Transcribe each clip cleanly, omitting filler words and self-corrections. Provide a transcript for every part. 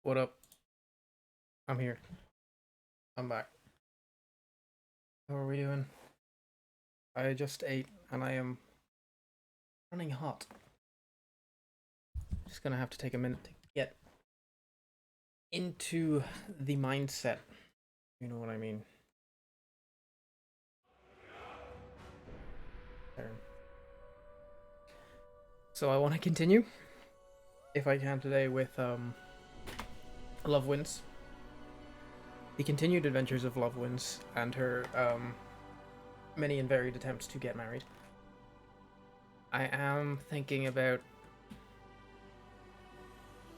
What up? I'm here. I'm back. How are we doing? I just ate and I am running hot. Just gonna have to take a minute to get into the mindset. You know what I mean? There. So I want to continue, if I can today, with Love Wins. The continued adventures of Love Wins and her many and varied attempts to get married. I am thinking about.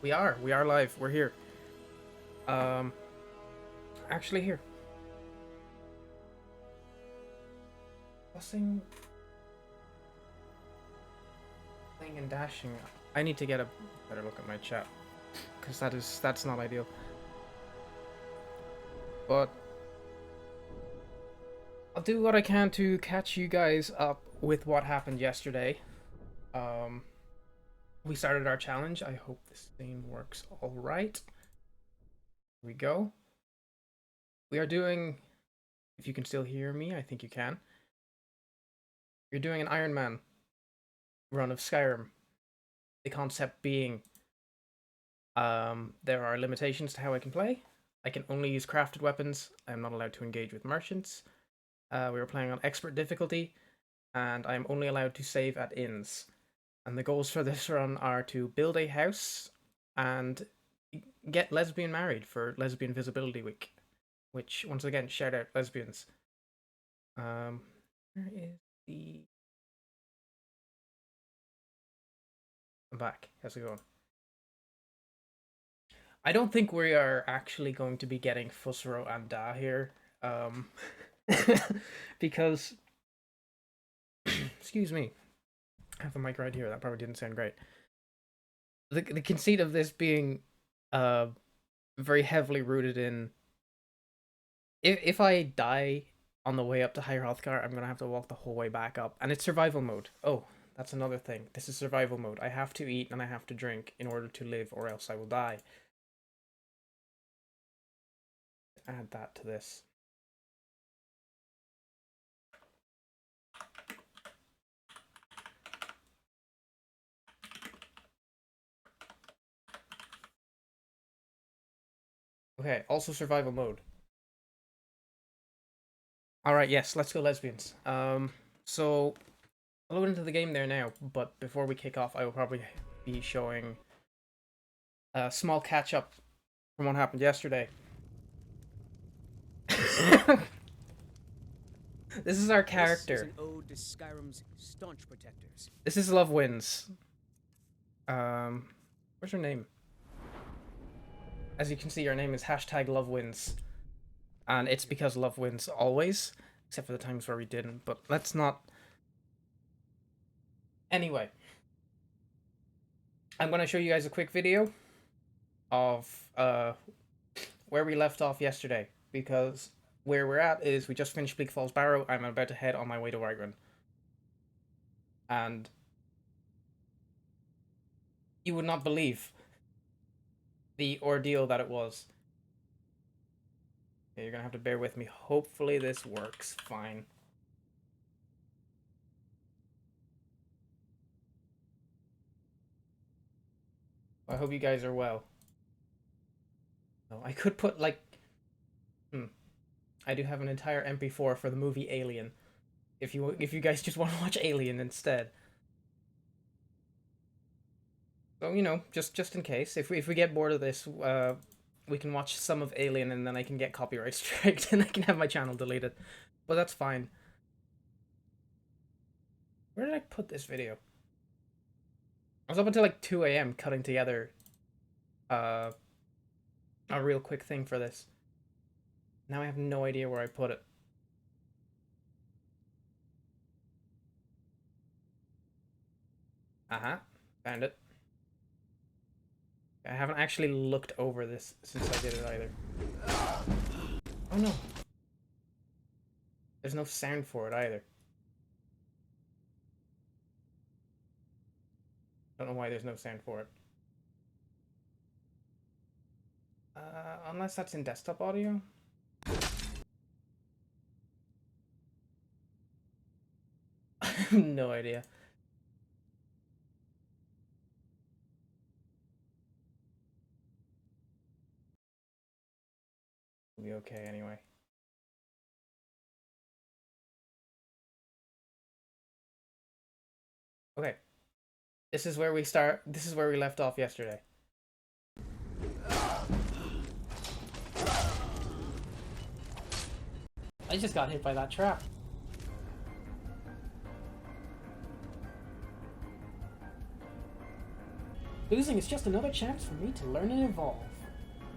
We are live. We're here. Um, actually here. Busing and dashing. I need to get a better look at my chat because that's not ideal. But I'll do what I can to catch you guys up with what happened yesterday. Um, we started our challenge. I hope this thing works all right. Here we go. We are doing. If you can still hear me, I think you can. You're doing an Iron Man run of Skyrim. The concept being, there are limitations to how I can play. I can only use crafted weapons. I'm not allowed to engage with merchants. We were playing on expert difficulty, and I'm only allowed to save at inns. And the goals for this run are to build a house and get lesbian married for Lesbian Visibility Week. Which, once again, shout out lesbians. Where is the... I'm back. How's it going? I don't think we are actually going to be getting Fusro and Da here. Because... excuse me. I have the mic right here. That probably didn't sound great. The conceit of this being very heavily rooted in if I die on the way up to High Hrothgar, I'm gonna have to walk the whole way back up, and it's survival mode. Oh, that's another thing. This is survival mode. I have to eat and I have to drink in order to live, or else I will die. Add that to this. Okay, also survival mode. Alright, yes, let's go lesbians. So I'll load into the game there now, but before we kick off, I will probably be showing a small catch up from what happened yesterday. This is our character. This is an ode to Skyrim's staunch protectors. This is Love Wins. What's her name? As you can see, our name is hashtag Love Wins. And it's because Love wins always, except for the times where we didn't, but let's not... Anyway. I'm going to show you guys a quick video of where we left off yesterday, because where we're at is we just finished Bleak Falls Barrow. I'm about to head on my way to Whiterun. And you would not believe the ordeal that it was. Okay, you're gonna have to bear with me. Hopefully this works fine. I hope you guys are well. No, I could put like... I do have an entire MP4 for the movie Alien. If you guys just want to watch Alien instead. So, you know, just in case. If we get bored of this, we can watch some of Alien and then I can get copyright striked and I can have my channel deleted. But that's fine. Where did I put this video? I was up until like 2 a.m. cutting together a real quick thing for this. Now I have no idea where I put it. Uh-huh. Found it. I haven't actually looked over this since I did it either. Oh no. There's no sound for it either. Don't know why there's no sound for it. Unless that's in desktop audio. I have no idea. It'll be okay anyway. Okay. This is where we start. This is where we left off yesterday. I just got hit by that trap. Losing is just another chance for me to learn and evolve.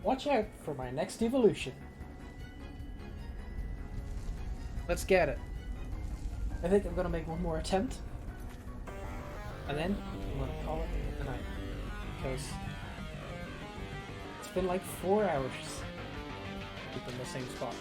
Watch out for my next evolution. Let's get it. I think I'm gonna make one more attempt. And then I'm gonna call it a night. Because it's been like 4 hours. Keep in the same spot.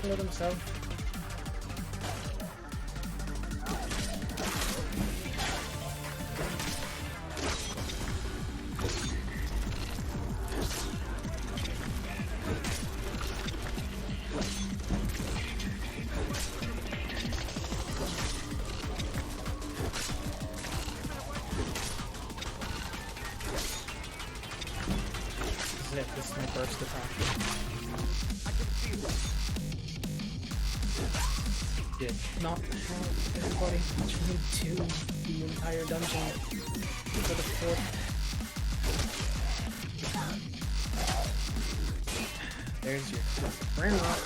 Killed himself. This is my first attack. Did not have everybody actually to the entire dungeon for the fourth. There's your brain rot.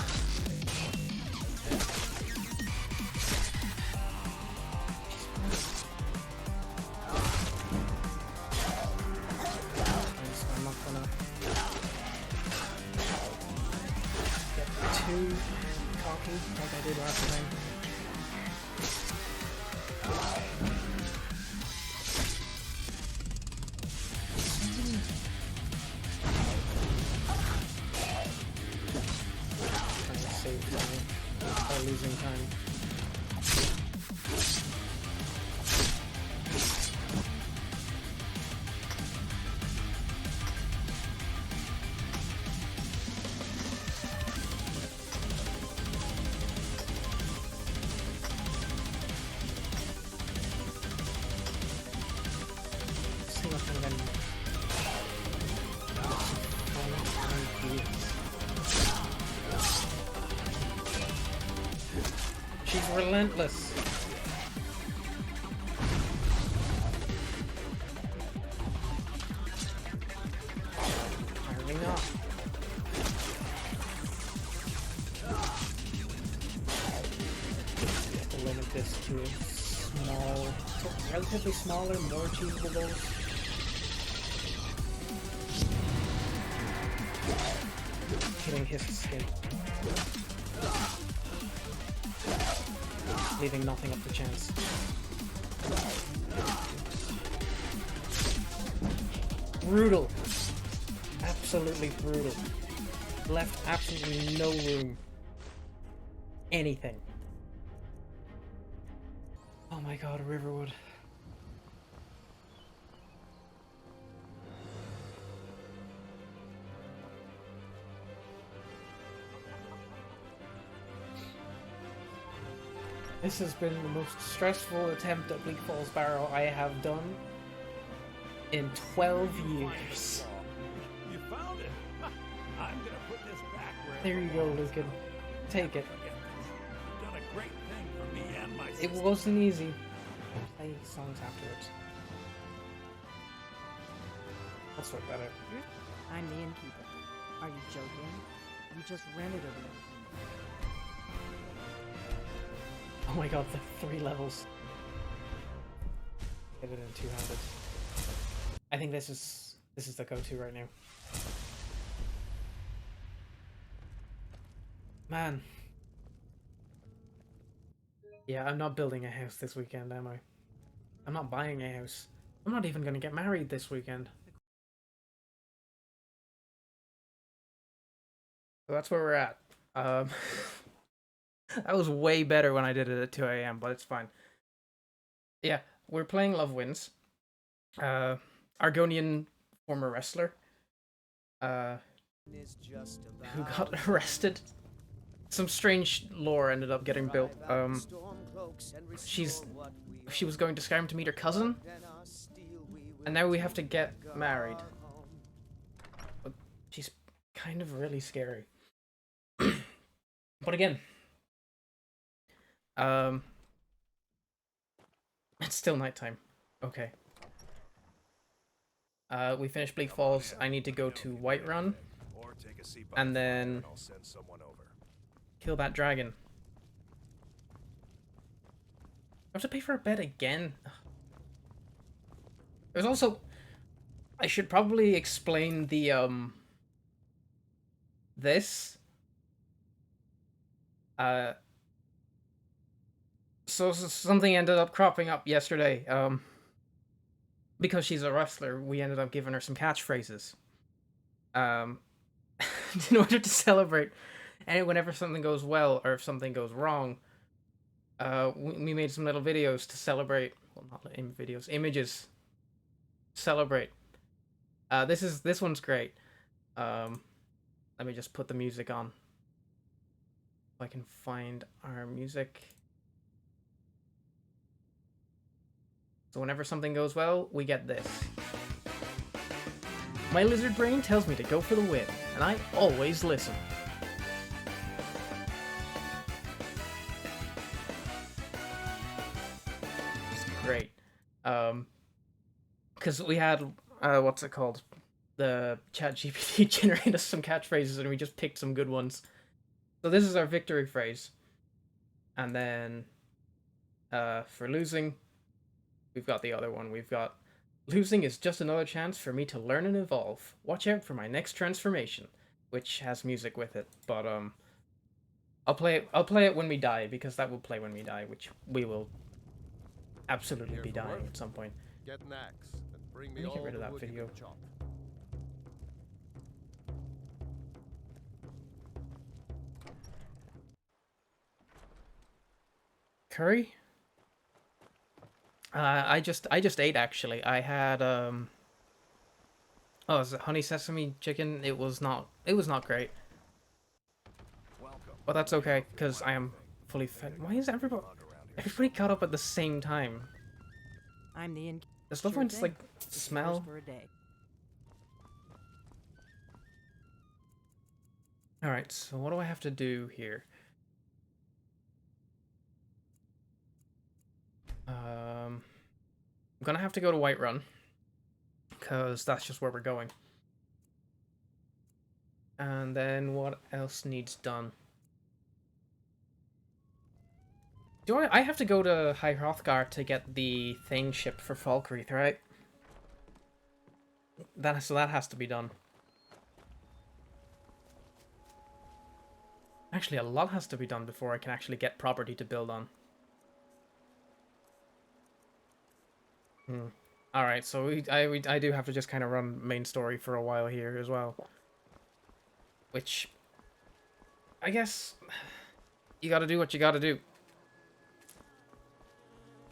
I'm not gonna get too cocky like I did last time. Trying to save time by losing time. See what kind of enemy. She's relentless. Apparently not. We'll limit this to small, relatively smaller, more achievable goals. Hitting his skin. Leaving nothing up to chance. Brutal. Absolutely brutal. Left absolutely no room. Anything. Oh my god, Riverwood. This has been the most stressful attempt at Bleak Falls Barrow I have done in 12 years. You found it. I'm gonna put this back where There you go, Lucan. Take it. You've done a great thing for me and my It sister. wasn't easy. Play songs afterwards. I'll sort that out. I'm the innkeeper. Are you joking? You just rented a room. Oh my god, the 3 levels. Get it in 200. I think this is the go-to right now. Man. Yeah, I'm not building a house this weekend, am I? I'm not buying a house. I'm not even gonna get married this weekend. So that's where we're at. Um, that was way better when I did it at 2 a.m., but it's fine. Yeah, we're playing Love Wins. Argonian former wrestler, uh, Is just who got about arrested. Some strange lore ended up getting built. She's she was going to Skyrim to meet her cousin, and now we have to get married. But she's kind of really scary. But again, um, it's still nighttime. Okay. We finished Bleak Falls. I need to go to Whiterun, and then I'll send someone over. kill that dragon. I have to pay for a bed again. There's also, I should probably explain the this. So something ended up cropping up yesterday. Because she's a wrestler, we ended up giving her some catchphrases. Um, in order to celebrate, and whenever something goes well or if something goes wrong, we made some little videos to celebrate. Well, not videos, images. Celebrate. This one's great. Let me just put the music on. If I can find our music. So whenever something goes well, we get this. My lizard brain tells me to go for the win, and I always listen. It's great. Because we had, what's it called? The ChatGPT generated us some catchphrases, and we just picked some good ones. So this is our victory phrase. And then, for losing, we've got the other one. We've got, losing is just another chance for me to learn and evolve. Watch out for my next transformation, which has music with it. But I'll play it when we die, because that will play when we die, which we will absolutely be dying at some point. Get an axe and bring me Let me get all rid of the that wood you video. can chop. Curry? I just ate actually. I had oh, is it honey sesame chicken? It was not great. Welcome. But that's okay, because I am fully fed. Why is everybody caught up at the same time? I'm the inn. Does Love Wins like smell? For a day. Alright, so what do I have to do here? I'm gonna have to go to Whiterun, because that's just where we're going. And then what else needs done? Do I have to go to High Hrothgar to get the thing shipped for Falkreath, right? So that has to be done. Actually, a lot has to be done before I can actually get property to build on. Alright, so I do have to just kind of run main story for a while here as well. Which, I guess, you gotta do what you gotta do.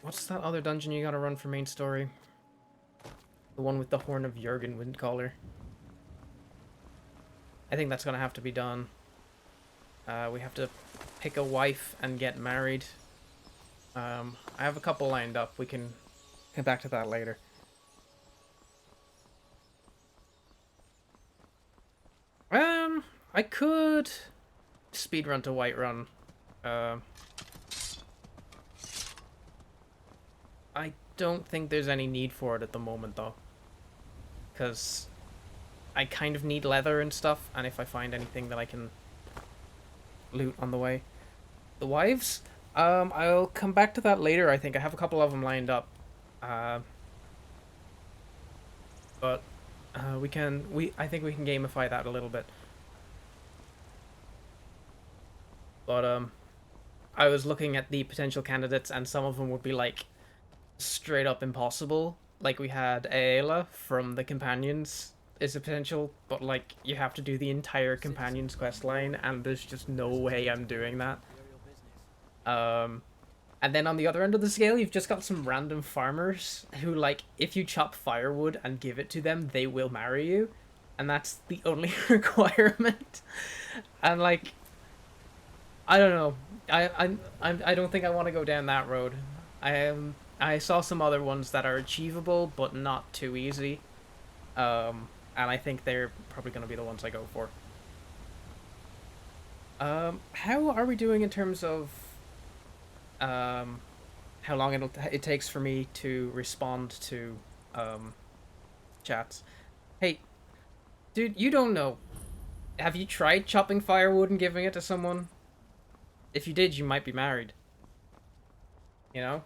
What's that other dungeon you gotta run for main story? The one with the Horn of Jurgen Windcaller. I think that's gonna have to be done. We have to pick a wife and get married. I have a couple lined up. We can get back to that later. I could speedrun to Whiterun. I don't think there's any need for it at the moment, though. Because I kind of need leather and stuff, and if I find anything that I can loot on the way. The wives? I'll come back to that later, I think. I have a couple of them lined up. But I think we can gamify that a little bit. But I was looking at the potential candidates, and some of them would be like straight up impossible. Like we had Aela from the Companions is a potential, but like you have to do the entire Companions quest line, and there's just no way I'm doing that. And then on the other end of the scale, you've just got some random farmers who, like, if you chop firewood and give it to them, they will marry you, and that's the only requirement. And like, I don't know, I don't think I want to go down that road. I saw some other ones that are achievable but not too easy, and I think they're probably going to be the ones I go for. How are we doing in terms of how long it takes for me to respond to chats? Hey, dude, you don't know. Have you tried chopping firewood and giving it to someone? If you did, you might be married. You know?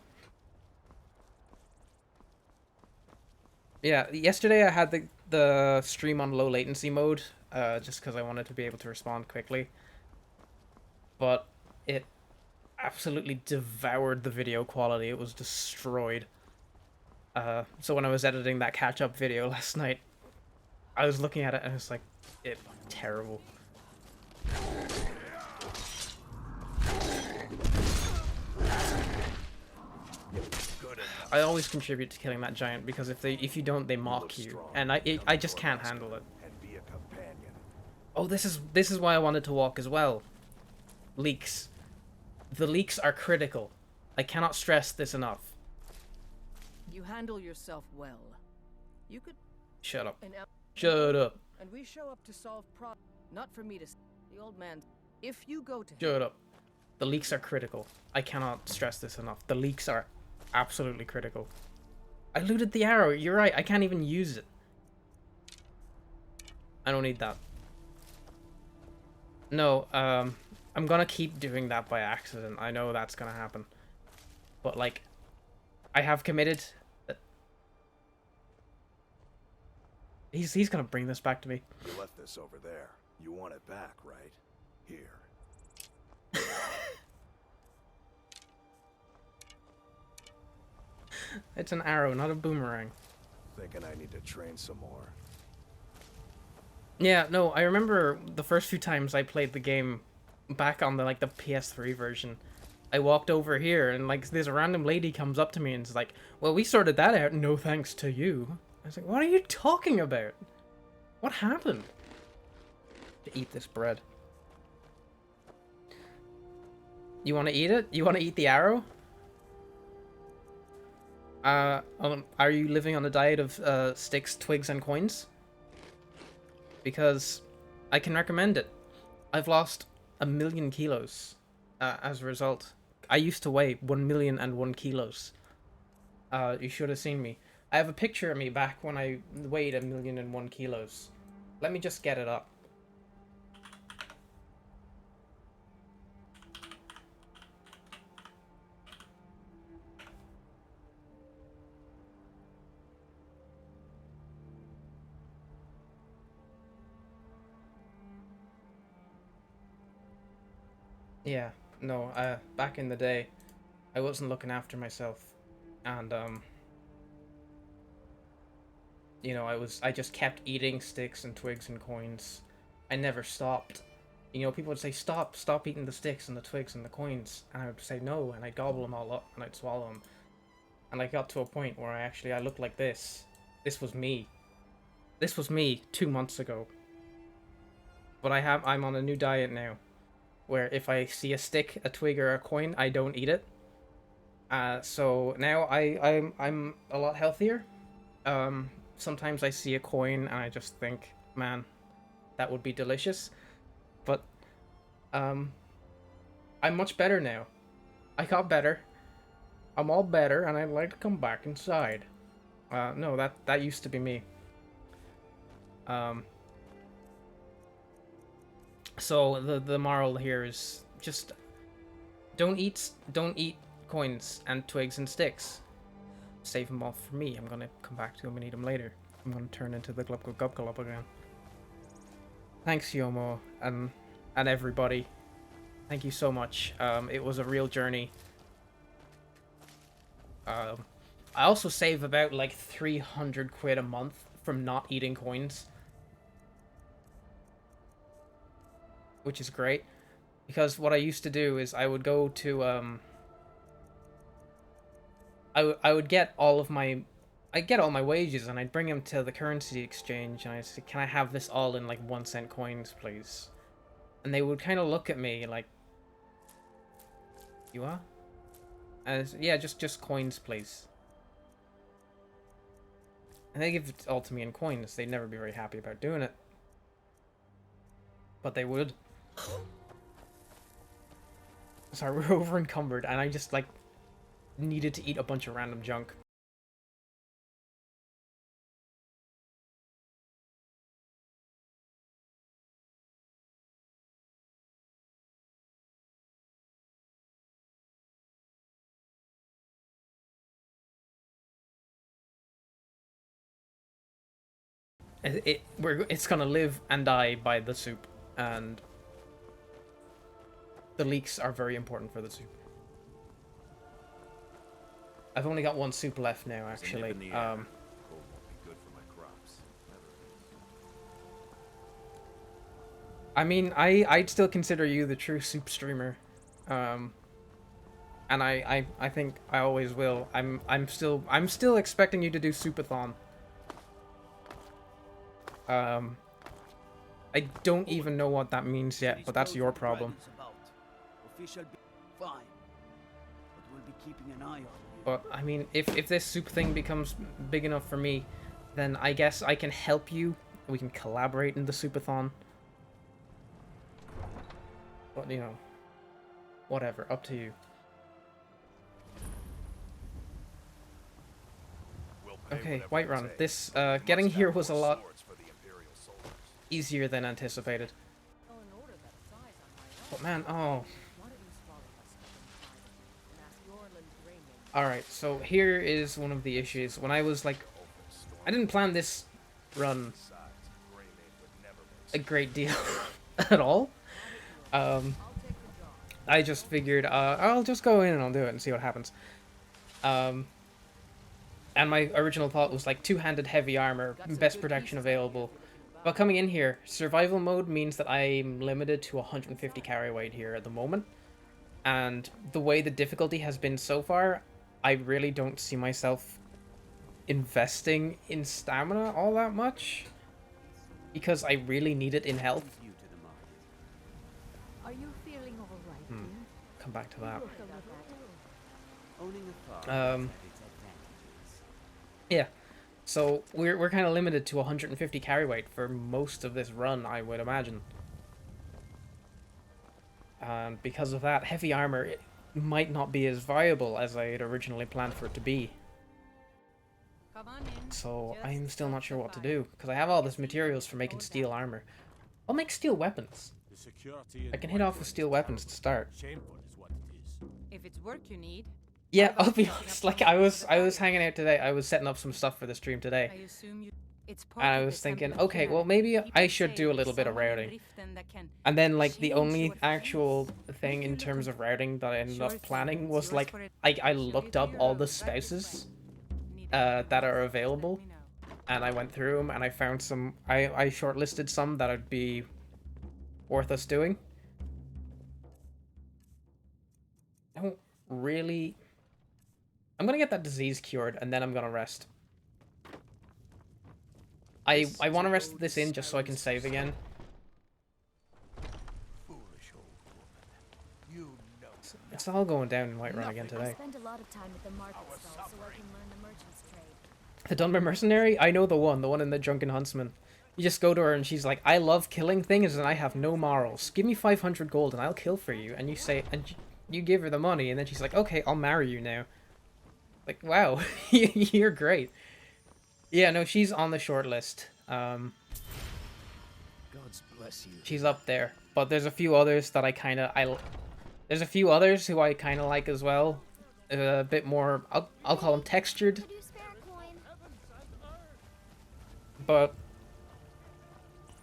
Yeah, yesterday I had the stream on low latency mode, just because I wanted to be able to respond quickly. But it absolutely devoured the video quality. It was destroyed. So when I was editing that catch-up video last night, I was looking at it and I was like, it looked terrible. I always contribute to killing that giant because if you don't, they mock you, and I just can't handle it. Oh, this is why I wanted to walk as well. Leaks. The leaks are critical. I cannot stress this enough. You handle yourself well. You could. Shut up. Shut up. And we show up to solve problems. Not for me to. The old man. If you go to. Shut up. The leaks are critical. I cannot stress this enough. The leaks are absolutely critical. I looted the arrow. You're right. I can't even use it. I don't need that. No, I'm gonna keep doing that by accident. I know that's gonna happen. But, like, I have committed that... He's gonna bring this back to me. You left this over there. You want it back, right? Here. It's an arrow, not a boomerang. Thinking I need to train some more. Yeah, no, I remember the first few times I played the game back on the PS3 version. I walked over here and like this random lady comes up to me and is like, "Well, we sorted that out, no thanks to you." I was like, "What are you talking about? What happened?" To eat this bread. You want to eat it? You want to eat the arrow? Are you living on a diet of sticks, twigs, and coins? Because I can recommend it. I've lost 1,000,000 kilos as a result. I used to weigh 1,000,001 kilos. You should have seen me. I have a picture of me back when I weighed 1,000,001 kilos. Let me just get it up. Yeah, no, back in the day, I wasn't looking after myself, and, you know, I just kept eating sticks and twigs and coins. I never stopped. You know, people would say, stop eating the sticks and the twigs and the coins, and I would say no, and I'd gobble them all up, and I'd swallow them. And I got to a point where I looked like this. This was me. This was me 2 months ago. But I'm on a new diet now, where if I see a stick, a twig, or a coin, I don't eat it. So now I'm a lot healthier. Sometimes I see a coin and I just think, man, that would be delicious. But I'm much better now. I got better. I'm all better, and I'd like to come back inside. No, that used to be me. So the moral here is just don't eat coins and twigs and sticks. Save them all for me. I'm gonna come back to them and eat them later. I'm gonna turn into the glub glub glub glub again. Thanks, Yomo, and everybody. Thank Thank you so much. It was a real journey. I also save about like 300 quid a month from not eating coins, which is great. Because what I used to do is I would go to I would get all of my I'd get all my wages and I'd bring them to the currency exchange and I'd say, "Can I have this all in like 1 cent coins, please?" And they would kind of look at me like, "You are?" And yeah, just coins, please. And they give it all to me in coins. They'd never be very happy about doing it, but they would. Sorry, we're over encumbered, and I just like needed to eat a bunch of random junk. It's gonna live and die by the soup, and the leeks are very important for the soup. I've only got one soup left now, actually. Cold won't be good for my crops. I mean, I'd still consider you the true soup streamer, and I think I always will. I'm still expecting you to do soupathon. I don't even know what that means yet, but that's your problem. Official fine. But we'll be keeping an eye on you. But I mean, if this soup thing becomes big enough for me, then I guess I can help you. We can collaborate in the soupathon. But you know, whatever, up to you. Okay, Whiterun. This getting here was a lot easier than anticipated. But man, oh. Alright, so here is one of the issues. When I was like, I didn't plan this run a great deal at all. I just figured, I'll just go in and I'll do it and see what happens. And my original thought was like two-handed heavy armor, best protection available. But coming in here, survival mode means that I'm limited to 150 carry weight here at the moment. And the way the difficulty has been so far, I really don't see myself investing in stamina all that much. Because I really need it in health. Are you feeling all right, dear? Come back to that. Look a little. Yeah. So we're kind of limited to 150 carry weight for most of this run, I would imagine. And because of that, heavy armor it might not be as viable as I had originally planned for it to be. So I'm still not sure what to do, because I have all these materials for making steel armor. I'll make steel weapons. I can hit off with steel weapons to start. If it's work you need. Yeah, I'll be honest, like I was hanging out today, I was setting up some stuff for the stream today. And I was thinking, okay, well maybe I should do a little bit of routing. And then like the only actual thing in terms of routing that I ended up planning was like, I looked up all the spouses that are available. And I went through them and I found some, I shortlisted some that would be worth us doing. I don't really... I'm gonna get that disease cured and then I'm gonna rest. I want to rest this in just so I can save again. It's all going down in Whiterun again today. Spend a lot of time at the market stall so I can learn the merchant's trade. The Dunbar Mercenary? I know the one in the Drunken Huntsman. You just go to her and she's like, I love killing things and I have no morals. Give me 500 gold and I'll kill for you. And you say, and you give her the money and then she's like, okay, I'll marry you now. Like, wow, you're great. Yeah, no, she's on the short list. God bless you. She's up there. But there's a few others that I kind of... There's a few others who I kind of like as well. A bit more... I'll call them textured. But...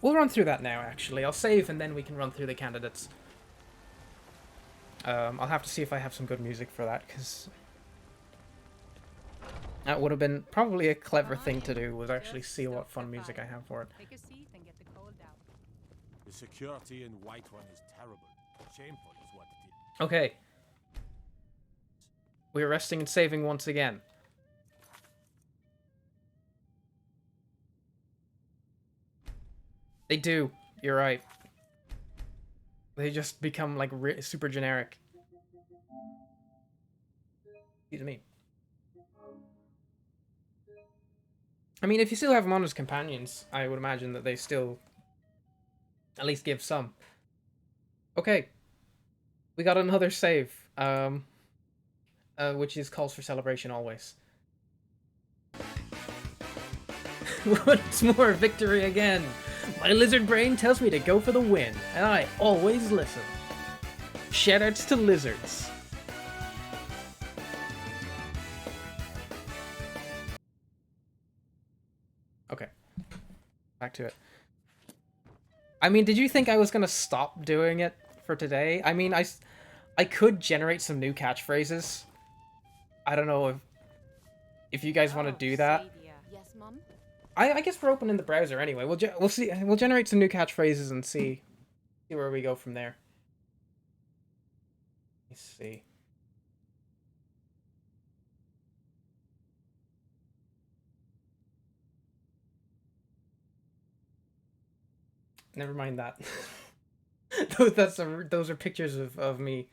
We'll run through that now, actually. I'll save and then we can run through the candidates. I'll have to see if I have some good music for that, because that would have been probably a clever thing to do, was actually see what fun music I have for it. Take a seat and get the cold out. The security in Whiterun is terrible. Shameful is what it is. Okay. We're resting and saving once again. They do. You're right. They just become like super generic. Excuse me. I mean, if you still have them on as companions, I would imagine that they still at least give some. Okay. We got another save. Which is calls for celebration always. Once more, victory again. My lizard brain tells me to go for the win, and I always listen. Shoutouts to lizards. Okay. Back to it. I mean, did you think I was gonna stop doing it for today? I mean, I could generate some new catchphrases. I don't know if you guys want to do that. Yes, Mom? I guess we're opening the browser anyway. We'll see. We'll generate some new catchphrases and see where we go from there. Let's see. Never mind that. Those are pictures of me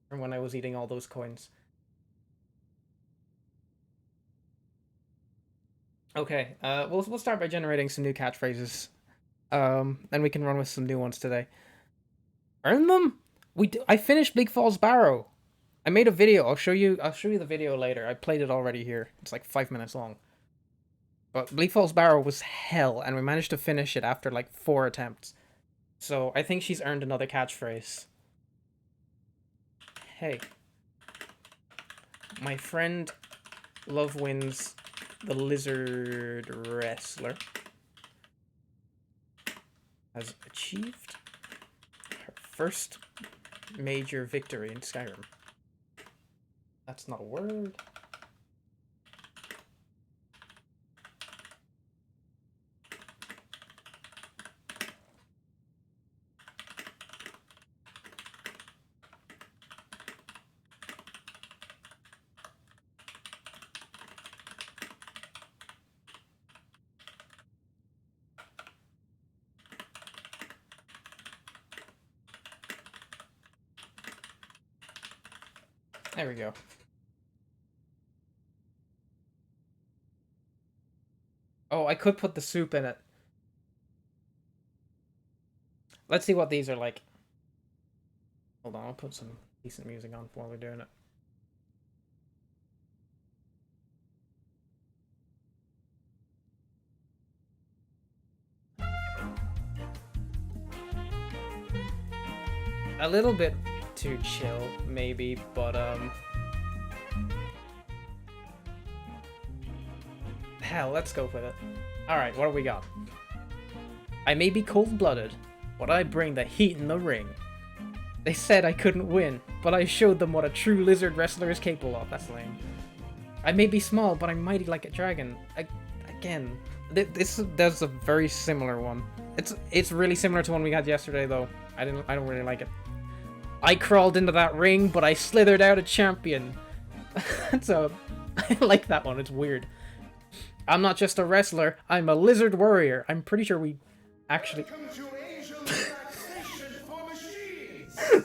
from when I was eating all those coins. Okay, we'll start by generating some new catchphrases. Then we can run with some new ones today. Earn them? I finished Bleak Falls Barrow. I made a video. I'll show you the video later. I played it already here. It's like 5 minutes long. But Bleak Falls Barrow was hell, and we managed to finish it after like 4 attempts. So I think she's earned another catchphrase. Hey. My friend Love Wins the Lizard Wrestler has achieved her first major victory in Skyrim. That's not a word. There we go. Oh, I could put the soup in it. Let's see what these are like. Hold on, I'll put some decent music on while we're doing it. A little bit too chill, maybe, but hell, let's go with it. Alright, what do we got? I may be cold-blooded, but I bring the heat in the ring. They said I couldn't win, but I showed them what a true lizard wrestler is capable of. That's lame. I may be small, but I'm mighty like a dragon. Again, there's a very similar one. It's really similar to one we had yesterday, though. I don't really like it. I crawled into that ring, but I slithered out a champion. So, I like that one. It's weird. I'm not just a wrestler. I'm a lizard warrior. I'm pretty sure we actually...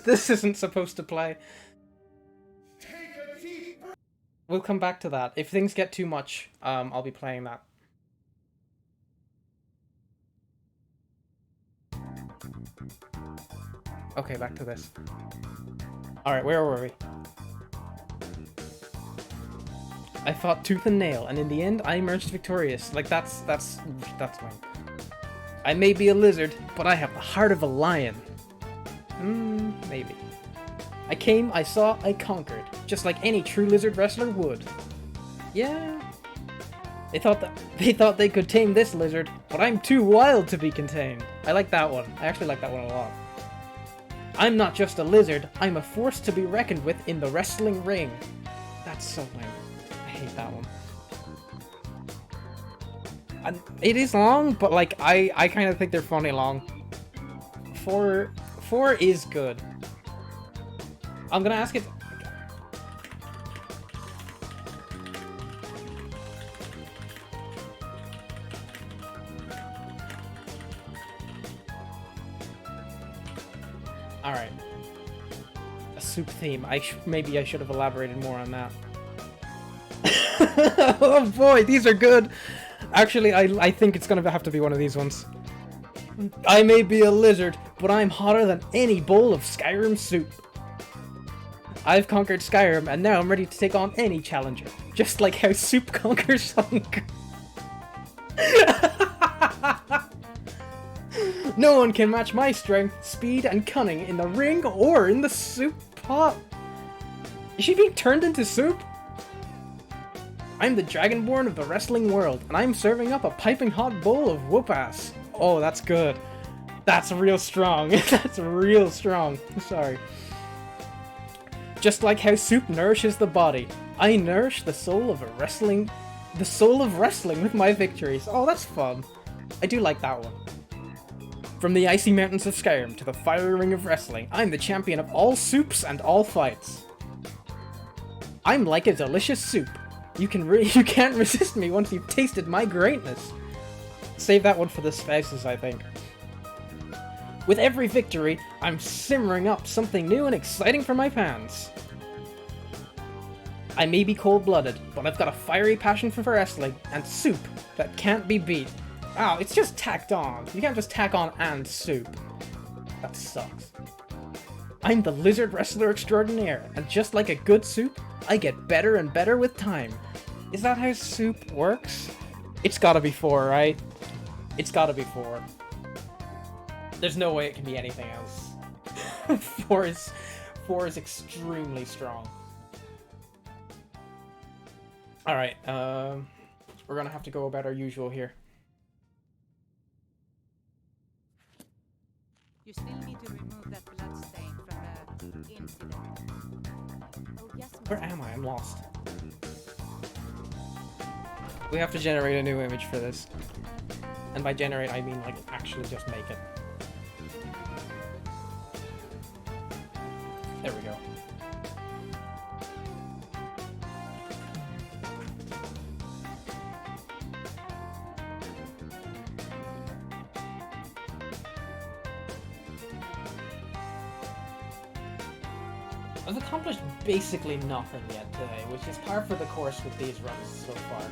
This isn't supposed to play. We'll come back to that. If things get too much, I'll be playing that. Okay, back to this. Alright, where were we? I fought tooth and nail, and in the end, I emerged victorious. Like, that's fine. I may be a lizard, but I have the heart of a lion. Maybe. I came, I saw, I conquered. Just like any true lizard wrestler would. Yeah. They thought they could tame this lizard, but I'm too wild to be contained. I like that one. I actually like that one a lot. I'm not just a lizard, I'm a force to be reckoned with in the wrestling ring. That's so lame. I hate that one. And it is long, but like, I kind of think they're funny long. 4 is good. I'm gonna ask it. Alright. A soup theme. Maybe I should have elaborated more on that. Oh boy, these are good! Actually, I think it's gonna have to be one of these ones. I may be a lizard, but I'm hotter than any bowl of Skyrim soup. I've conquered Skyrim, and now I'm ready to take on any challenger. Just like how soup conquers Hunk. No one can match my strength, speed, and cunning in the ring or in the soup pot. Is she being turned into soup? I'm the Dragonborn of the wrestling world, and I'm serving up a piping hot bowl of whoop-ass. Oh, that's good. That's real strong. That's real strong. Sorry. Just like how soup nourishes the body, I nourish the soul of wrestling with my victories. Oh, that's fun. I do like that one. From the icy mountains of Skyrim to the fiery ring of wrestling, I'm the champion of all soups and all fights. I'm like a delicious soup. You can't resist me once you've tasted my greatness. Save that one for the spouses, I think. With every victory, I'm simmering up something new and exciting for my fans. I may be cold-blooded, but I've got a fiery passion for wrestling and soup that can't be beat. Ow, it's just tacked on. You can't just tack on and soup. That sucks. I'm the lizard wrestler extraordinaire, and just like a good soup, I get better and better with time. Is that how soup works? It's gotta be 4, right? It's gotta be 4. There's no way it can be anything else. 4 is extremely strong. Alright, we're gonna have to go about our usual here. You still need to remove that blood stain from the incident. Oh, yes, Where am I? I'm lost. We have to generate a new image for this. And by generate, I mean, like, actually just make it. There we go. I've accomplished basically nothing yet today, which is par for the course with these runs so far.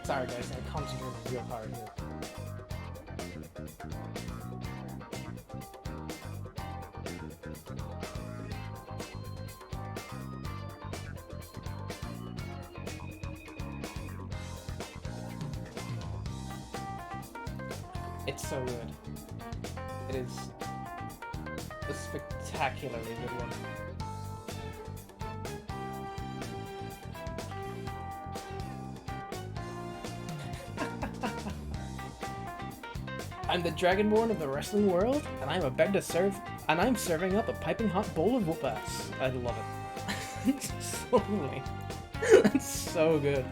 Sorry guys, I concentrated real hard here. It's so good. It is a spectacularly good one. I'm the Dragonborn of the wrestling world, and I'm about to I'm serving up a piping hot bowl of whoop-ass. I love it. It's so lame. That's so good.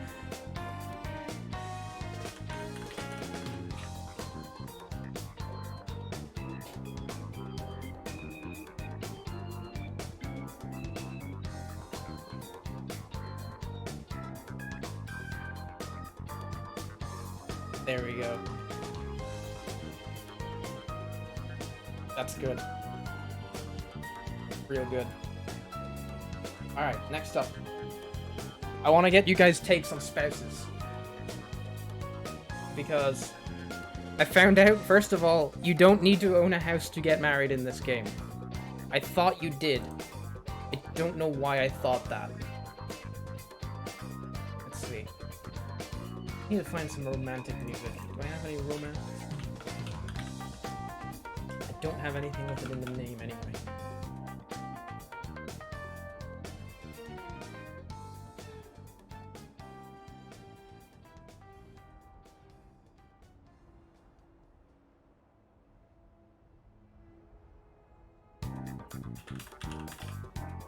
There we go. That's good. Real good. Alright, next up. I want to get you guys' takes on spouses. Because I found out, first of all, you don't need to own a house to get married in this game. I thought you did. I don't know why I thought that. Let's see. I need to find some romantic music. Do I have any romance? I don't have anything with it in the name anyway.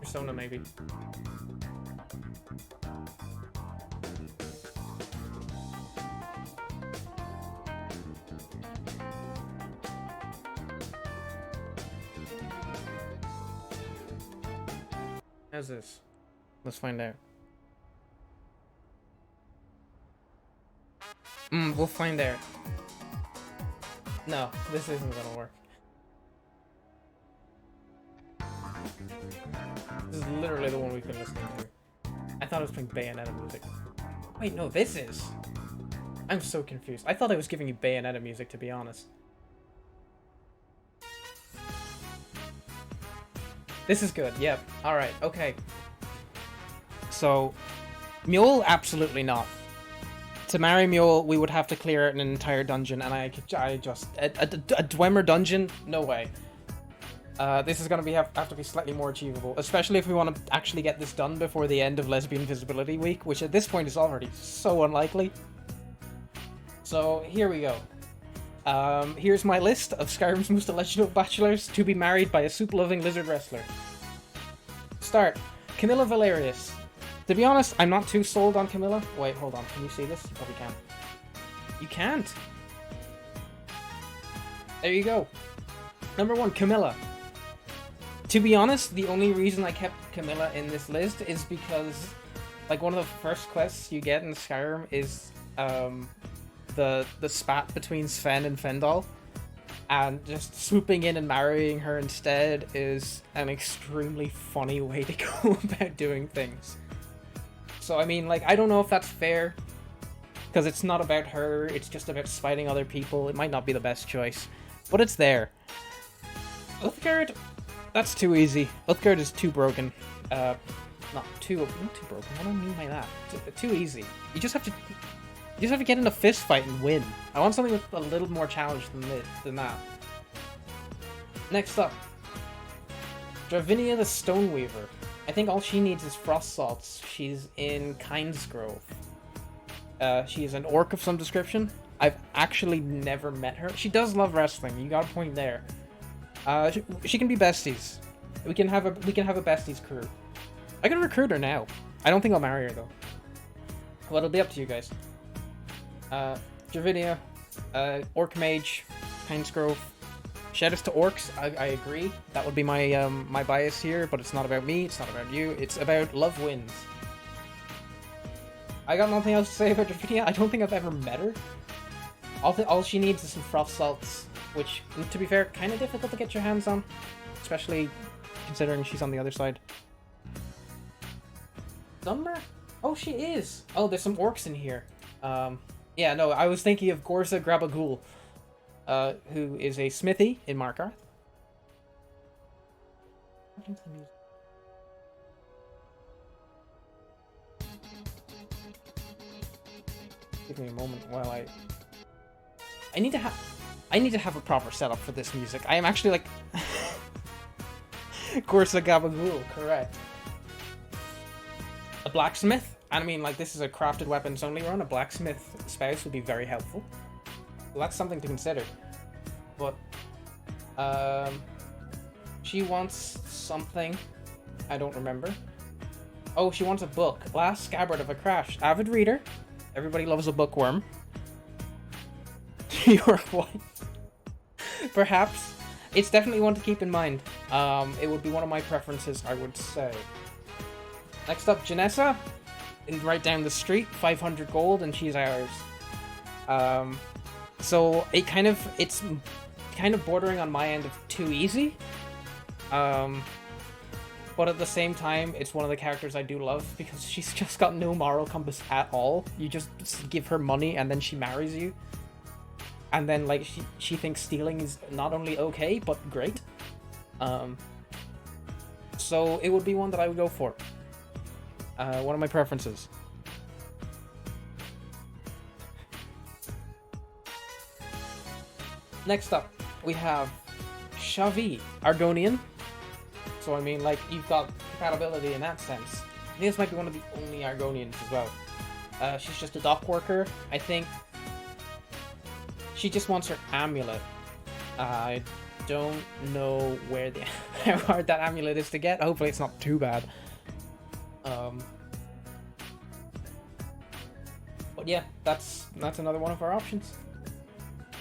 Persona, maybe. How's this? Let's find out. We'll find out. No, this isn't gonna work. This is literally the one we've been listening to. I thought I was playing Bayonetta music. Wait, no, this is. I'm so confused. I thought I was giving you Bayonetta music, to be honest. This is good, yep. Alright, okay. So, Mule, absolutely not. To marry Mule, we would have to clear out an entire dungeon, and I just... A Dwemer dungeon? No way. This is going to have to be slightly more achievable, especially if we want to actually get this done before the end of Lesbian Visibility Week, which at this point is already so unlikely. So, here we go. Here's my list of Skyrim's most eligible bachelors to be married by a soup-loving lizard wrestler. Start. Camilla Valerius. To be honest, I'm not too sold on Camilla. Wait, hold on. Can you see this? You probably can't. You can't! There you go. Number 1, Camilla. To be honest, the only reason I kept Camilla in this list is because, like, one of the first quests you get in Skyrim is, the spat between Sven and Fendal, and just swooping in and marrying her instead is an extremely funny way to go about doing things. So, I mean, like, I don't know if that's fair, because it's not about her, it's just about spiting other people. It might not be the best choice, but it's there. Uthgard, that's too easy. Uthgard is too broken. Not too broken, what do I mean by that? Too easy. You just have to get in a fist fight and win. I want something with a little more challenge than that. Next up, Dravinia the Stoneweaver. I think all she needs is frost salts. She's in Kindsgrove. She's an orc of some description. I've actually never met her. She does love wrestling. You got a point there. She can be besties. We can have a besties crew. I can recruit her now. I don't think I'll marry her though. Well, it'll be up to you guys. Dravinia, Orc Mage, Kindsgrove. Shoutouts to orcs, I agree. That would be my my bias here, but it's not about me, it's not about you, it's about love wins. I got nothing else to say about Dravinia. I don't think I've ever met her. All she needs is some frost salts, which, to be fair, kind of difficult to get your hands on, especially considering she's on the other side. Summer? Oh, she is! Oh, there's some orcs in here. Yeah, no, I was thinking of Gorza Grabagul, who is a smithy in Markarth. Give me a moment while I need to have a proper setup for this music. I am actually like Gorza Grabagul, correct. A blacksmith? I mean, like, this is a crafted weapons only run. A blacksmith spouse would be very helpful. Well, that's something to consider. But, she wants something. I don't remember. Oh, she wants a book. Last Scabbard of a Crash. Avid reader. Everybody loves a bookworm. You're white. Perhaps. It's definitely one to keep in mind. It would be one of my preferences, I would say. Next up, Janessa. Right down the street, 500 gold, and she's ours. So it's kind of bordering on my end of too easy. But at the same time, it's one of the characters I do love because she's just got no moral compass at all. You just give her money and then she marries you. And then, like, she thinks stealing is not only okay, but great. So it would be one that I would go for. One of my preferences. Next up, we have Xavi, Argonian. So I mean, like, you've got compatibility in that sense. I think this might be one of the only Argonians as well. She's just a dock worker. I think she just wants her amulet. I don't know where how hard that amulet is to get. Hopefully it's not too bad. But yeah, that's another one of our options.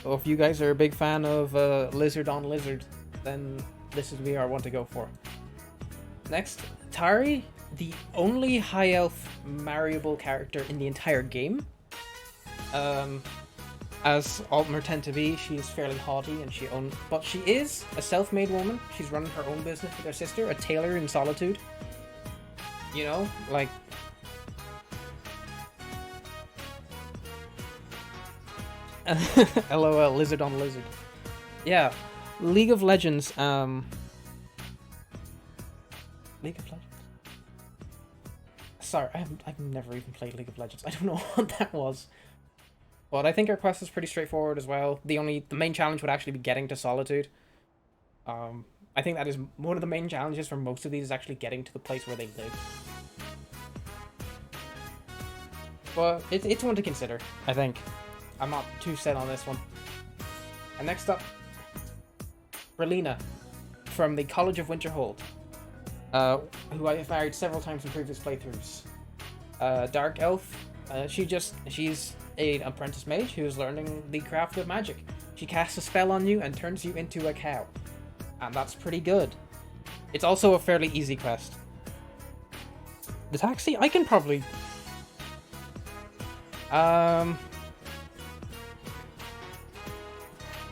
So if you guys are a big fan of Lizard on Lizard, then this would be our one to go for. Next, Tari, the only high elf marryable character in the entire game. As Altmer tend to be, she is fairly haughty and but she is a self-made woman. She's running her own business with her sister, a tailor in Solitude. You know, like... LOL, Lizard on Lizard. Yeah, League of Legends, League of Legends? Sorry, I've never even played League of Legends. I don't know what that was. But I think our quest is pretty straightforward as well. The main challenge would actually be getting to Solitude. I think that is one of the main challenges for most of these, is actually getting to the place where they live. But it's one to consider, I think. I'm not too set on this one. And next up, Relina from the College of Winterhold, who I have married several times in previous playthroughs. Dark Elf, she's an apprentice mage who is learning the craft of magic. She casts a spell on you and turns you into a cow. And that's pretty good. It's also a fairly easy quest. The taxi? I can probably...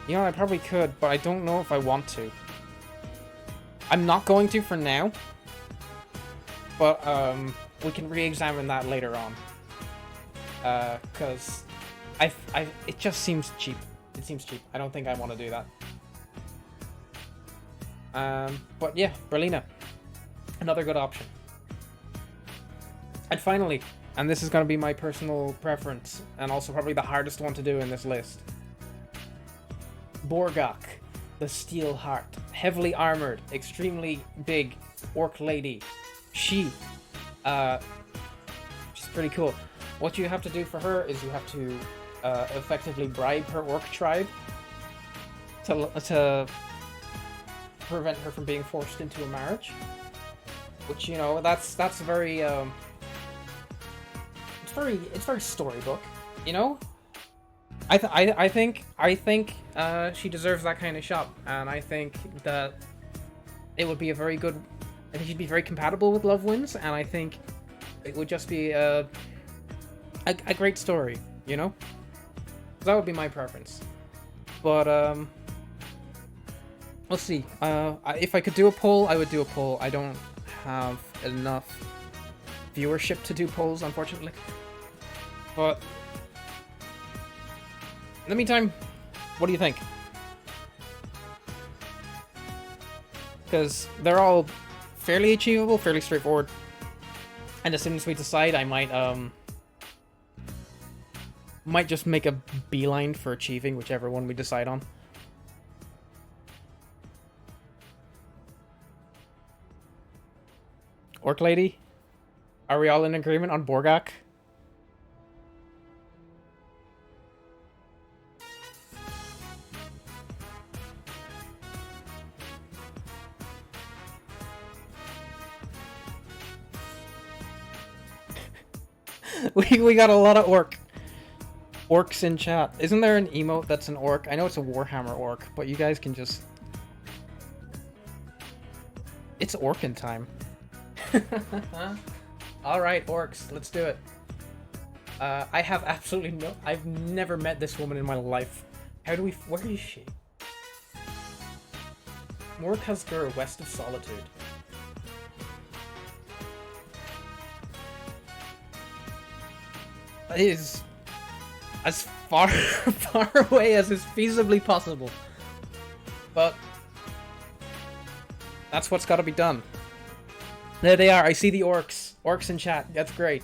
You know, I probably could, but I don't know if I want to. I'm not going to for now. But, we can re-examine that later on. Because it just seems cheap. It seems cheap. I don't think I want to do that. But yeah, Berlina. Another good option. And finally, and this is going to be my personal preference, and also probably the hardest one to do in this list. Borgak, the Steel Heart. Heavily armored, extremely big orc lady. She's pretty cool. What you have to do for her is you have to effectively bribe her orc tribe to prevent her from being forced into a marriage. Which, you know, that's very it's very storybook, you know. I think she deserves that kind of shot, and I think that it would be a very good. I think she'd be very compatible with Love Wins, and I think it would just be a great story, you know. That would be my preference. But we'll see. If I could do a poll, I would do a poll. I don't have enough viewership to do polls, unfortunately. But in the meantime, what do you think? Because they're all fairly achievable, fairly straightforward. And as soon as we decide, I might just make a beeline for achieving whichever one we decide on. Orc Lady? Are we all in agreement on Borgak? We got a lot of orcs in chat. Isn't there an emote that's an orc? I know it's a Warhammer orc, but you guys can just... It's orkin time. Alright, orcs, let's do it. I have absolutely no... I've never met this woman in my life. Where is she? Morkazgur, west of Solitude. It is as far away as is feasibly possible. But that's what's got to be done. There they are. I see the orcs. Orcs in chat. That's great.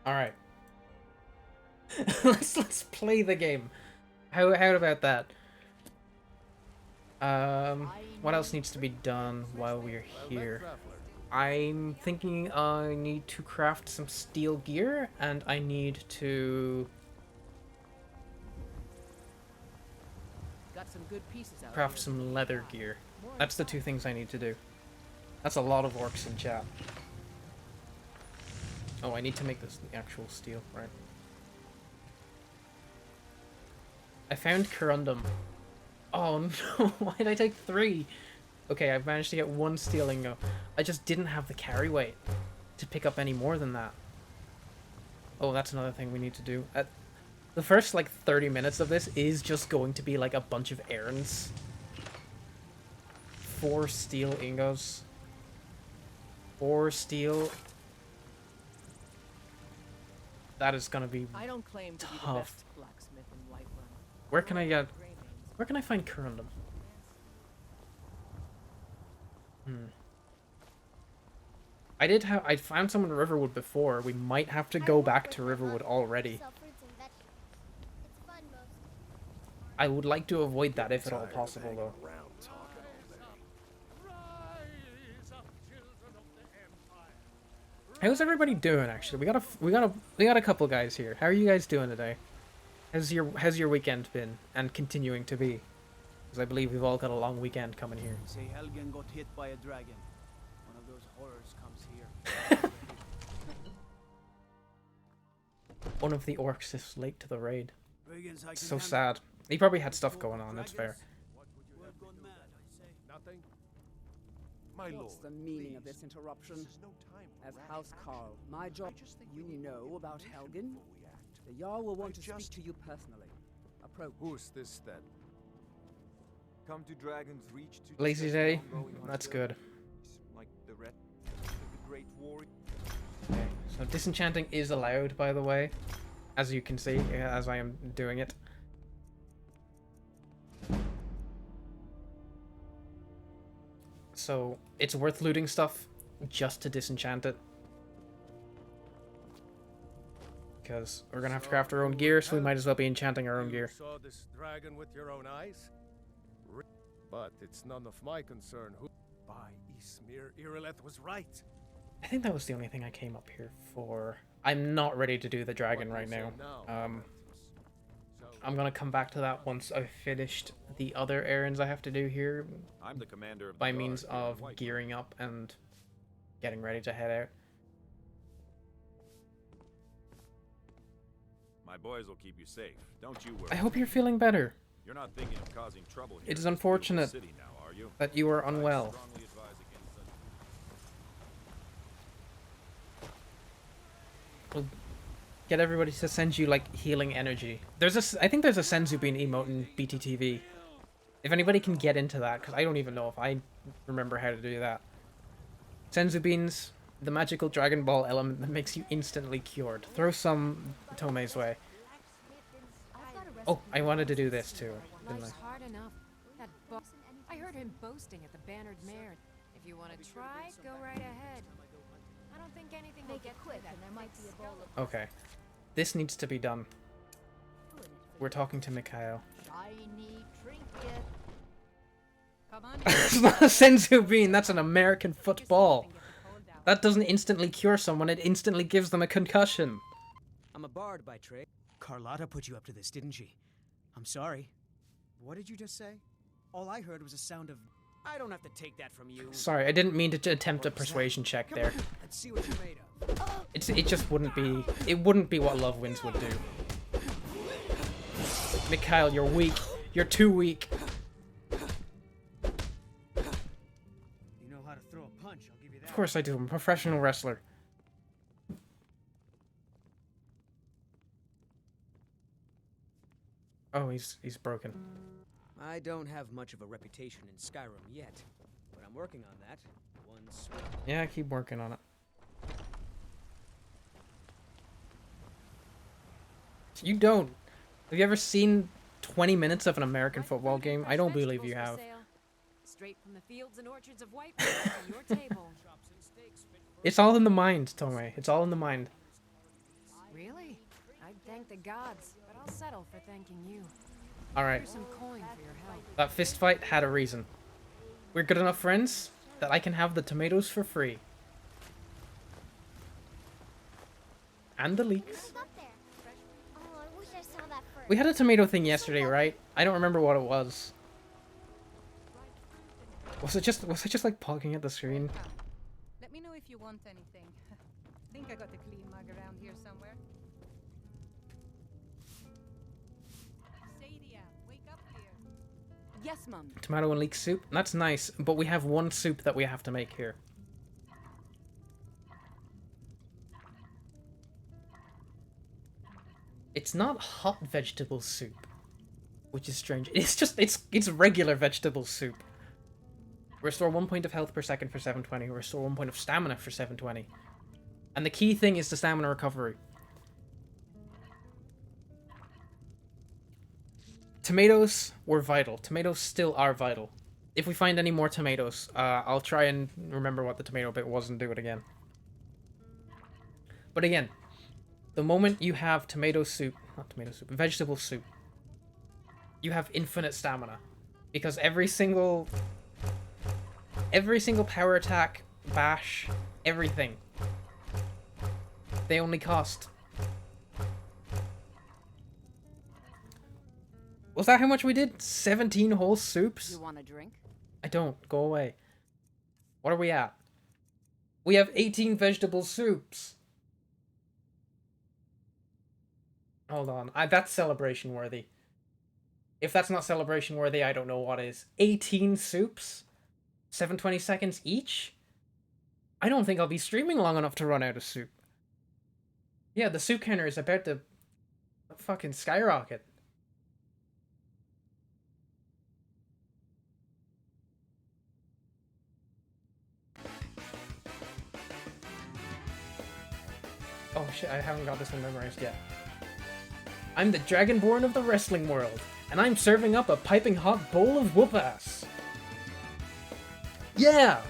All right. let's play the game. How about that? What else needs to be done while we're here? I'm thinking I need to craft some steel gear, and I need to Got some good pieces out craft here. some leather gear. That's the two things I need to do. That's a lot of orcs in chat. Oh, I need to make this the actual steel, right? I found corundum. Oh no, why did I take 3? Okay, I've managed to get 1 steel ingot. I just didn't have the carry weight to pick up any more than that. Oh, that's another thing we need to do. The first, like, 30 minutes of this is just going to be, like, a bunch of errands. 4 steel ingots. 4 steel. That is gonna be I don't claim to be the tough. best blacksmith in Whiterun. Where can I get... Where can I find corundum? I found some in Riverwood before. We might have to go back to Riverwood already. I would like to avoid that if at all Tired of possible, hanging though. around talking all day. Rise up, children of the Empire. How's everybody doing? Actually, we got a couple guys here. How are you guys doing today? How's your weekend been and continuing to be? Because I believe we've all got a long weekend coming here. Say Helgen got hit by a dragon. One of those horrors comes here. One of the orcs is late to the raid. Brigands, I can So handle- sad. He probably had stuff going on, that's fair. What would you You have have gone been mad, I say. doing? Nothing? My What's the lord, meaning of please. this interruption? This is no time for As rash House action. Carl, my job. I just think You we need know more about information Helgen? before we act. The Jarl will want I to just- speak to you personally. Approach. Who's this then? Come to Dragon's Reach to Lazy discuss day? the ongoing That's hostilities, good. like the red of the great warrior. Okay, so disenchanting is allowed, by the way, as you can see, as I am doing it. So it's worth looting stuff just to disenchant it, because we're gonna have to craft our own gear, so we might as well be enchanting our own gear. You saw this dragon with your own eyes? But it's none of my concern who... By Ismir, Irileth was right. I think that was the only thing I came up here for. I'm not ready to do the dragon What right do you now. say Arthas? So, I'm gonna come back to that once I've finished the other errands I have to do here I'm the commander of the by guard means here in of Whiterun. gearing up and getting ready to head out. My boys will keep you safe. Don't you worry. I hope you're feeling better, You're not thinking of causing trouble here. It is in this beautiful unfortunate city now, are you? that you are I unwell. strongly advise against such- We'll get everybody to send you like healing energy. I think there's a Senzubin emote in BTTV. If anybody can get into that, because I don't even know if I remember how to do that. Senzubins, the magical Dragon Ball element that makes you instantly cured. Throw some Tomei's way. Oh, I wanted to do this too, didn't Life's I? hard enough. That I heard him boasting at the Bannered Mare. If you want to try, go right ahead. I don't think anything will get quick, and there might be a bowl of Okay. This needs to be done. We're talking to Mikhail. Shiny trinket. Come on. It's not a Senzubin, that's an American football. That doesn't instantly cure someone, it instantly gives them a concussion. I'm a bard by trade. Carlotta put you up to this, didn't she? I'm sorry. What did you just say? All I heard was a sound of... I don't have to take that from you. Sorry, I didn't mean to attempt a persuasion check there. Let's see what you're made of. It just wouldn't be what Love Wins would do. Mikhail, you're weak. You're too weak. You know how to throw a punch, I'll give you that. Of course I do, I'm a professional wrestler. Oh, he's broken. I don't have much of a reputation in Skyrim yet, but I'm working on that. One sweet. Yeah, keep working on it. You don't. Have you ever seen 20 minutes of an American football game? I don't believe you have. Straight from the fields and orchards of Whitewood to your table. It's all in the mind, Tomei. It's all in the mind. Really? I'd thank the gods, but I'll settle for thanking you. Alright. Here's some coin for your help. That fist fight had a reason. We're good enough friends that I can have the tomatoes for free. And the leeks. We had a tomato thing yesterday, right? I don't remember what it was. Was it just like poking at the screen? Let me know if you want anything. Think I got a clean mug around here somewhere. Sadia, wake up here. Yes, Mum. Tomato and leek soup? That's nice, but we have one soup that we have to make here. It's not hot vegetable soup, which is strange. It's just, it's regular vegetable soup. Restore 1 point of health per second for 720. Restore 1 point of stamina for 720. And the key thing is the stamina recovery. Tomatoes were vital. Tomatoes still are vital. If we find any more tomatoes, I'll try and remember what the tomato bit was and do it again. But again, the moment you have tomato soup, not tomato soup, vegetable soup, you have infinite stamina. Because every single power attack, bash, everything, they only cost... Was that how much we did? 17 whole soups? You want a drink? I don't. Go away. What are we at? We have 18 vegetable soups. Hold on. That's celebration worthy. If that's not celebration worthy, I don't know what is. 18 soups? 720 seconds each? I don't think I'll be streaming long enough to run out of soup. Yeah, the soup counter is about to fucking skyrocket. Oh shit, I haven't got this one memorized yet. I'm the Dragonborn of the wrestling world, and I'm serving up a piping hot bowl of whoop-ass. Yeah!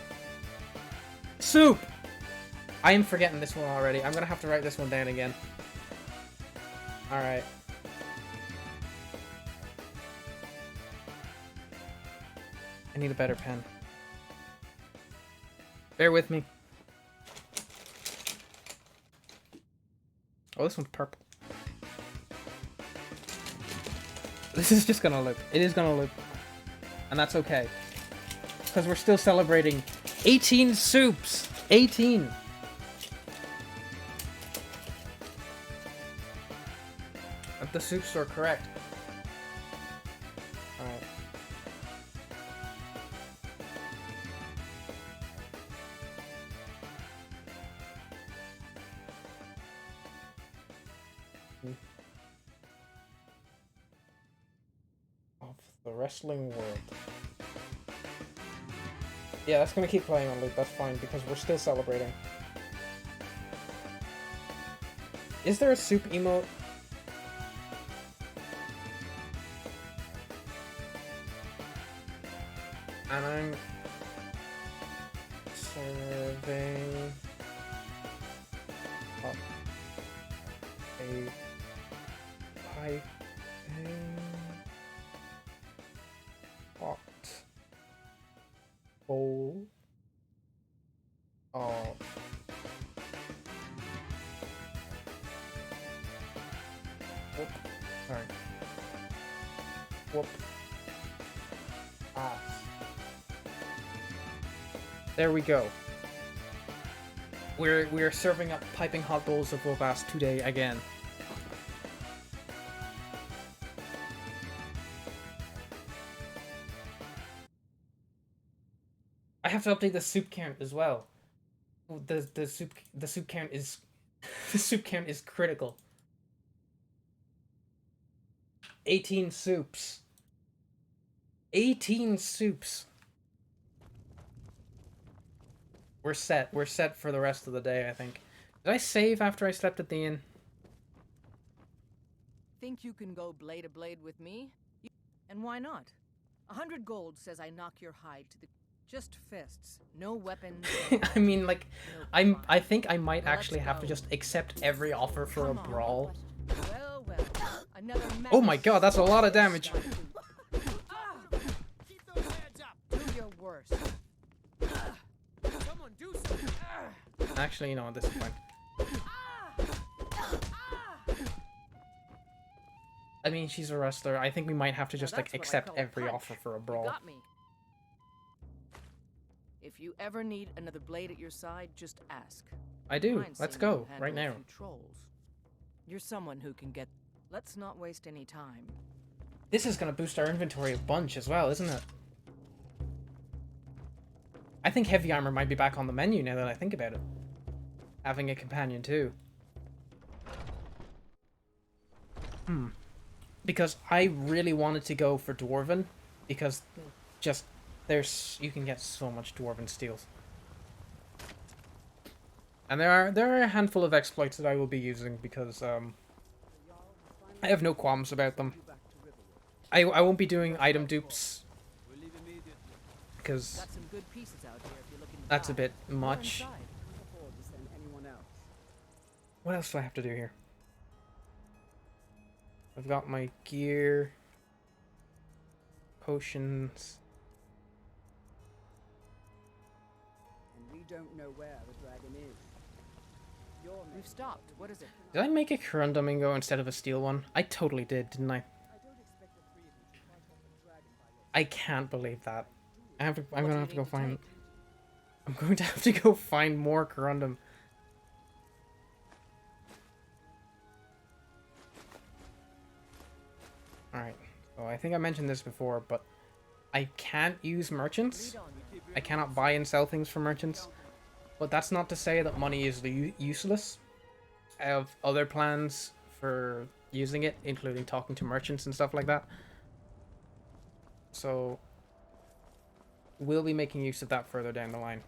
Soup! I am forgetting this one already. I'm gonna have to write this one down again. Alright. I need a better pen. Bear with me. Oh, this one's purple. This is just gonna loop. It is gonna loop. And that's okay. Because we're still celebrating 18 soups! 18! At the soup store, correct. Alright. Of the wrestling world. Yeah, that's gonna keep playing on loop, that's fine, because we're still celebrating. Is there a soup emote? And I'm serving up a piping hot bowl of whoop, sorry, whoop ass. There we go. We're serving up piping hot bowls of whoop ass today again. I have to update the soup count as well. The soup count is the soup count is critical. 18 soups. 18 soups. We're set. We're set for the rest of the day, I think. Did I save after I slept at the inn? think you can go blade to blade with me? And why not? 100 gold says I knock your hide to the... Just fists. No weapons. I mean, like, no I think I might Let's actually have to go. just accept every offer for Come a on. brawl. Well, another Oh my god, that's a lot of damage. Keep those hands up! Do your worst. Someone do something! Actually, you know what, this is fine. I mean, she's a wrestler. I think we might have to Now just, like, that's what I accept call a every punch. offer for a You brawl. got me. If you ever need another blade at your side, just ask. I do. Mind Let's seeing you go, right handle a now. few Trolls. You're someone who can get... Let's not waste any time. This is gonna boost our inventory a bunch as well, isn't it? I think heavy armor might be back on the menu now that I think about it. Having a companion too. Because I really wanted to go for Dwarven, because just you can get so much Dwarven steals. And there are a handful of exploits that I will be using because I have no qualms about them. I won't be doing item dupes because Got some good pieces out here if you're looking to that's a buy. bit Go much. inside. Afford to send anyone else. What else do I have to do here? I've got my gear, potions. And we don't know where the dragon is. Your We've name. stopped. What is it? Did I make a Corundomingo instead of a steel one? I totally did, didn't I? I don't expect the three of you to fight off the dragon by yourself. I can't believe that. I'm What gonna do you have to go need find. take? I'm going to have to go find more Corundum. Alright, so I think I mentioned this before, but I can't use merchants. Lead on. I cannot buy and sell things from merchants. But that's not to say that money is useless. I have other plans for using it, including talking to merchants and stuff like that. So we'll be making use of that further down the line.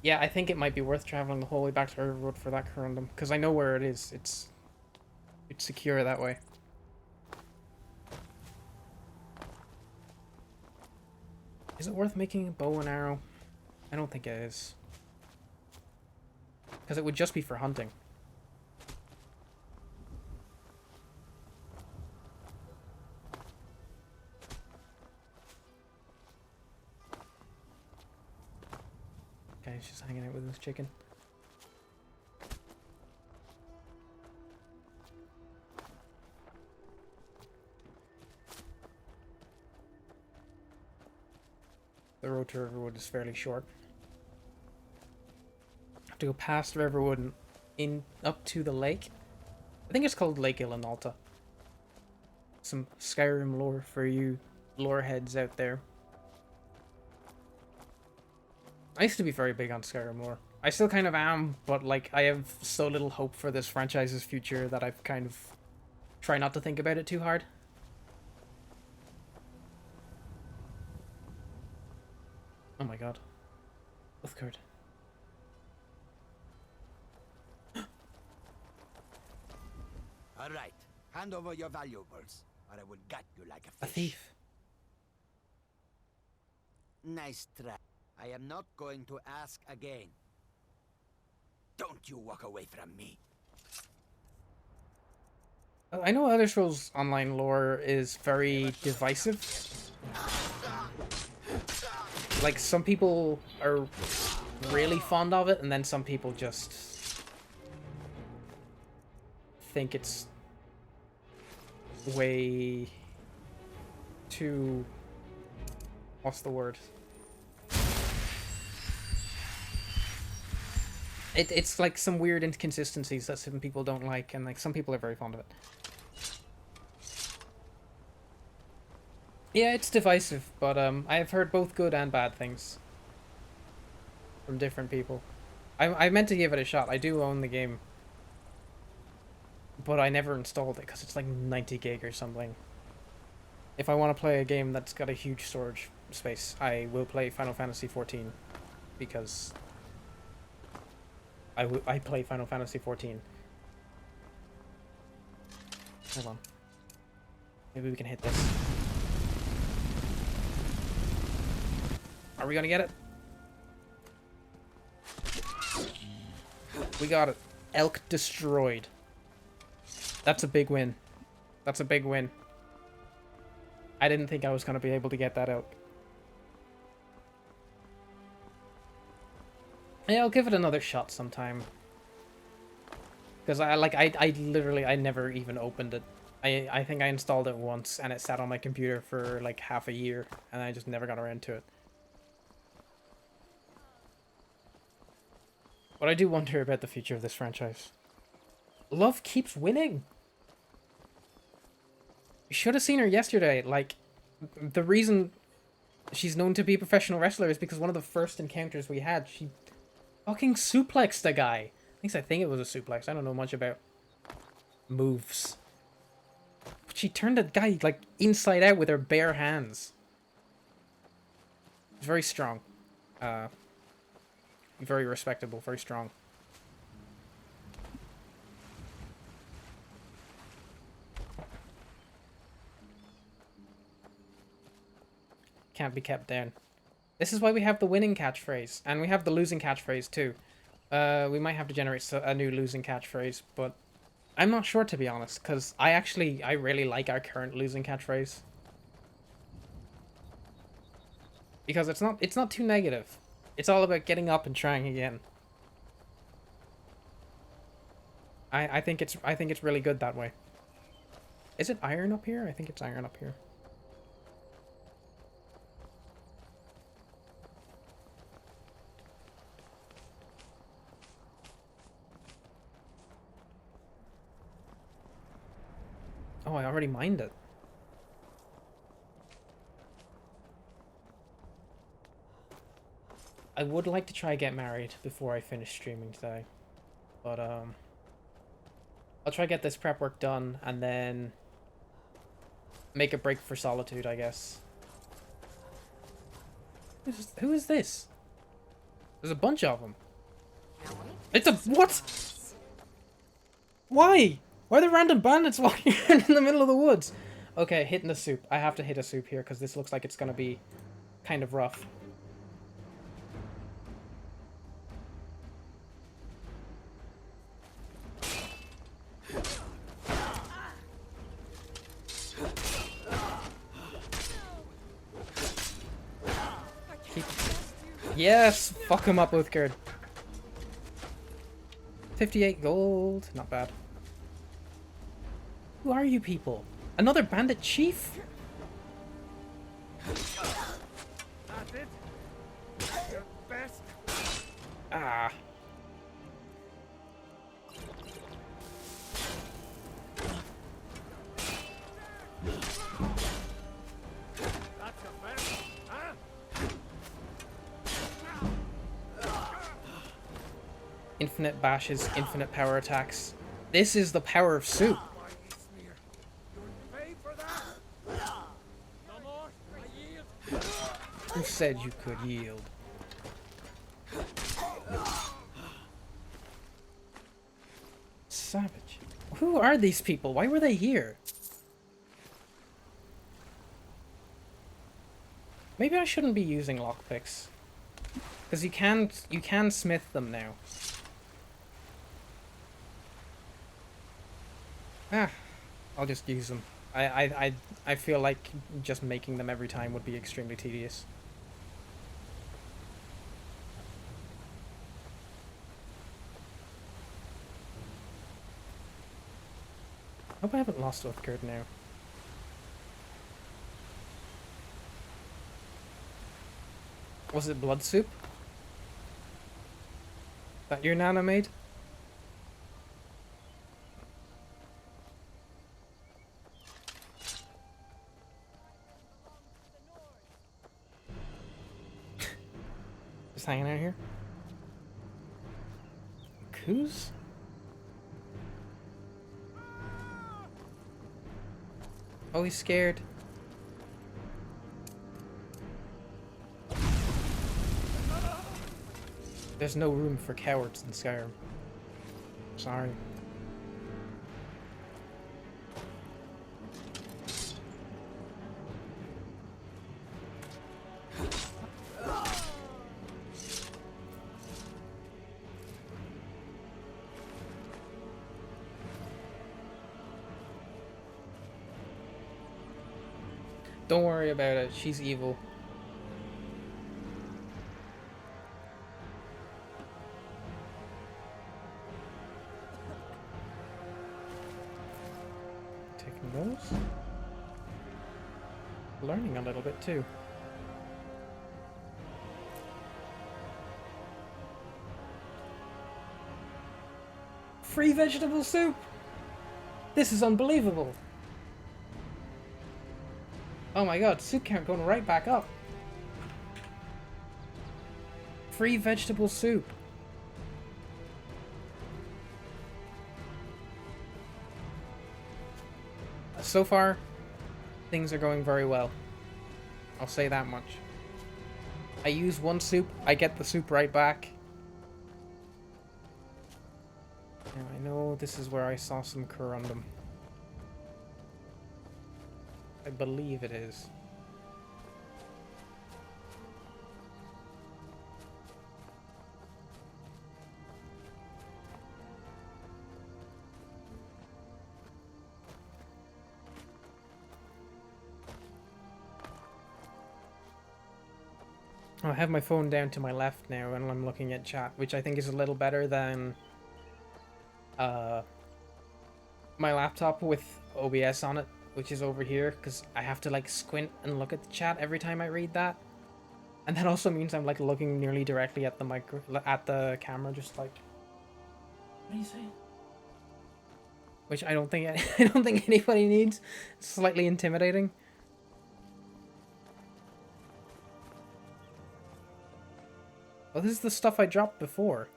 Yeah, I think it might be worth traveling the whole way back to Everwood for that Corundum, because I know where it is. It's secure that way. Is it worth making a bow and arrow? I don't think it is. Because it would just be for hunting. Okay, he's just hanging out with his chicken. The road to Riverwood is fairly short. Have to go past Riverwood and in up to the lake. I think it's called Lake Ilinalta. Some Skyrim lore for you lore heads out there. I used to be very big on Skyrim lore. I still kind of am, but like I have so little hope for this franchise's future that I've kind of try not to think about it too hard. Oh my god. Uthgard. All right, hand over your valuables, or I will gut you like A thief. Nice try. I am not going to ask again. Don't you walk away from me. I know Elder Scrolls Online lore is very divisive. Like, some people are really fond of it, and then some people just think it's way too... What's the word? It's like some weird inconsistencies that some people don't like, and like some people are very fond of it. Yeah, it's divisive, but I have heard both good and bad things from different people. I meant to give it a shot. I do own the game, but I never installed it because it's like 90 gig or something. If I want to play a game that's got a huge storage space. I will play Final Fantasy 14 because I play Final Fantasy 14. Hold on. Maybe we can hit this. Are we gonna get it? We got it. Elk destroyed. That's a big win. That's a big win. I didn't think I was gonna be able to get that elk. Yeah, I'll give it another shot sometime. Because I literally, I never even opened it. I think I installed it once and it sat on my computer for like half a year and I just never got around to it. But I do wonder about the future of this franchise. Love keeps winning. You should have seen her yesterday. Like, the reason she's known to be a professional wrestler is because one of the first encounters we had, she fucking suplexed a guy. At least I think it was a suplex. I don't know much about moves. But she turned that guy, like, inside out with her bare hands. It's very strong. Very respectable, very strong. Can't be kept down. This is why we have the winning catchphrase. And we have the losing catchphrase too. We might have to generate a new losing catchphrase, but I'm not sure, to be honest, because I really like our current losing catchphrase. Because it's not too negative. It's all about getting up and trying again. I think it's really good that way. Is it iron up here? I think it's iron up here. Oh, I already mined it. I would like to try get married before I finish streaming today. But, I'll try get this prep work done and then make a break for solitude, I guess. Who is this? There's a bunch of them. It's a... What? Why? Why are there random bandits walking around in the middle of the woods? Okay, hitting the soup. I have to hit a soup here because this looks like it's going to be kind of rough. Yes! Fuck him up, Uthgerd. 58 gold. Not bad. Who are you people? Another bandit chief? That's it. Your best. Ah. That's your best, huh? Infinite bashes, infinite power attacks. This is the power of soup. Who said you could yield? Savage. Who are these people? Why were they here? Maybe I shouldn't be using lockpicks. Because you can smith them now. Ah, I'll just use them. I feel like just making them every time would be extremely tedious. Hope I haven't lost Uthgerd now. Was it blood soup? That your nana made? Just hanging out here? Coos? Oh, he's scared. There's no room for cowards in Skyrim. Sorry. Don't worry about it, she's evil. Taking those. Learning a little bit too. Free vegetable soup! This is unbelievable! Oh my god, soup count going right back up. Free vegetable soup. So far, things are going very well. I'll say that much. I use one soup, I get the soup right back. Now I know this is where I saw some corundum. I believe it is. I have my phone down to my left now and I'm looking at chat, which I think is a little better than my laptop with OBS on it, which is over here, because I have to like squint and look at the chat every time I read that. And that also means I'm like looking nearly directly at the camera, just like, what are you saying? Which I don't think I don't think anybody needs. It's slightly intimidating. Oh, this is the stuff I dropped before.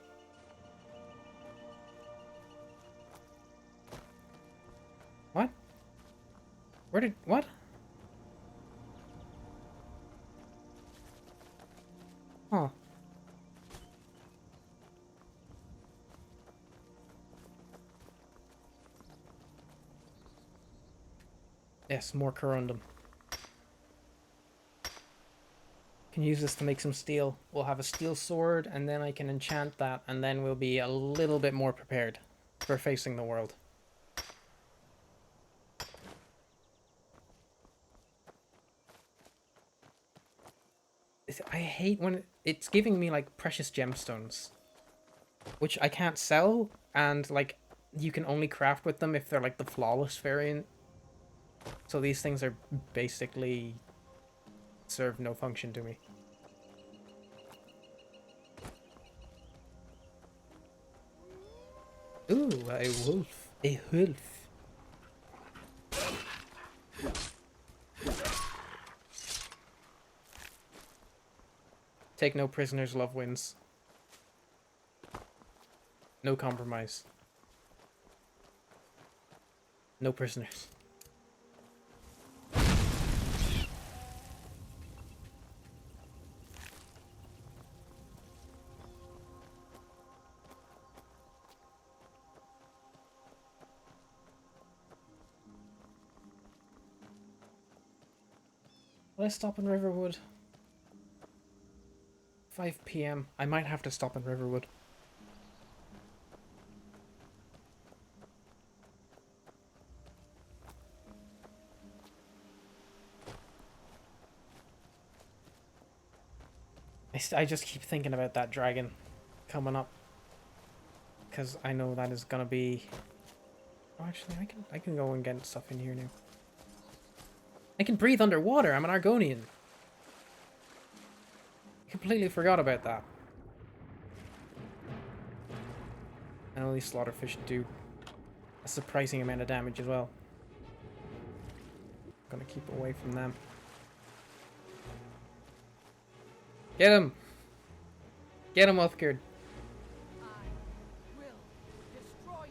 What? Where did... what? Huh. Yes, more corundum. Can use this to make some steel. We'll have a steel sword, and then I can enchant that, and then we'll be a little bit more prepared for facing the world. I hate when it's giving me like precious gemstones, which I can't sell, and like you can only craft with them if they're like the flawless variant. So these things are basically serve no function to me. Ooh, a wolf. A wolf. Take no prisoners, love wins. No compromise. No prisoners. Will I stop in Riverwood? 5 PM. I might have to stop in Riverwood. I just keep thinking about that dragon coming up, because I know that is gonna be... Oh, actually, I can go and get stuff in here now. I can breathe underwater. I'm an Argonian. I completely forgot about that. And all these slaughterfish do a surprising amount of damage as well. I'm gonna keep away from them. Get him! Get him, Ulfgerd. I will destroy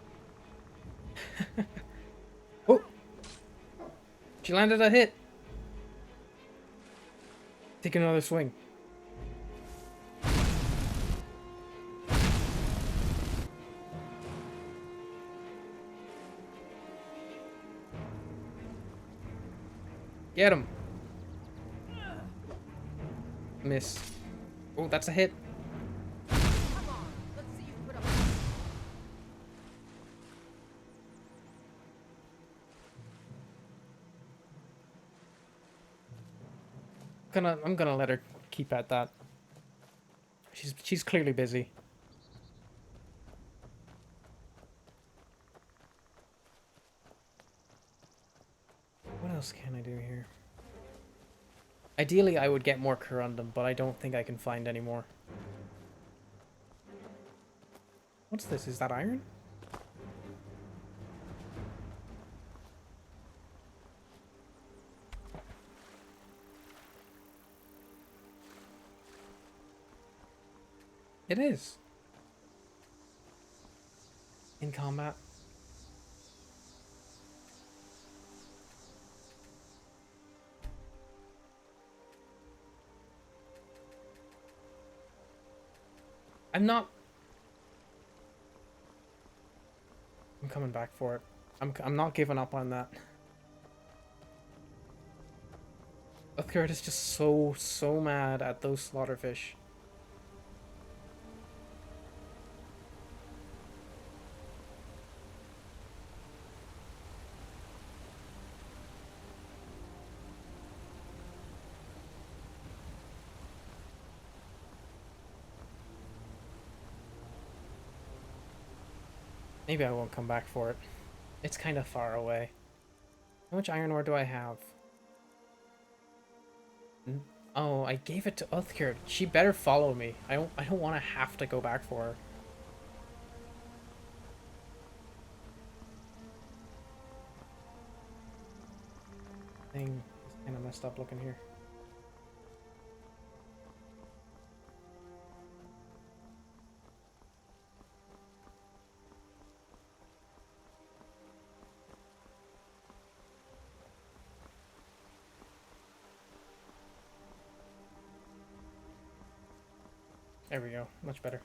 you. Oh! She landed a hit. Take another swing. Get him. Miss. Oh, that's a hit. Come on, let's see you put up. I'm gonna let her keep at that. She's clearly busy. What else can I do here? Ideally, I would get more corundum, but I don't think I can find any more. What's this? Is that iron? It is. In combat. I'm coming back for it. I'm not giving up on that. Uthgard is just so mad at those slaughterfish. Maybe I won't come back for it. It's kind of far away. How much iron ore do I have? Oh, I gave it to Uthgard. She better follow me. I don't want to have to go back for her. Thing is kind of messed up looking here. There we go. Much better.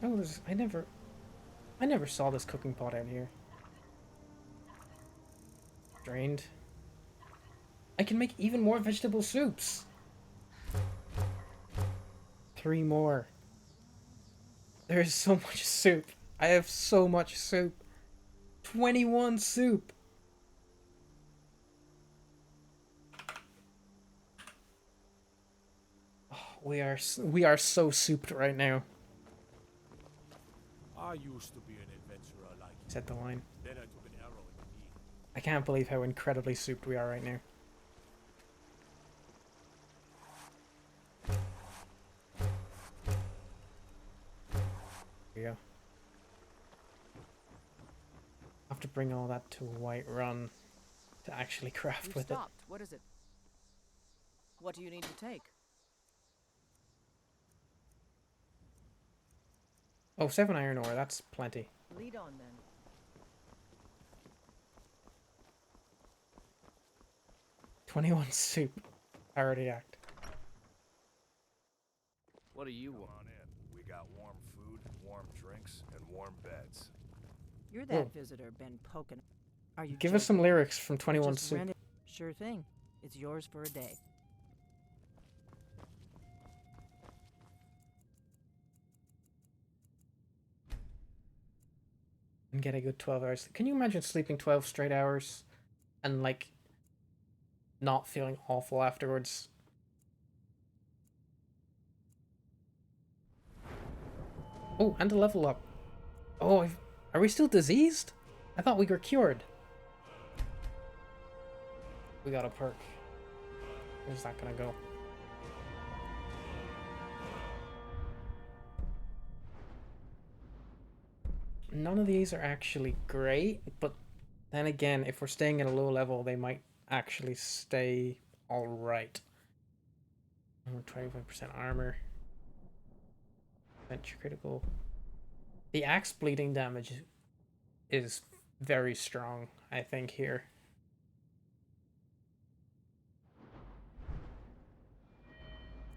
Oh, I never saw this cooking pot out here. Drained. I can make even more vegetable soups. 3 more. There is so much soup. I have so much soup. 21 soup. Oh, we are so souped right now. I used to be an adventurer like you. Said the line. Then I took an arrow in the knee. I can't believe how incredibly souped we are right now. There we go. Have to bring all that to Whiterun to actually craft You've with stopped. What is it? What do you need to take? it. Oh, 7 iron ore. That's plenty. Lead on then. 21 soup. Parody act. What do you want? Come on in. We got warm food, warm drinks, and warm beds. You're that visitor been poking. Are you Give us some joking? lyrics from You 21 just soup. rented- Sure thing. It's yours for a day. And get a good 12 hours. Can you imagine sleeping 12 straight hours and like not feeling awful afterwards? Oh, and a level up. Oh, are we still diseased? I thought we were cured. We got a perk. Where's that gonna go? None of these are actually great, but then again, if we're staying at a low level, they might actually stay alright. 25% armor. Venture critical. The axe bleeding damage is very strong, I think, here.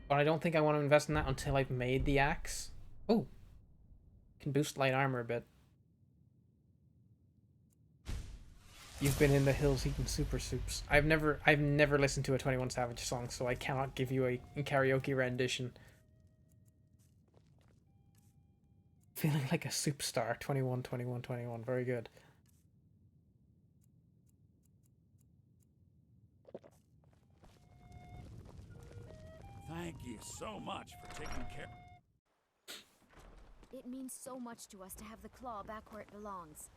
But I don't think I want to invest in that until I've made the axe. Oh, can boost light armor a bit. You've been in the hills eating super soups. I've never listened to a 21 Savage song, so I cannot give you a karaoke rendition. Feeling like a soup star. 21, 21, 21. Very good. Thank you so much for taking care. It means so much to us to have the claw back where it belongs.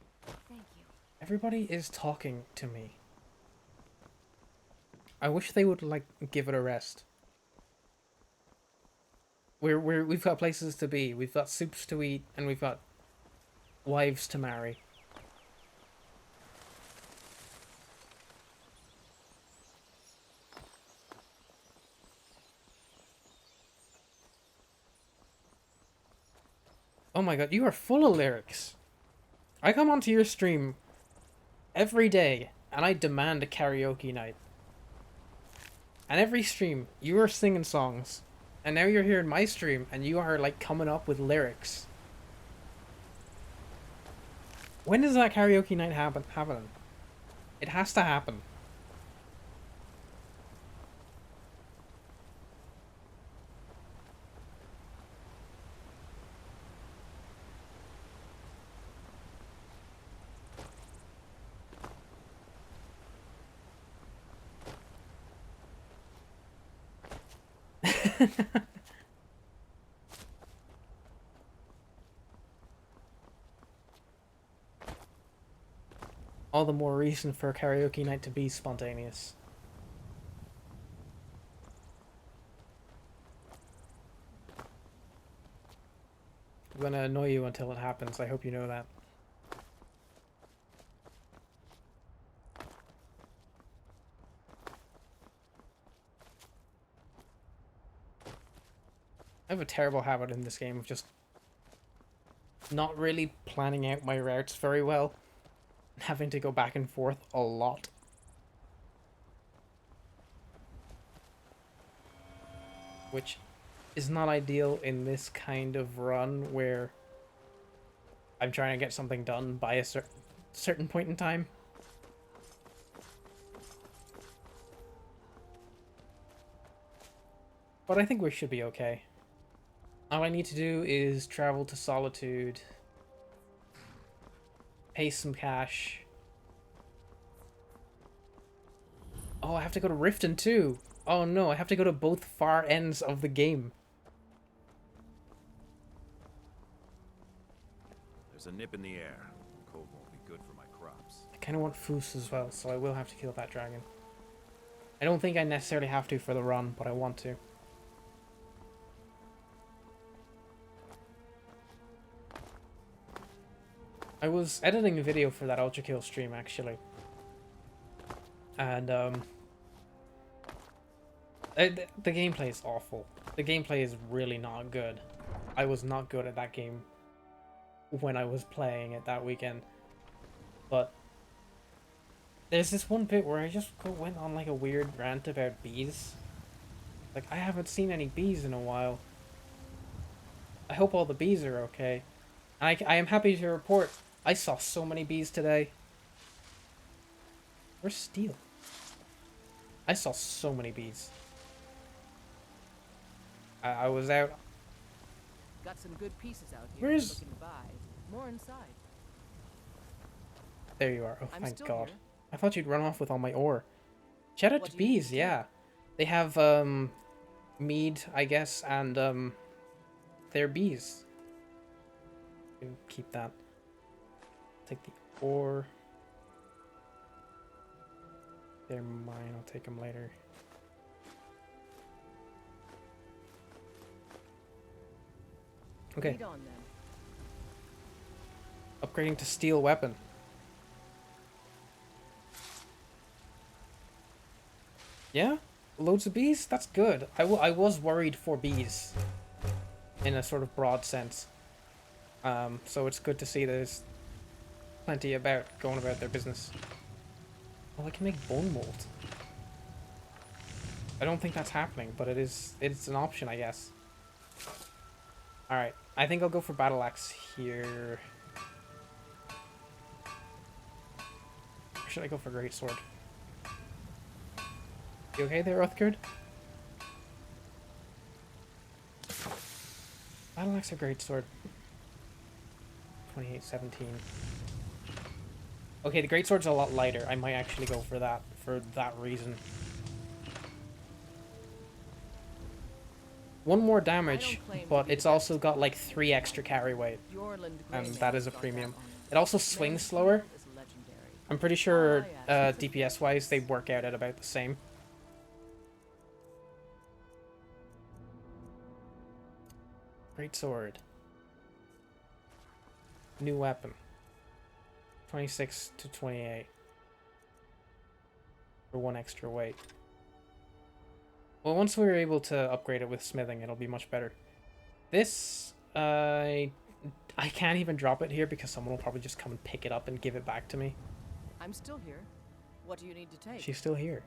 Thank you. Everybody is talking to me. I wish they would, like, give it a rest. We've got places to be, we've got soups to eat, and we've got wives to marry. Oh my god, you are full of lyrics. I come onto your stream every day, and I demand a karaoke night. And every stream, you are singing songs. And now you're here in my stream, and you are, like, coming up with lyrics. When does that karaoke night happen? It has to happen. All the more reason for a karaoke night to be spontaneous. I'm gonna annoy you until it happens. I hope you know that. I have a terrible habit in this game of just not really planning out my routes very well. Having to go back and forth a lot. Which is not ideal in this kind of run where I'm trying to get something done by a certain point in time. But I think we should be okay. All I need to do is travel to Solitude, pay some cash. Oh, I have to go to Riften too. Oh no, I have to go to both far ends of the game. There's a nip in the air. Cold won't be good for my crops. I kind of want Foos as well, so I will have to kill that dragon. I don't think I necessarily have to for the run, but I want to. I was editing a video for that Ultra Kill stream, actually. And, the gameplay is awful. The gameplay is really not good. I was not good at that game when I was playing it that weekend. But there's this one bit where I just went on, like, a weird rant about bees. Like, I haven't seen any bees in a while. I hope all the bees are okay. I am happy to report I saw so many bees today. Where's Steel? I saw so many bees. I was out. Got some good pieces out here. Where's... Looking to buy. More inside. There you are. Oh, I'm thank still God. here. I thought you'd run off with all my ore. Shout out What to do you need bees, to yeah. They have, mead, I guess, and, they're bees. You can keep that. Take the ore. They're mine. I'll take them later. Okay. Lead on then. Upgrading to steel weapon. Yeah? Loads of bees? That's good. I was worried for bees. In a sort of broad sense. So it's good to see there's plenty going about their business. Oh, I can make bone mold. I don't think that's happening, but it's an option, I guess. Alright, I think I'll go for Battle Axe here. Or should I go for Greatsword? You okay there, Uthgard? Battle Axe or Greatsword? 2817. Okay, the Greatsword's a lot lighter. I might actually go for that reason. One more damage, but it's also got like 3 extra carry weight, and that is a premium. It also swings slower. I'm pretty sure DPS wise they work out at about the same. Great sword. New weapon. 26 to 28. For 1 extra weight. Well, once we're able to upgrade it with smithing, it'll be much better. This, I can't even drop it here because someone will probably just come and pick it up and give it back to me. I'm still here. What do you need to take? She's still here.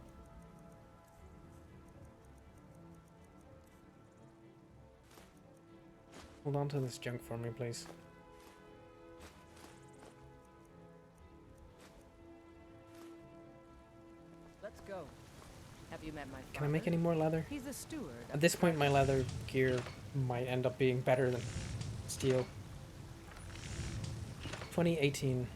Hold on to this junk for me, please. Let's go. Have you met my father? Can I make any more leather? He's a steward. At this point, my leather gear might end up being better than steel. 2018.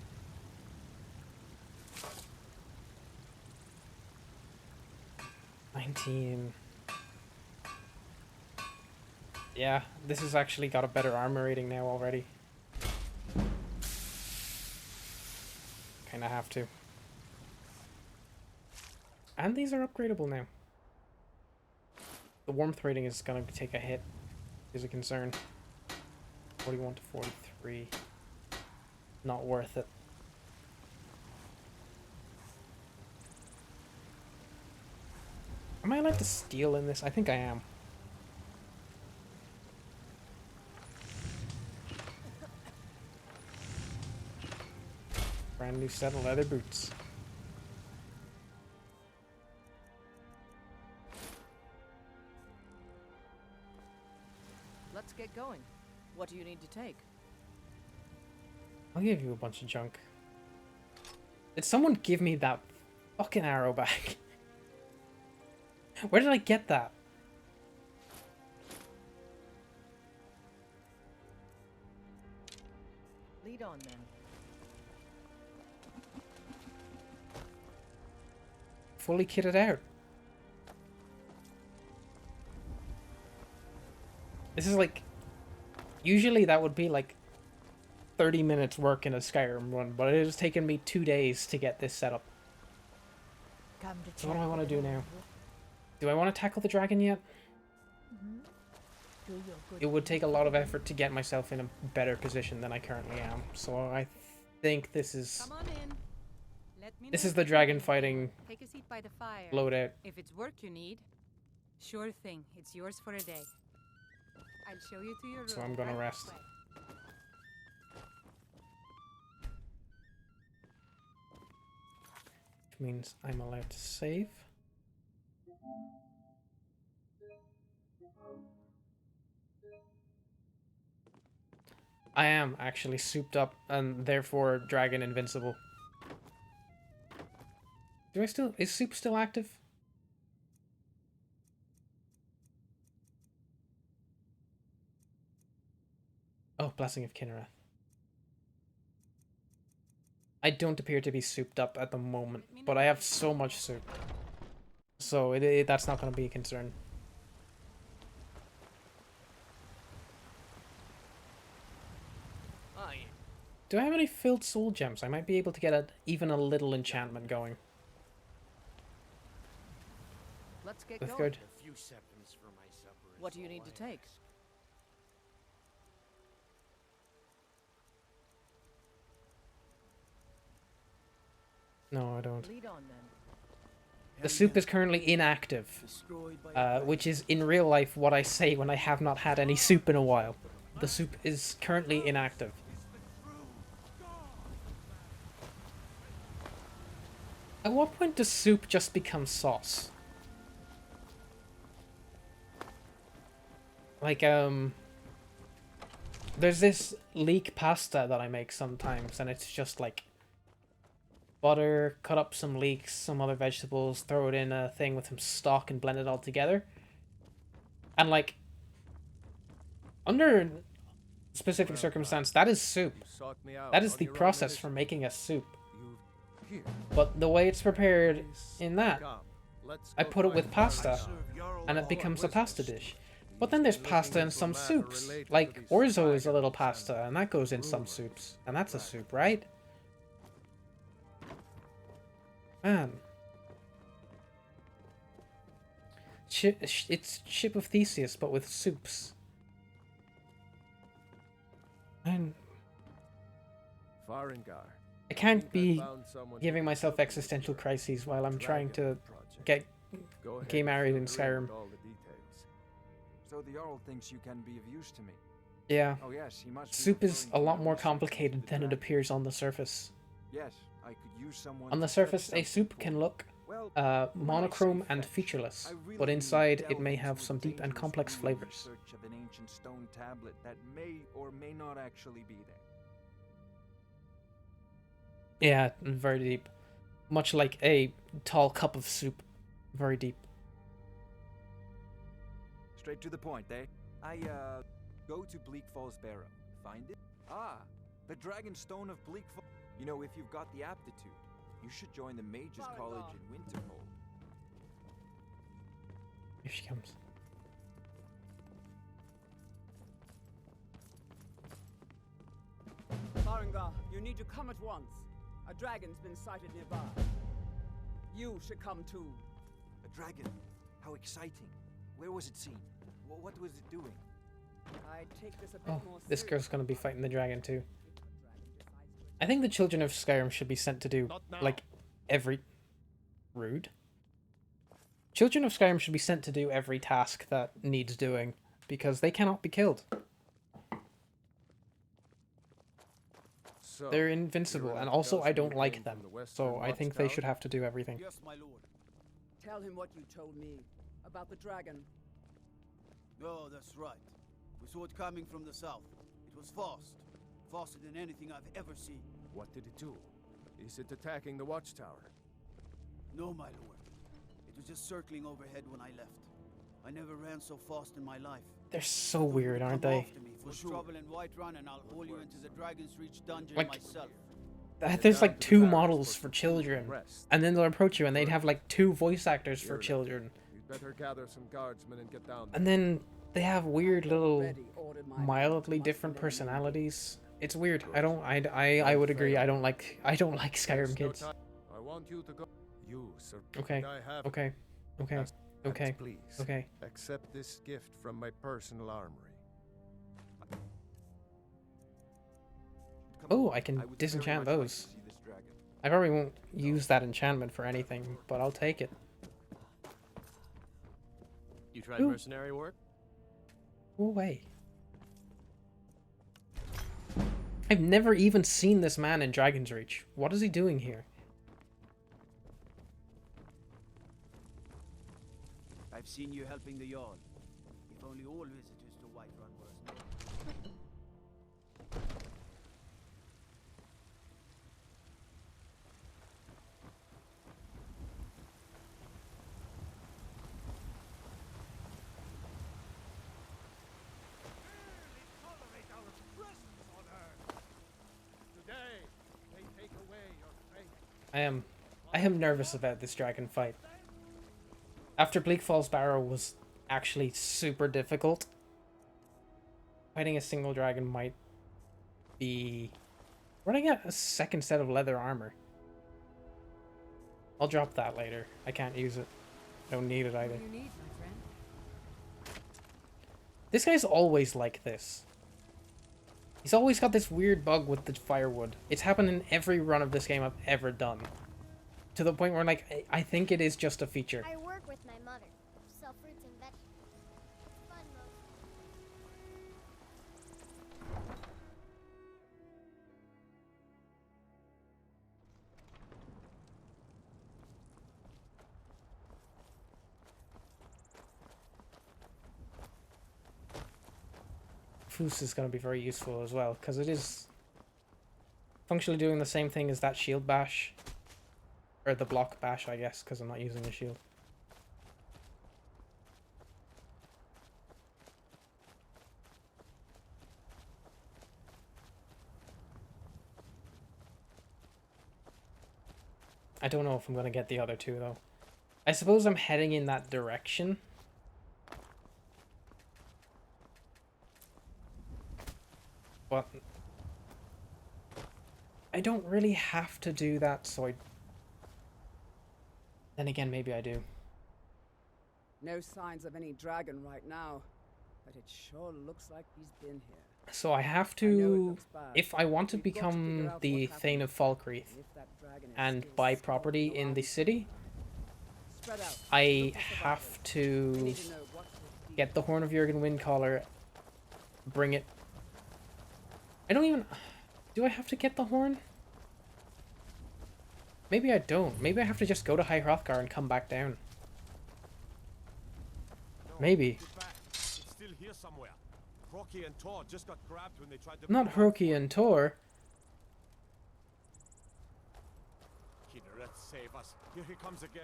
Yeah, this has actually got a better armor rating now already. Kinda have to. And these are upgradable now. The warmth rating is gonna take a hit, is a concern. 41 to 43. Not worth it. Am I allowed to steal in this? I think I am. Brand new set of leather boots. Let's get going. What do you need to take? I'll give you a bunch of junk. Did someone give me that fucking arrow back? Where did I get that? Lead on then. Fully kitted out. This is like... Usually that would be like 30 minutes work in a Skyrim run, but it has taken me 2 days to get this set up. So what do I want to do now? Do I want to tackle the dragon yet? It would take a lot of effort to get myself in a better position than I currently am, so I think this is... Come on in. This is the dragon fighting Take a seat by the fire. loadout. If it's work you need, sure thing. It's yours for a day. I'll show you to your room. So I'm gonna right rest. away. Which means I'm allowed to save. I am actually souped up and therefore dragon invincible. Is soup still active? Oh, Blessing of Kinnereth. I don't appear to be souped up at the moment, but I have so much soup. So that's not going to be a concern. Do I have any filled soul gems? I might be able to get even a little enchantment going. Let's get That's going. good. What do you need to take? No, I don't. Lead on then. The soup is currently inactive, which is in real life what I say when I have not had any soup in a while. The soup is currently inactive. At what point does soup just become sauce? Like, there's this leek pasta that I make sometimes, and it's just like butter, cut up some leeks, some other vegetables, throw it in a thing with some stock and blend it all together. And like, under specific circumstance, that is soup. That is the process for making a soup. But the way it's prepared in that, I put it with pasta, and it becomes a pasta dish. But then there's pasta in some soups. Like, orzo is a little pasta, and that goes in some soups. And that's a soup, right? Man. It's Ship of Theseus, but with soups. And I can't be giving myself existential crises while I'm trying to get married in Skyrim. So the Jarl thinks you can be of use to me. Yeah. Oh yes, he must. Soup is a lot more complicated than it appears on the surface. Yes, I could use someone. On the surface, a soup can look monochrome and featureless, but inside it may have some deep and complex flavors. Of an ancient stone tablet that may or may not actually be there. Yeah, very deep. Much like a tall cup of soup. Very deep. Straight to the point, eh? I go to Bleak Falls Barrow. Find it? Ah, the Dragon Stone of Bleak Falls. You know, if you've got the aptitude, you should join the Mages College in Winterhold. Here she comes. Farengar, you need to come at once. A dragon's been sighted nearby. You should come too. A dragon? How exciting. Where was it seen? What was it doing? I take this a bit more this girl's gonna be fighting the dragon too. I think the children of Skyrim should be sent to do, like, every... Rude. Children of Skyrim should be sent to do every task that needs doing, because they cannot be killed. They're invincible, and also I don't like them, so I think they should have to do everything. Yes, my lord. Tell him what you told me about the dragon. Oh, that's right. We saw it coming from the south. It was fast. Faster than anything I've ever seen. What did it do? Is it attacking the watchtower? No, my lord. It was just circling overhead when I left. I never ran so fast in my life. They're so weird, aren't they? For trouble in Whiterun, and I'll haul you into the Dragon's Reach dungeon Like, myself. There's like 2 models for children, and then they'll approach you and they'd have like 2 voice actors for children. You'd better gather some guardsmen and get down there. And then they have weird little, mildly different personalities. It's weird. I would agree. I don't like Skyrim kids. I want you to go. You, sir. Okay. Okay. Okay. Okay. Please. Okay. Accept this gift from my personal armory. Oh, I can disenchant those. I probably won't use that enchantment for anything, but I'll take it. You tried mercenary work? Go away. I've never even seen this man in Dragon's Reach. What is he doing here? I've seen you helping the Jarl. If only all visitors to Whiterun were as noble. I am nervous about this dragon fight. After Bleak Falls Barrow was actually super difficult, fighting a single dragon might be... Where'd I get a second set of leather armor? I'll drop that later. I can't use it. Don't need it either. What do you need, my friend? This guy's always like this. He's always got this weird bug with the firewood. It's happened in every run of this game I've ever done. To the point where, like, I think it is just a feature. I work with my mother. Sell fruits and vegetables. It's fun mostly. Foos is going to be very useful as well, because it is functionally doing the same thing as that shield bash. Or the block bash, I guess, because I'm not using the shield. I don't know if I'm going to get the other two, though. I suppose I'm heading in that direction. But I don't really have to do that, so I... Then again, maybe I do. No signs of any dragon right now, but it sure looks like he's been here. So I have to... If I want to become the Thane of Falkreath and buy property in the city, I have to get the Horn of Jurgen Windcaller, bring it... I don't even... Do I have to get the horn? Maybe I don't. Maybe I have to just go to High Hrothgar and come back down. Maybe. It's still here somewhere. Rocky and Tor just got grabbed when they tried to... Not Rocky and Tor. Kinneret, save us. Here he comes again.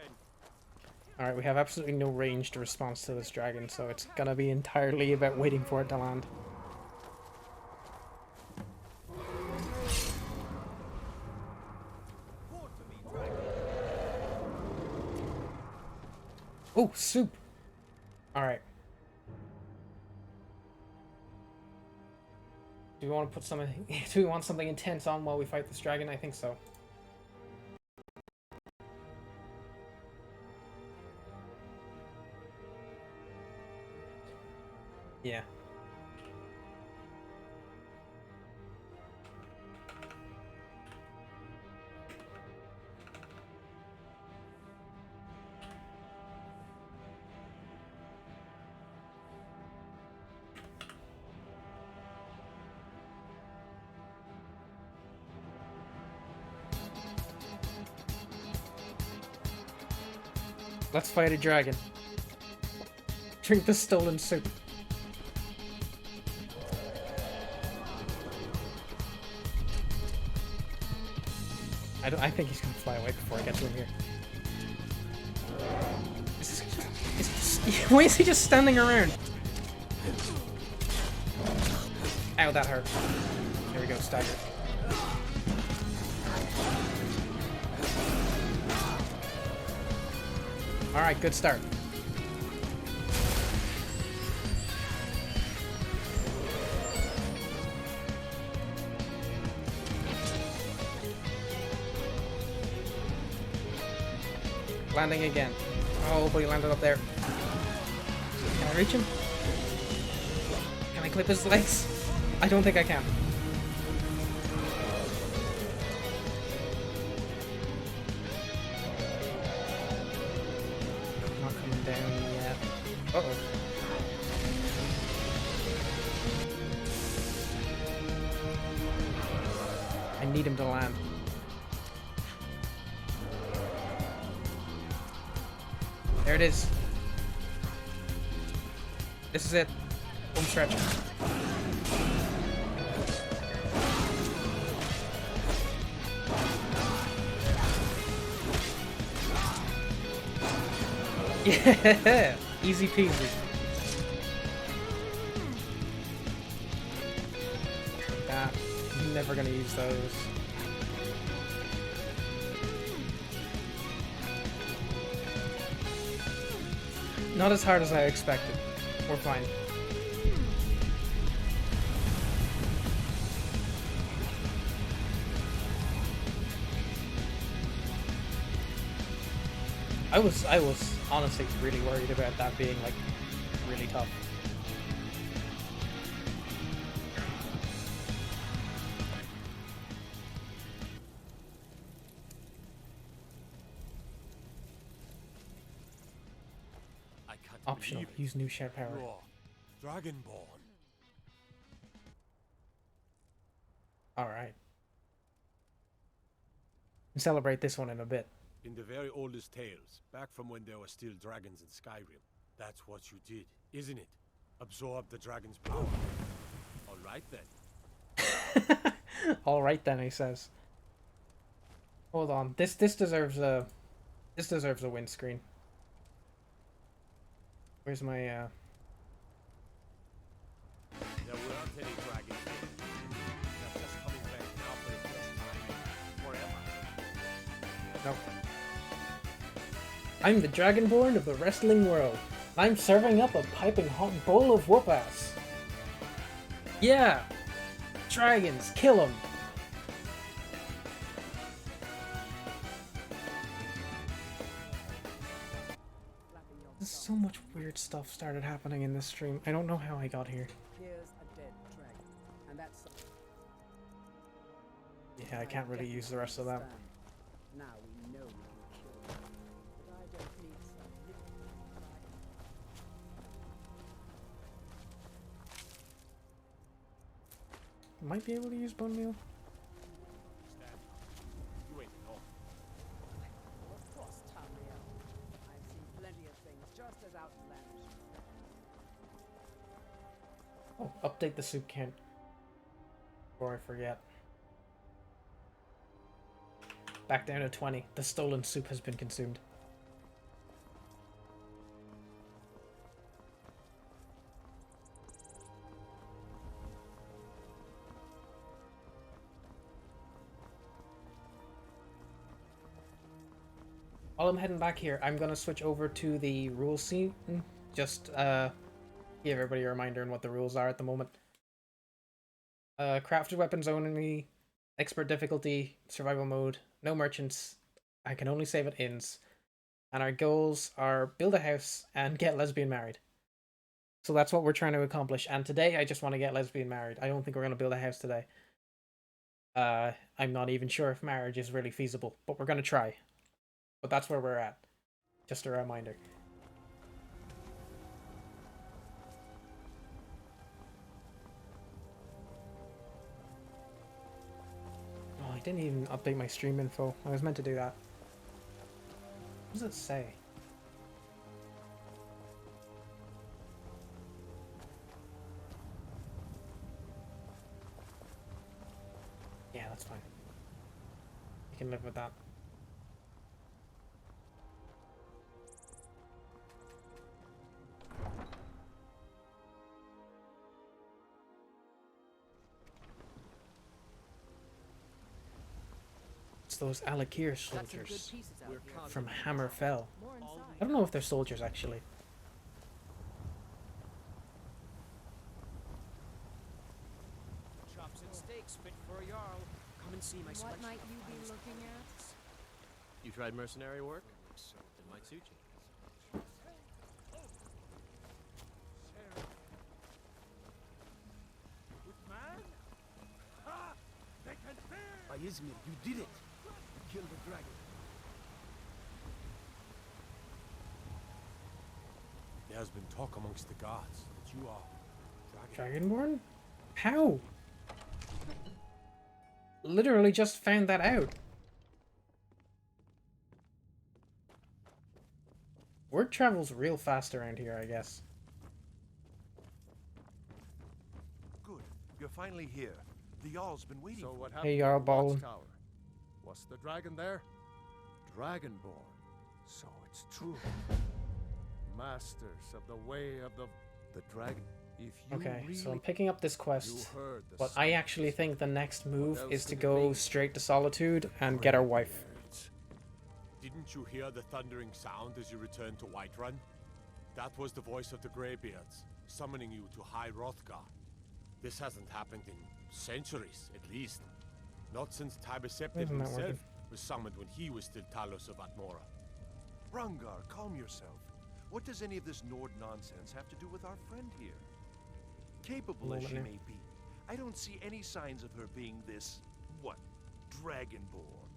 Alright, we have absolutely no ranged response to this dragon, so it's gonna be entirely about waiting for it to land. Oh, soup! Alright. Do we want to put something... Do we want something intense on while we fight this dragon? I think so. Yeah. Let's fight a dragon. Drink the stolen soup. I think he's gonna fly away before I get to him here. Why is he just standing around? Ow, that hurt. There we go, stagger. Alright, good start. Landing again. Oh, but he landed up there. Can I reach him? Can I clip his legs? I don't think I can. Not coming down yet. Uh-oh. I need him to land. There it is. This is it. Home stretch. Yeah! Easy peasy. That. I'm never gonna use those. Not as hard as I expected. We're fine. I was honestly really worried about that being like really tough. Optional. Use new share power. Dragonborn. Alright. Celebrate this one in a bit. In the very oldest tales, back from when there were still dragons in Skyrim, that's what you did, isn't it? Absorb the dragon's power. right then. All right then, he says. Hold on. This deserves a windscreen. Where's my There weren't any dragons here. They're just coming back now for the first time forever. No. I'm the Dragonborn of the wrestling world. I'm serving up a piping hot bowl of whoop ass. Yeah! Dragons, kill 'em! There's so much weird stuff started happening in this stream. I don't know how I got here. Here's a dead dragon, and that's. Yeah, I can't really use the rest of that. Now we know we can kill him, but I don't need some Might be able to use bone meal. You ain't know. Of course, Tamriel. I've seen plenty of things just as outlandish. Oh, update the soup can. Before I forget. Back down to 20. The stolen soup has been consumed. While I'm heading back here, I'm gonna switch over to the rules scene. Just give everybody a reminder on what the rules are at the moment. Crafted weapons only, expert difficulty, survival mode, no merchants. I can only save at inns. And our goals are build a house and get lesbian married. So that's what we're trying to accomplish. And today I just want to get lesbian married. I don't think we're gonna build a house today. I'm not even sure if marriage is really feasible, but we're gonna try. But that's where we're at. Just a reminder. Oh, I didn't even update my stream info. I was meant to do that. What does it say? Yeah, that's fine. You can live with that. Those Alakir soldiers from Hammerfell. I don't know if they're soldiers actually. Chops and steaks fit for a Jarl. Come and see my special. What might you be looking at? You tried mercenary work? It might suit you. Izmir, you did it! You killed the dragon. There has been talk amongst the gods that you are Dragonborn? How? Literally just found that out. Word travels real fast around here, I guess. Good. You're finally here. The Jarl's been waiting. So what Hey, happened Jarl to the Baldwin. Watchtower? Was the dragon there? Dragonborn. So it's true. Masters of the way of the dragon. If you Okay, really so I'm picking up this quest, heard the but I sound. actually think the next move else is to did it go mean? straight to Solitude and get our wife. Didn't you hear the thundering sound as you returned to Whiterun? That was the voice of the Greybeards, summoning you to High Hrothgar. This hasn't happened in centuries, at least. Not since Tibeseptid Isn't that himself working? was summoned when he was still Talos of Atmora. Rungar, calm yourself. What does any of this Nord nonsense have to do with our friend here? Capable as she Lorna. may be, I don't see any signs of her being this, what, Dragonborn.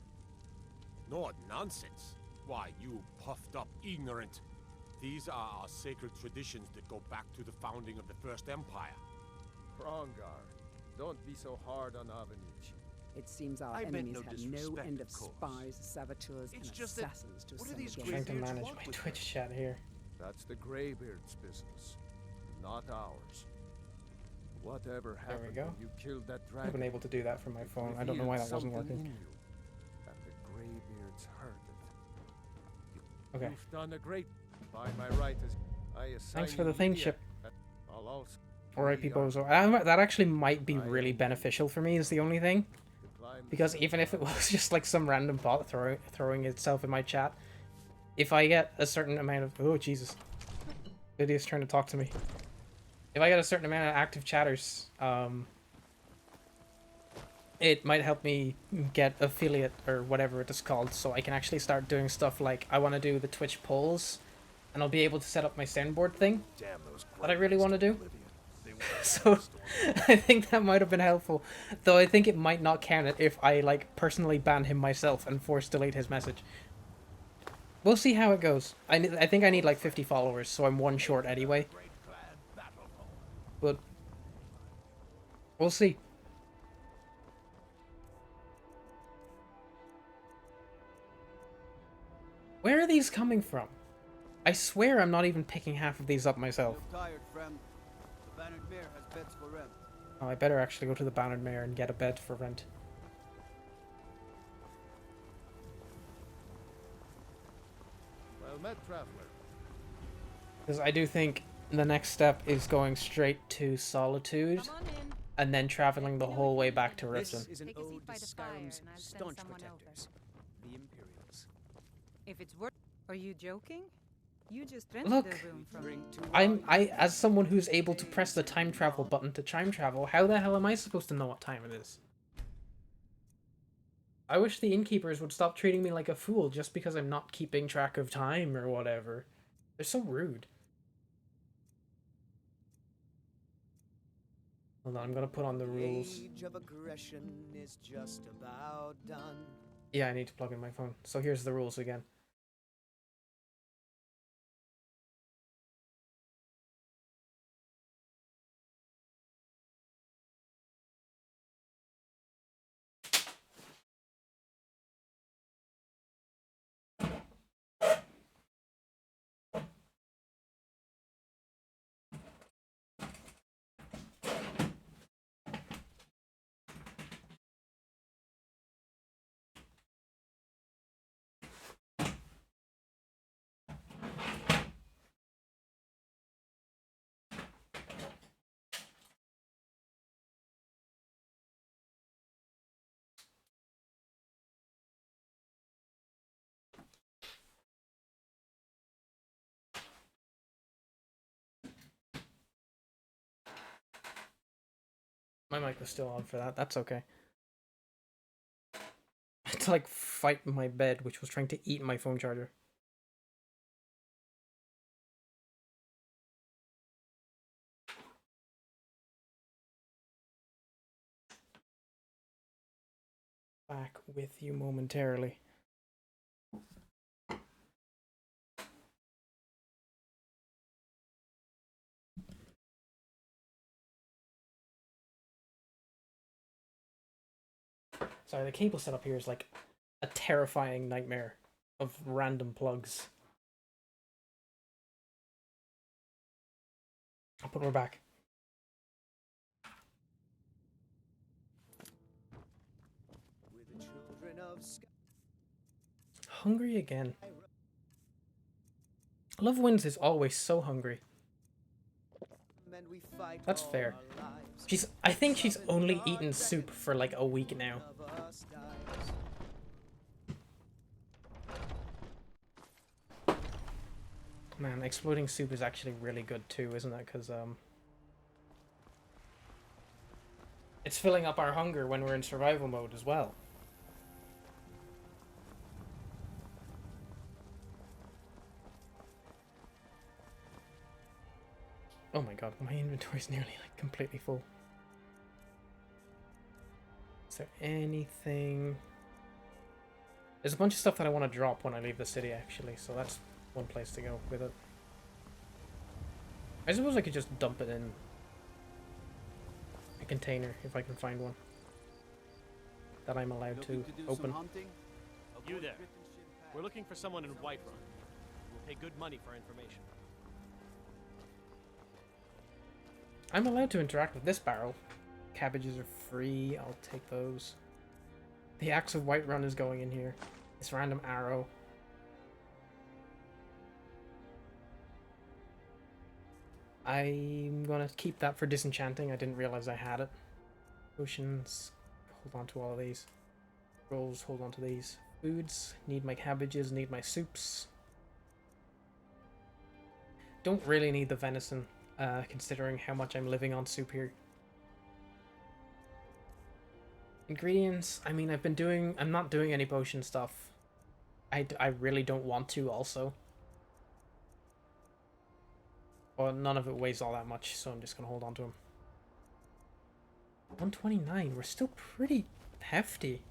Nord nonsense. Why, you puffed up ignorant. These are our sacred traditions that go back to the founding of the First Empire. Rongar, don't be so hard on Avenich. It seems our I meant enemies no have no disrespect, end of of course. spies, saboteurs, It's and just that- assassins to what are send these against Trying to Greybeards manage want my with Twitch her? chat here. That's the Greybeard's business, not ours. Whatever There happened we go. when you killed that I've dragon? been able to do that from my It phone. I don't know why that wasn't revealed something working. in you, and the Greybeards heard it. Okay. You've done a great. By my right, as I assign Thanks for the you thing, Lydia. Chip. I'll also. Alright, people. So that actually might be really beneficial for me. Is the only thing. Because even if it was just like some random bot throwing itself in my chat, if I get a certain amount of... Oh, Jesus. Lydia's trying to talk to me. If I get a certain amount of active chatters, it might help me get affiliate or whatever it is called, so I can actually start doing stuff like I want to do the Twitch polls, and I'll be able to set up my soundboard thing that I really want to do. So I think that might have been helpful, though I think it might not count it if I like personally ban him myself and force delete his message. We'll see how it goes. I think I need like 50 followers, so I'm one short anyway. But we'll see. Where are these coming from? I swear I'm not even picking half of these up myself. Tired, friend. The Bannered Mare has beds for rent. Oh, I better actually go to the Bannered Mare and get a bed for rent. Well met, traveler. Because I do think the next step is going straight to Solitude, and then traveling the whole way back to Riften. This is an ode to Skyrim's staunch protectors, the Imperials. If it's worth... Are you joking? You just rented Look, the room from me. as someone who's able to press the time travel button to time travel, how the hell am I supposed to know what time it is? I wish the innkeepers would stop treating me like a fool just because I'm not keeping track of time or whatever. They're so rude. Hold on, I'm gonna put on the rules. Age of aggression is just about done. Yeah, I need to plug in my phone. So here's the rules again. My mic was still on for that. That's okay. I had to like fight my bed, which was trying to eat my phone charger. Back with you momentarily. Sorry, the cable setup here is like a terrifying nightmare of random plugs. But we're back. We're the children of Sky. Hungry again. Love Wins is always so hungry. That's fair. I think she's only eaten soup for like a week now. Man, exploding soup is actually really good too, isn't it? Because it's filling up our hunger when we're in survival mode as well. Oh my god, my inventory's nearly like completely full. Is there anything? There's a bunch of stuff that I want to drop when I leave the city actually, so that's one place to go with it. I suppose I could just dump it in a container if I can find one that I'm allowed to open. You there. We're looking for someone in Whiterun. We'll pay good money for information. I'm allowed to interact with this barrel. Cabbages are free. I'll take those. The Axe of Whiterun is going in here. This random arrow. I'm gonna keep that for disenchanting. I didn't realize I had it. Potions. Hold on to all of these. Rolls. Hold on to these. Foods. Need my cabbages. Need my soups. Don't really need the venison, considering how much I'm living on soup here. Ingredients. I mean, I'm not doing any potion stuff. I really don't want to also. Well, none of it weighs all that much, so I'm just gonna hold on to them. 129. We're still pretty hefty.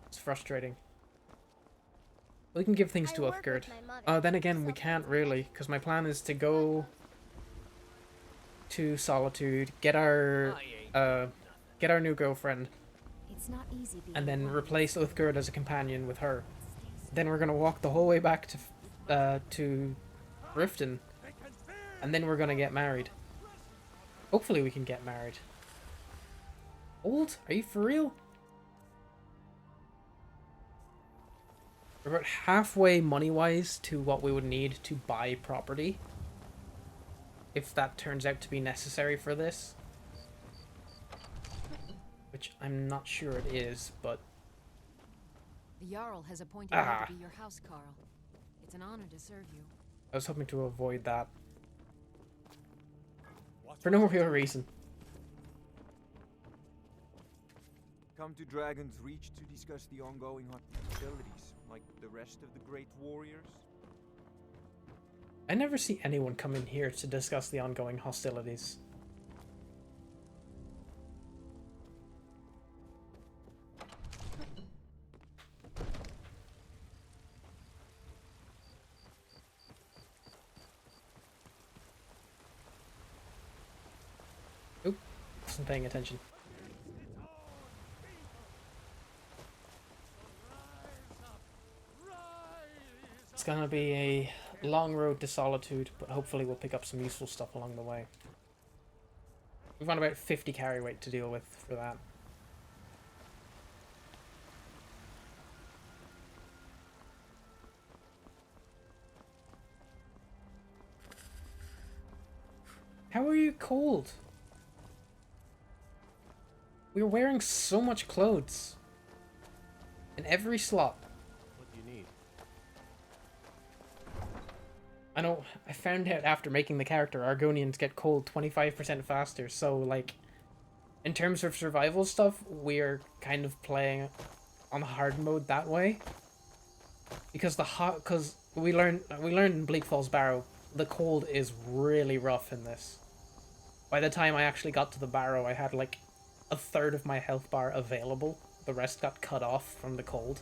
It's frustrating. We can give things to Uthgerd. Then again, we can't really, because my plan is to go to Solitude, get our new girlfriend, It's not easy being and then alone. replace Uthgerd as a companion with her. Then we're gonna walk the whole way back to Riften, and then we're gonna get married. Hopefully we can get married. Old? Are you for real? We're about halfway money-wise to what we would need to buy property. If that turns out to be necessary for this. Which I'm not sure it is, but... The Jarl has appointed me to be your house, Carl. It's an honor to serve you. I was hoping to avoid that. For no real reason. Come to Dragon's Reach to discuss the ongoing hostilities, like the rest of the great warriors? I never see anyone come in here to discuss the ongoing hostilities. Oop, wasn't paying attention. It's gonna be a long road to Solitude, but hopefully we'll pick up some useful stuff along the way. We've got about 50 carry weight to deal with for that. How are you cold? We're wearing so much clothes. In every slot. What do you need? I know, I found out after making the character, Argonians get cold 25% faster, so, like, in terms of survival stuff, we're kind of playing on hard mode that way. Because because we learned in Bleak Falls Barrow, the cold is really rough in this. By the time I actually got to the Barrow, I had, like, a third of my health bar available. The rest got cut off from the cold.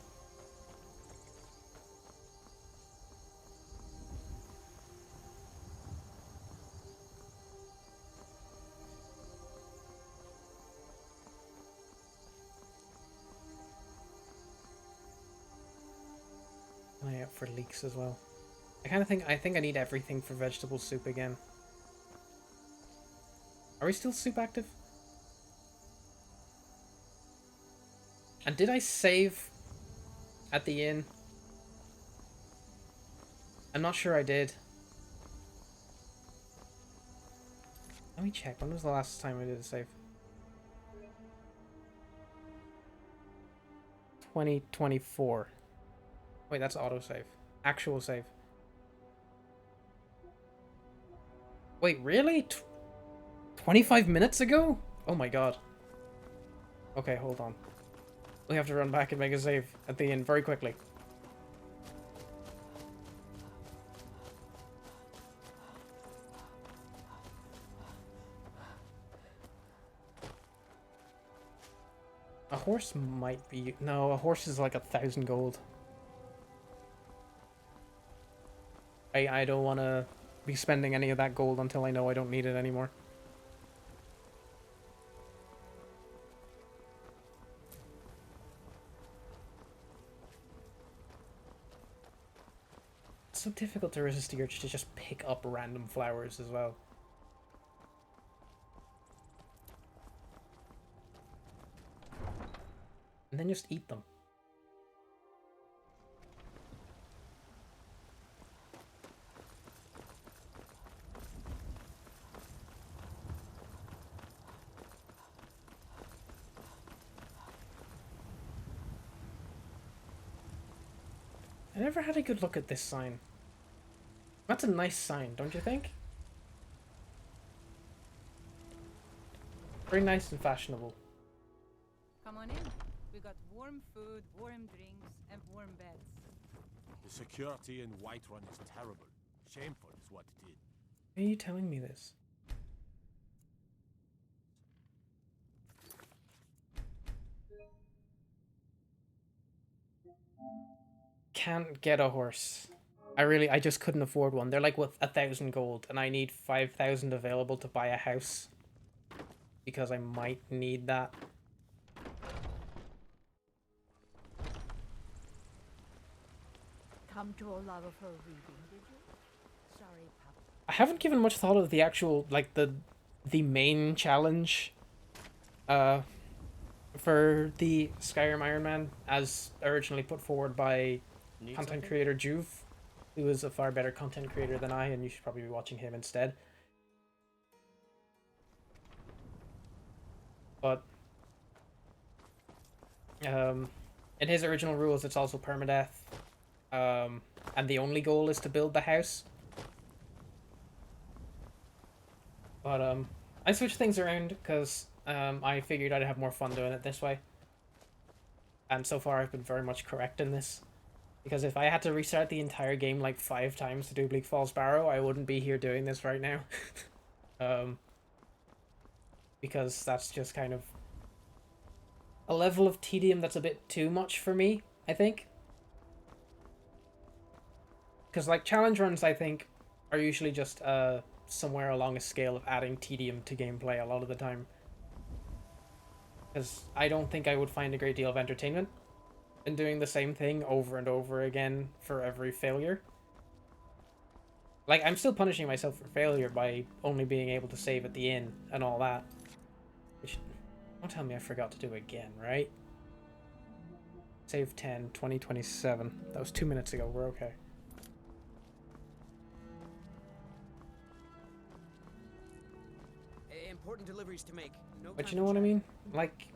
Eye out for leaks as well. I think I need everything for vegetable soup again. Are we still soup active? And did I save at the inn? I'm not sure I did. Let me check. When was the last time I did a save? 2024. Wait, that's autosave. Actual save. Wait, really? 25 minutes ago? Oh my god. Okay, hold on. We have to run back and make a save at the end very quickly. A horse might be... No, a horse is like 1,000 gold. I don't want to be spending any of that gold until I know I don't need it anymore. It's so difficult to resist the urge to just pick up random flowers as well. And then just eat them. I never had a good look at this sign. That's a nice sign, don't you think? Very nice and fashionable. Come on in. We got warm food, warm drinks, and warm beds. The security in Whiterun is terrible. Shameful is what it is. Why are you telling me this? Can't get a horse. I just couldn't afford one. They're like with 1,000 gold, and I need 5,000 available to buy a house. Because I might need that. Come to Olava for a reading, did you? Sorry, Papa. I haven't given much thought of the actual, like, the main challenge for the Skyrim Iron Man, as originally put forward by content creator Juve, who is a far better content creator than I, and you should probably be watching him instead. But in his original rules, it's also permadeath, and the only goal is to build the house. But I switched things around because I figured I'd have more fun doing it this way. And so far I've been very much correct in this. Because if I had to restart the entire game like 5 times to do Bleak Falls Barrow, I wouldn't be here doing this right now. Because that's just kind of a level of tedium that's a bit too much for me, I think. Because like challenge runs, I think, are usually just somewhere along a scale of adding tedium to gameplay a lot of the time. Because I don't think I would find a great deal of entertainment in doing the same thing over and over again for every failure. Like, I'm still punishing myself for failure by only being able to save at the inn and all that. Which, don't tell me I forgot to do again, right? Save 10, 2027. That was 2 minutes ago, we're okay. Important deliveries to make. No But time you know for what I chat. mean? Like,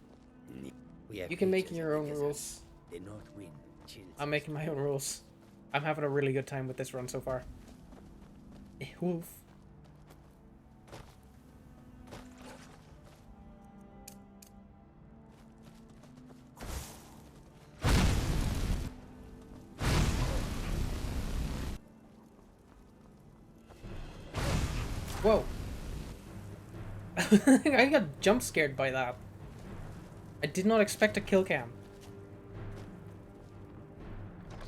you can make your own rules. The north wind chills. I'm making my own rules. I'm having a really good time with this run so far. Woof. Whoa. I got jump scared by that. I did not expect a kill cam.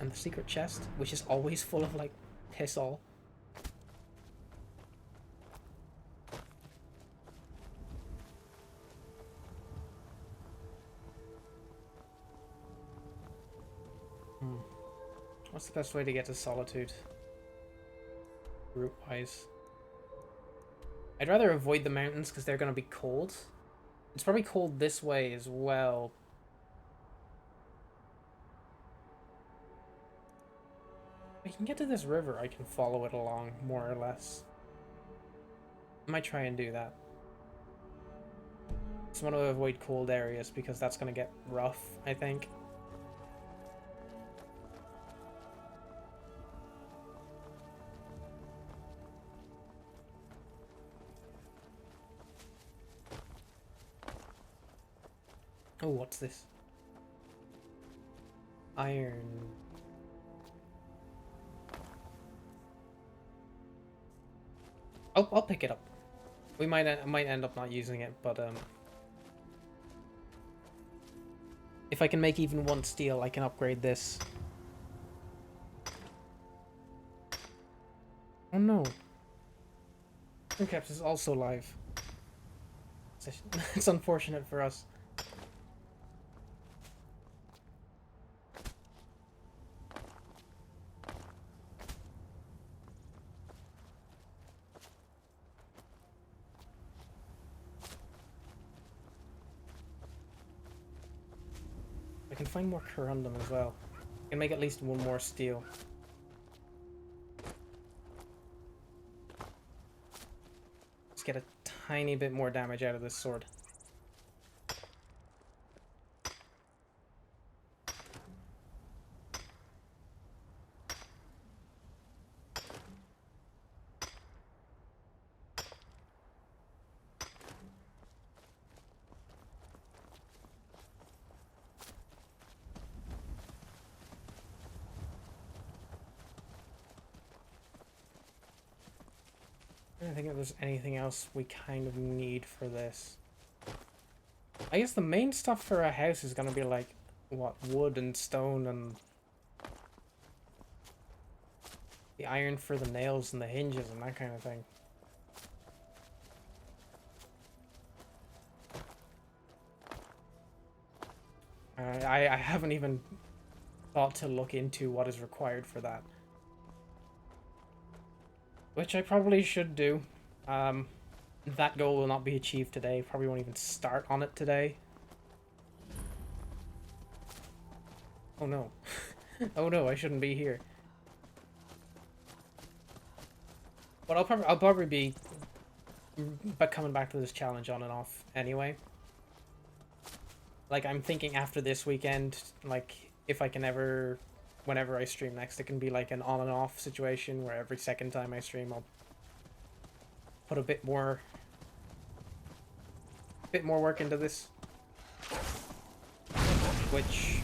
And the secret chest, which is always full of like piss all. What's the best way to get to Solitude? Route-wise. I'd rather avoid the mountains because they're going to be cold. It's probably cold this way as well. If I can get to this river, I can follow it along, more or less. I might try and do that. Just want to avoid cold areas because that's going to get rough, I think. Oh, what's this? Iron. I'll pick it up. We might end up not using it, but if I can make even 1 steel, I can upgrade this. Oh no. Caps is also live. It's unfortunate for us. can find more corundum as well. I can make at least one more steel. Let's get a tiny bit more damage out of this sword. I don't think if there's anything else we kind of need for this. I guess the main stuff for a house is gonna be like, what, wood and stone and the iron for the nails and the hinges and that kind of thing. I haven't even thought to look into what is required for that. Which I probably should do. That goal will not be achieved today. Probably won't even start on it today. Oh no. Oh no, I shouldn't be here. But I'll probably be coming back to this challenge on and off anyway. Like, I'm thinking after this weekend, like, if I can ever, whenever I stream next, it can be like an on and off situation where every second time I stream I'll put a bit more work into this. Which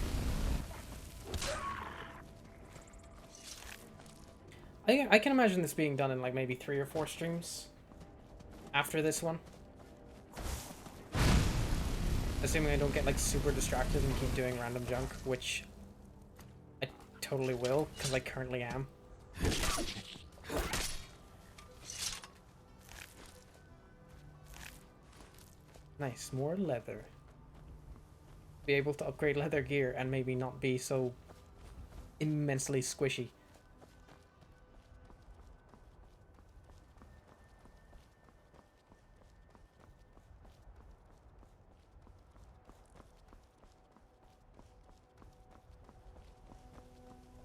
I can imagine this being done in like maybe 3 or 4 streams after this one. Assuming I don't get like super distracted and keep doing random junk, which I totally will, because I currently am. Nice, more leather. Be able to upgrade leather gear and maybe not be so immensely squishy.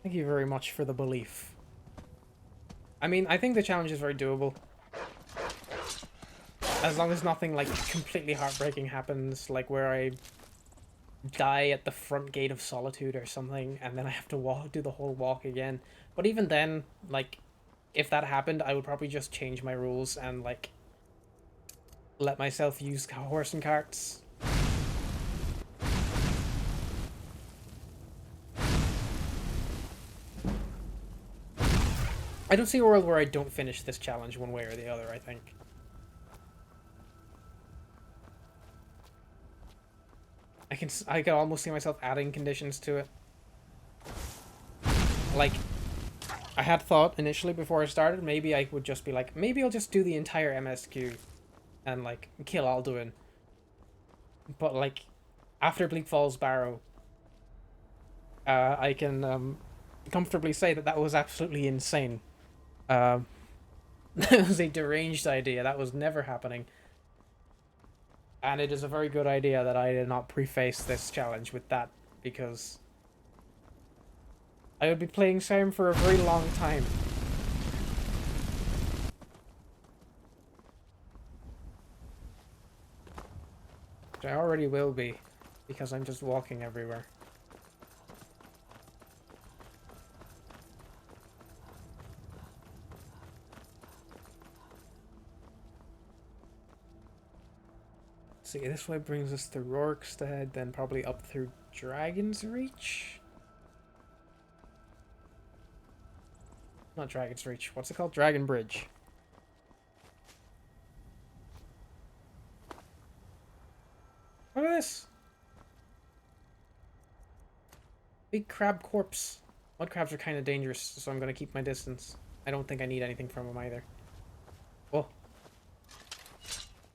Thank you very much for the belief. I mean, I think the challenge is very doable. As long as nothing, like, completely heartbreaking happens, like where I die at the front gate of Solitude or something, and then I have to do the whole walk again. But even then, like, if that happened, I would probably just change my rules and, like, let myself use horse and carts. I don't see a world where I don't finish this challenge one way or the other, I think. I can almost see myself adding conditions to it. Like, I had thought initially before I started, maybe I would just be like, maybe I'll just do the entire MSQ and, like, kill Alduin. But, like, after Bleak Falls Barrow, I can comfortably say that that was absolutely insane. That was a deranged idea. That was never happening. And it is a very good idea that I did not preface this challenge with that, because I would be playing Skyrim for a very long time. Which I already will be, because I'm just walking everywhere. See, this way brings us to Rorikstead, then probably up through Dragon's Reach? Not Dragon's Reach. What's it called? Dragon Bridge. Look at this! Big crab corpse. Mud crabs are kind of dangerous, so I'm going to keep my distance. I don't think I need anything from them either. Oh.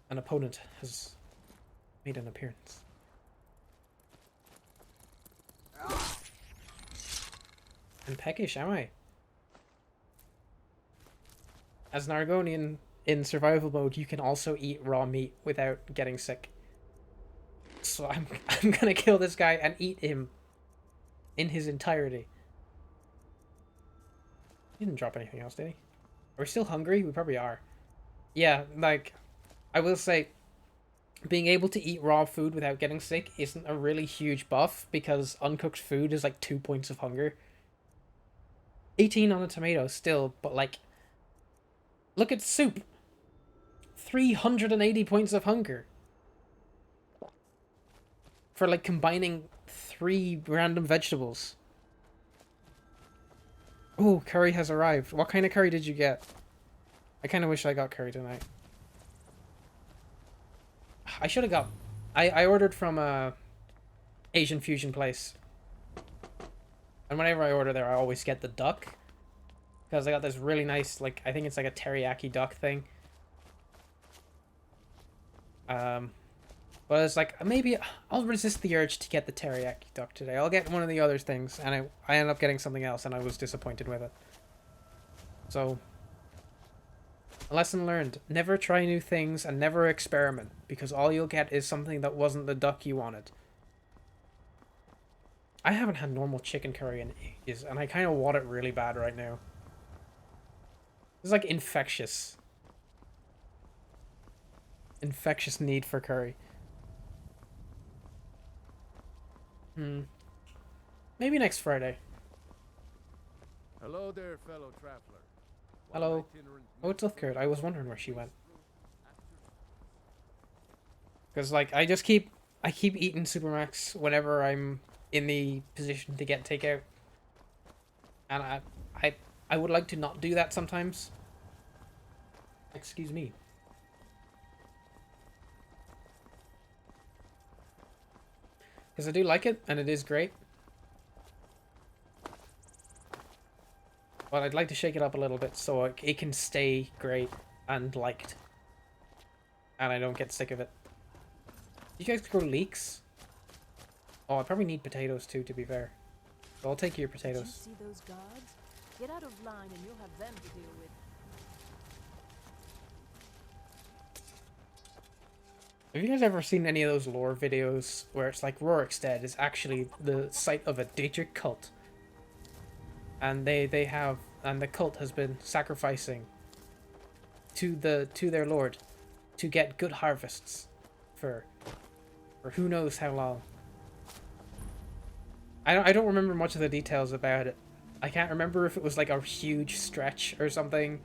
An opponent has made an appearance. I'm peckish, am I? As an Argonian in survival mode, you can also eat raw meat without getting sick. So I'm gonna kill this guy and eat him in his entirety. He didn't drop anything else, did he? Are we still hungry? We probably are. Yeah, like, I will say, being able to eat raw food without getting sick isn't a really huge buff, because uncooked food is like 2 points of hunger. 18 on a tomato still, but like, look at soup. 380 points of hunger. For like combining 3 random vegetables. Oh, curry has arrived. What kind of curry did you get? I kind of wish I got curry tonight. I should have got... I ordered from a Asian fusion place. And whenever I order there, I always get the duck. Because I got this really nice, like, I think it's like a teriyaki duck thing. But it's like, maybe I'll resist the urge to get the teriyaki duck today. I'll get one of the other things, and I ended up getting something else, and I was disappointed with it. So, a lesson learned. Never try new things, and never experiment, because all you'll get is something that wasn't the duck you wanted. I haven't had normal chicken curry in ages, and I kind of want it really bad right now. It's like infectious. Infectious need for curry. Maybe next Friday. Hello there, fellow traveler. Hello. Oh, it's Uthkert. I was wondering where she went. Because, like, I keep eating Supermax whenever I'm in the position to get takeout. And I would like to not do that sometimes. Excuse me. Because I do like it, and it is great. But I'd like to shake it up a little bit so it can stay great and liked. And I don't get sick of it. You guys grow leeks? Oh, I probably need potatoes too, to be fair. So I'll take your potatoes. Did you see those guards? Get out of line and you'll have them to deal with. Have you guys ever seen any of those lore videos where it's like Rorikstead is actually the site of a Daedric cult? And the cult has been sacrificing to their lord to get good harvests for who knows how long. I don't remember much of the details about it. I can't remember if it was like a huge stretch or something,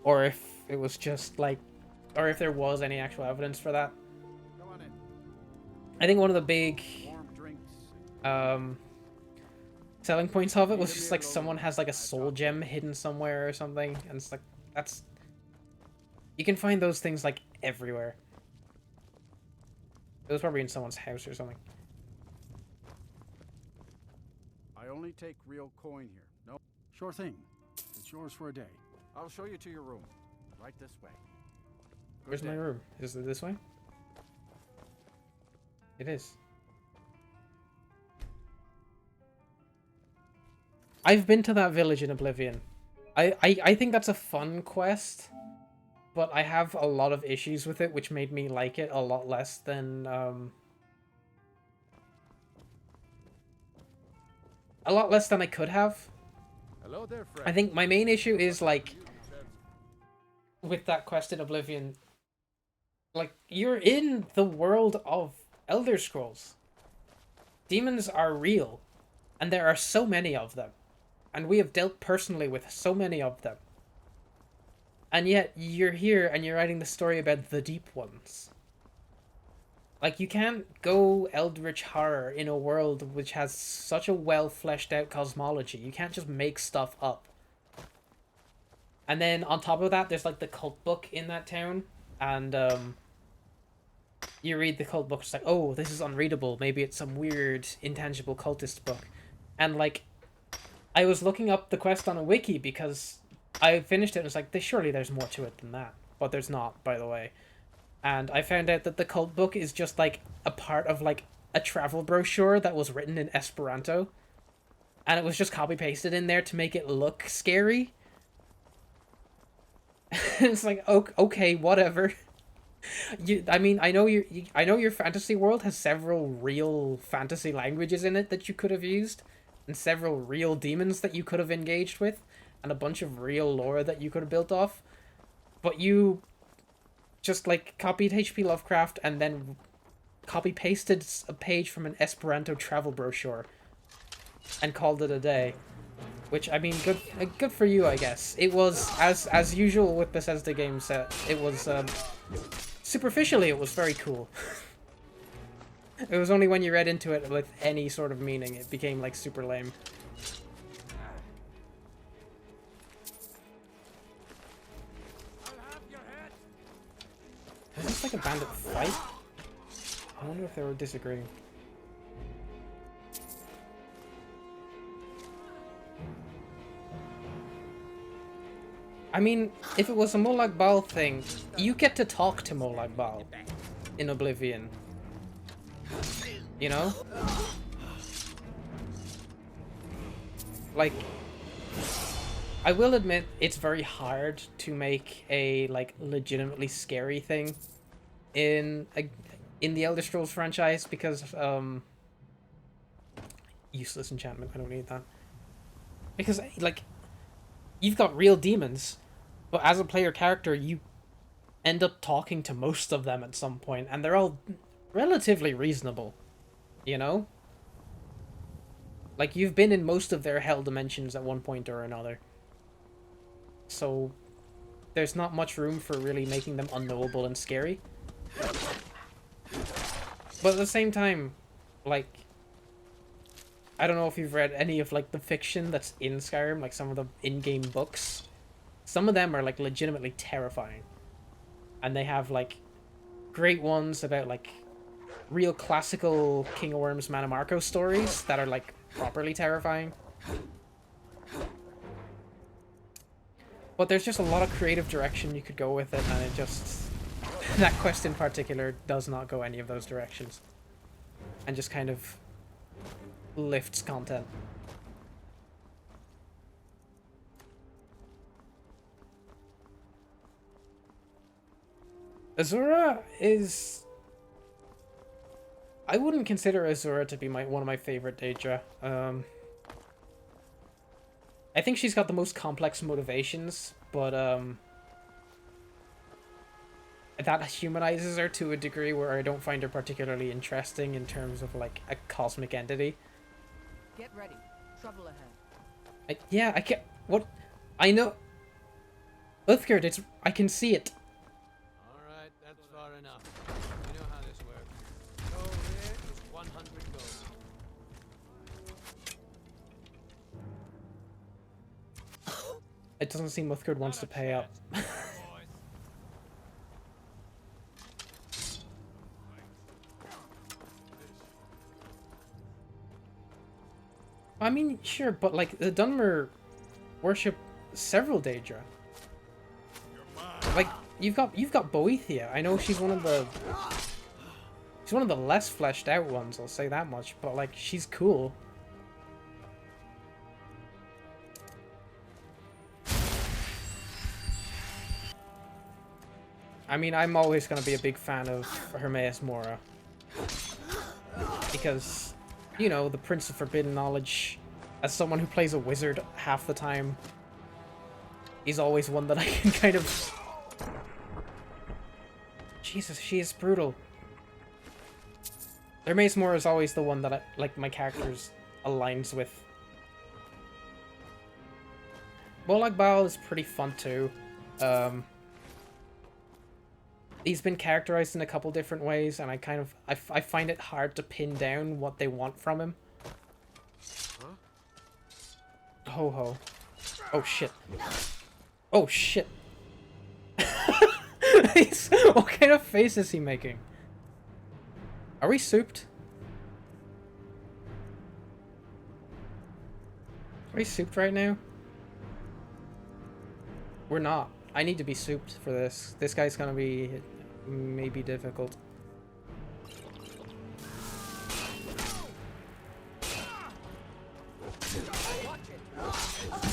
or if it was just like, or if there was any actual evidence for that. I think one of the big selling points of it was just like someone has like a soul gem hidden somewhere or something, and it's like, that's, you can find those things like everywhere. It was probably in someone's house or something. I only take real coin here. No. Sure thing. It's yours for a day. I'll show you to your room. Right this way. Where's my room? Is it this way? It is. I've been to that village in Oblivion. I think that's a fun quest, but I have a lot of issues with it, which made me like it a lot less than I could have. Hello there, friend. I think my main issue is like with that quest in Oblivion, like, you're in the world of Elder Scrolls. Demons are real, and there are so many of them, and we have dealt personally with so many of them. And yet you're here and you're writing the story about the deep ones. Like, you can't go Eldritch horror in a world which has such a well fleshed out cosmology. You can't just make stuff up. And then on top of that, there's like the cult book in that town, and you read the cult book, it's like, oh, this is unreadable. Maybe it's some weird, intangible cultist book. And like, I was looking up the quest on a wiki because I finished it and it's like, surely there's more to it than that. But there's not, by the way. And I found out that the cult book is just like a part of like a travel brochure that was written in Esperanto. And it was just copy pasted in there to make it look scary. It's like, okay, whatever. I mean, I know your fantasy world has several real fantasy languages in it that you could have used, and several real demons that you could have engaged with, and a bunch of real lore that you could have built off. But you just like copied HP Lovecraft and then copy pasted a page from an Esperanto travel brochure and called it a day. Which, I mean, good for you, I guess. It was, as usual with Bethesda games, it was, superficially it was very cool. It was only when you read into it with any sort of meaning, it became, like, super lame. Is this like a bandit fight? I wonder if they were disagreeing. I mean, if it was a Molag Bal thing, you get to talk to Molag Bal in Oblivion. You know? Like, I will admit it's very hard to make a, like, legitimately scary thing in the Elder Scrolls franchise because, useless enchantment, I don't need that. Because, like, you've got real demons, but as a player character, you end up talking to most of them at some point, and they're all relatively reasonable, you know? Like, you've been in most of their hell dimensions at one point or another. So, there's not much room for really making them unknowable and scary. But at the same time, like, I don't know if you've read any of, like, the fiction that's in Skyrim, like some of the in-game books. Some of them are, like, legitimately terrifying. And they have, like, great ones about, like, real classical King of Worms Mana Marco stories that are, like, properly terrifying. But there's just a lot of creative direction you could go with it, and it just... that quest in particular does not go any of those directions. And just kind of lifts content. Azura is... I wouldn't consider Azura to be one of my favorite Daedra. I think she's got the most complex motivations, but that humanizes her to a degree where I don't find her particularly interesting in terms of, like, a cosmic entity. Get ready. Trouble ahead. Yeah, I can't... What? I know... Uthgerd, it's... I can see it. Alright, that's far enough. You know how this works. Go here is 100 gold. It doesn't seem Uthgerd wants to pay up. I mean, sure, but, like, the Dunmer worship several Daedra. Like, you've got Boethia. I know she's one of the less fleshed out ones, I'll say that much, but, like, she's cool. I mean, I'm always gonna be a big fan of Hermaeus Mora. Because, you know, the Prince of Forbidden Knowledge, as someone who plays a wizard half the time, he's always one that I can kind of... Jesus, she is brutal. Hermaeus Mora is always the one that, my characters aligns with. Molag Bal is pretty fun too. He's been characterized in a couple different ways, and I find it hard to pin down what they want from him. Huh? Ho ho. Oh shit. Oh shit. What kind of face is he making? Are we souped? Are we souped right now? We're not. I need to be souped for this. This guy's gonna be maybe difficult.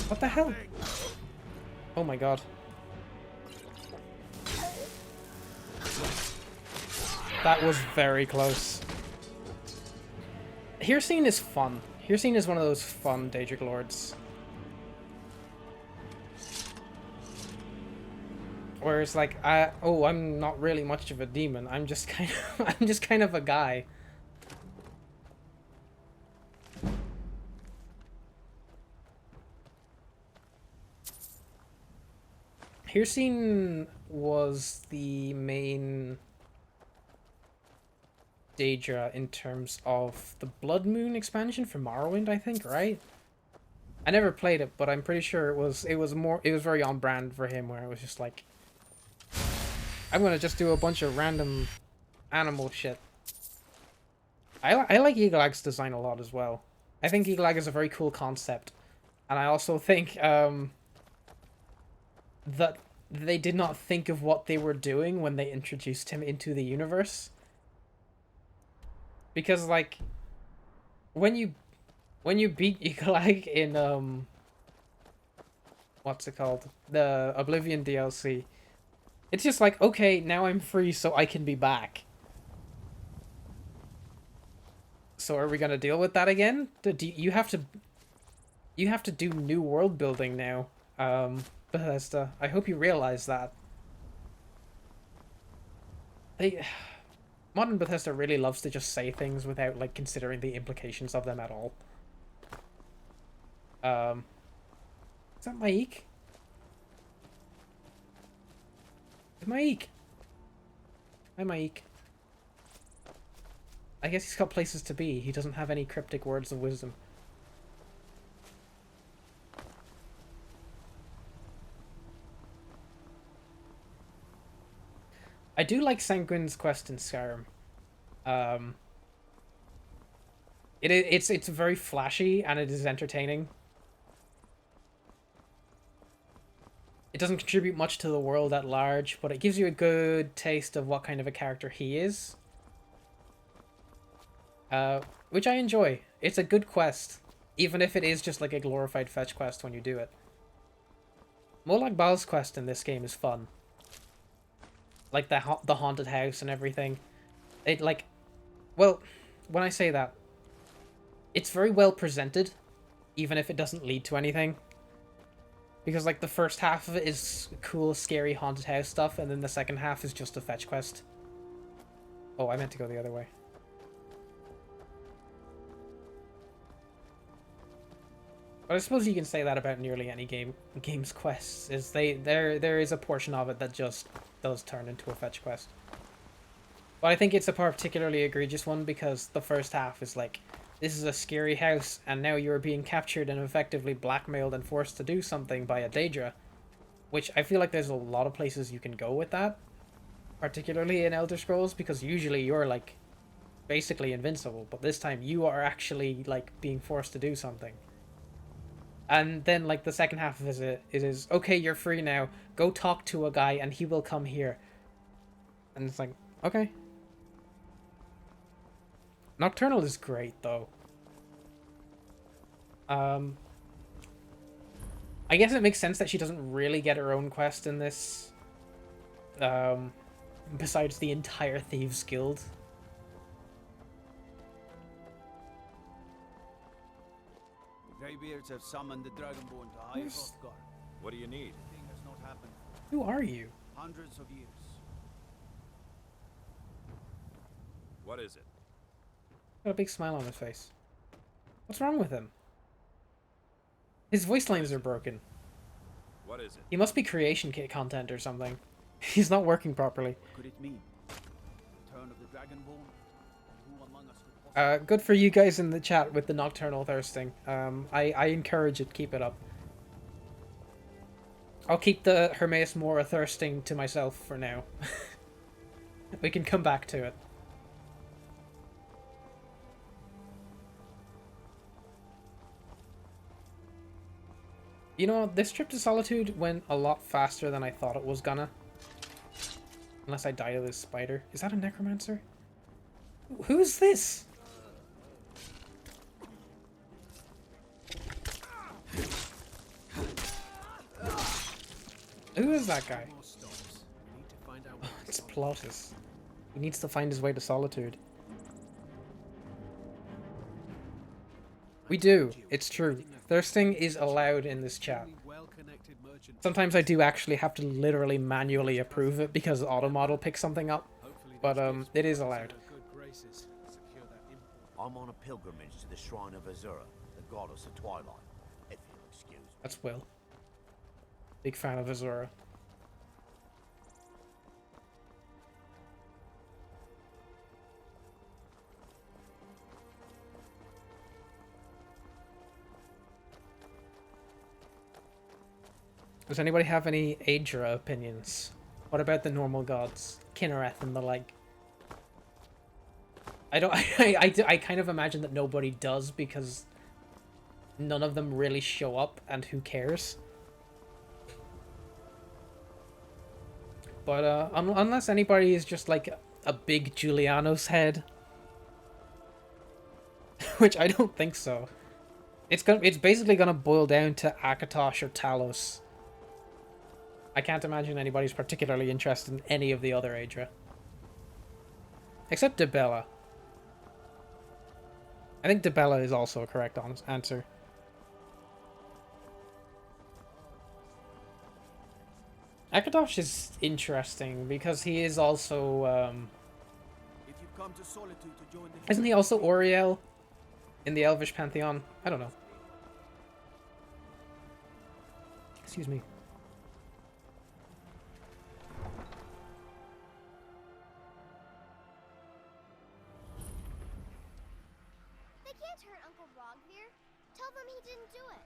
What the hell? Oh my god. That was very close. Hircine is fun. Hircine is one of those fun Daedric Lords. Whereas like I'm not really much of a demon. I'm just kind of a guy. Hircine was the main Daedra in terms of the Blood Moon expansion for Morrowind, I think, right? I never played it, but I'm pretty sure it was very on brand for him, where it was just like, I'm gonna just do a bunch of random animal shit. I like Eagle Eye's design a lot as well. I think Eagle Eye is a very cool concept, and I also think that they did not think of what they were doing when they introduced him into the universe. Because like, when you beat Eagle Eye in what's it called, the Oblivion DLC, it's just like, okay, now I'm free, so I can be back. So are we gonna deal with that again? You have to do new world building now, Bethesda. I hope you realize that. Modern Bethesda really loves to just say things without like considering the implications of them at all. Is that Maik? Maik! Hi, Maik. I guess he's got places to be. He doesn't have any cryptic words of wisdom. I do like Sanguine's quest in Skyrim. It's very flashy and it is entertaining. It doesn't contribute much to the world at large, but it gives you a good taste of what kind of a character he is. Which I enjoy. It's a good quest, even if it is just like a glorified fetch quest when you do it. Molag Bal's quest in this game is fun. Like the haunted house and everything. It like, well, when I say that, it's very well presented, even if it doesn't lead to anything. Because like the first half of it is cool, scary haunted house stuff, and then the second half is just a fetch quest. Oh, I meant to go the other way. But I suppose you can say that about nearly any game's quests. Is there is a portion of it that just does turn into a fetch quest. But I think it's a particularly egregious one because the first half is like, this is a scary house, and now you're being captured and effectively blackmailed and forced to do something by a Daedra. Which I feel like there's a lot of places you can go with that. Particularly in Elder Scrolls, because usually you're like basically invincible, but this time you are actually like being forced to do something. And then like the second half of it is, okay, you're free now, go talk to a guy and he will come here. And it's like, okay. Nocturnal is great though. I guess it makes sense that she doesn't really get her own quest in this. Besides the entire Thieves Guild. The Greybeards have summoned the Dragonborn to High Hrothgar. What do you need? The thing has not happened. Who are you? Hundreds of years. What is it? Got a big smile on his face. What's wrong with him? His voice lines are broken. What is it? He must be creation kit content or something. He's not working properly. What could it mean? Return of the Dragonborn? Who among us could possibly... Good for you guys in the chat with the nocturnal thirsting. I encourage it. Keep it up. I'll keep the Hermaeus Mora thirsting to myself for now. We can come back to it. You know, this trip to Solitude went a lot faster than I thought it was gonna. Unless I die to this spider. Is that a necromancer? Who is this? Who is that guy? It's Plotus. He needs to find his way to Solitude. We do. It's true. Thirsting is allowed in this chat. Sometimes I do actually have to literally manually approve it because Automodel picks something up. But it is allowed. I'm on a pilgrimage to the shrine of Azura, the goddess of twilight. If you'll excuse me. That's Will. Big fan of Azura. Does anybody have any Aedra opinions? What about the normal gods? Kinnereth and the like? I kind of imagine that nobody does because none of them really show up and who cares? But unless anybody is just like a big Julianos head, which I don't think so. It's basically gonna boil down to Akatosh or Talos. I can't imagine anybody's particularly interested in any of the other Aedra. Except Dibella. I think Dibella is also a correct answer. Akatosh is interesting because he is also, If you've come to Solitude to join the isn't he also Oriel in the Elvish Pantheon? I don't know. Excuse me. Tell them he didn't do it.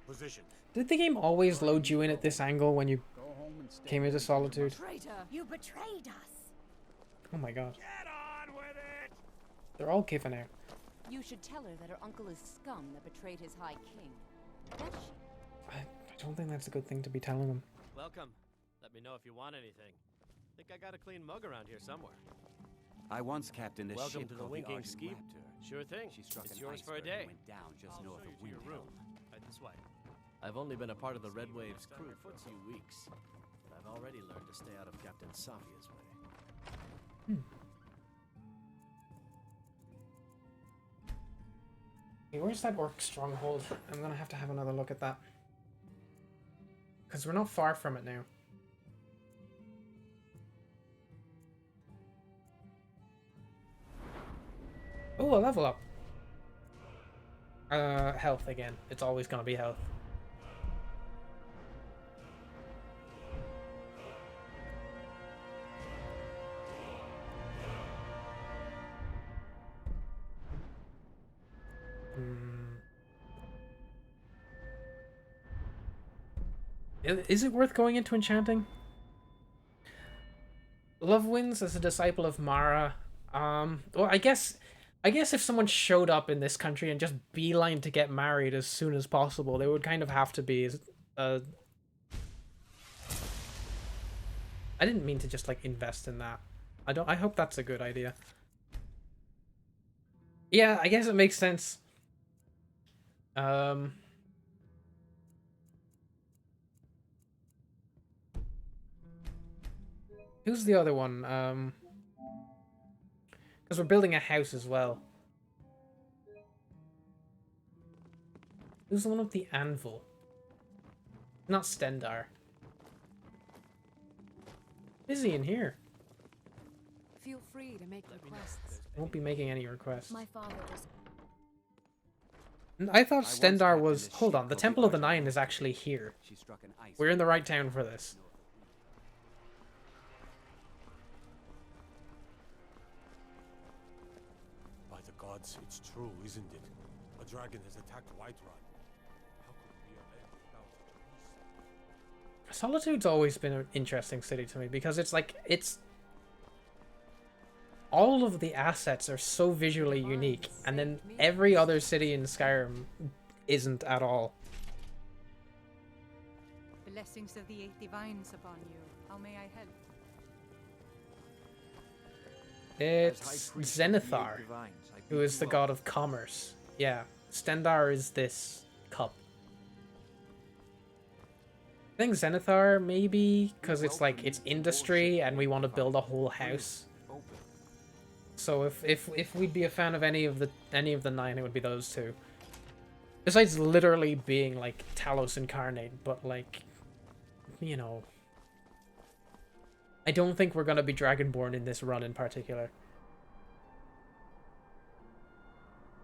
Position. Did the game always load you in at this angle when you came into Solitude? Traitor, you betrayed us. Oh my god. Get on with it! They're all given out. You should tell her that her uncle is scum that betrayed his high king. Does she? I don't think that's a good thing to be telling them. Welcome. Let me know if you want anything. Think I got a clean mug around here somewhere. I once captained a Welcome ship to the called Winking Ardent Ski. Raptor. Sure thing. She struck It's an yours for a iceberg day. and went down just I'll north show of you to your Windhelm. room. Right this way. I've only been a part of the Red Wave's crew for a few weeks, but I've already learned to stay out of Captain Safia's way. Hey, where's that orc stronghold? I'm gonna have to have another look at that. Because we're not far from it now. Oh, a level up. Health again. It's always gonna be health. Is it worth going into enchanting? Love wins as a disciple of Mara. Well, I guess if someone showed up in this country and just beeline to get married as soon as possible, they would kind of have to be. I didn't mean to just like invest in that. I hope that's a good idea. Yeah, I guess it makes sense. Who's the other one? Because we're building a house as well. Who's the one with the anvil? Not Stendar. Is he in here? Feel free to make requests. I won't be making any requests. My father just... I thought Stendar was... Hold on, the Temple of the Nine is actually here. We're in the right town for this. By the gods, it's true, isn't it? A dragon has attacked Whiterun. How could it be a land without such a beast? Solitude's always been an interesting city to me because it's like, all of the assets are so visually unique, and then every other city in Skyrim isn't at all. Blessings of the Eight Divines upon you. How may I help? It's Zenithar, who is the god of commerce. Yeah, Stendar is this cup. I think Zenithar maybe, because it's like, it's industry and we want to build a whole house. So if we'd be a fan of any of the 9, it would be those two. Besides literally being like Talos incarnate, but like, you know, I don't think we're gonna be Dragonborn in this run in particular.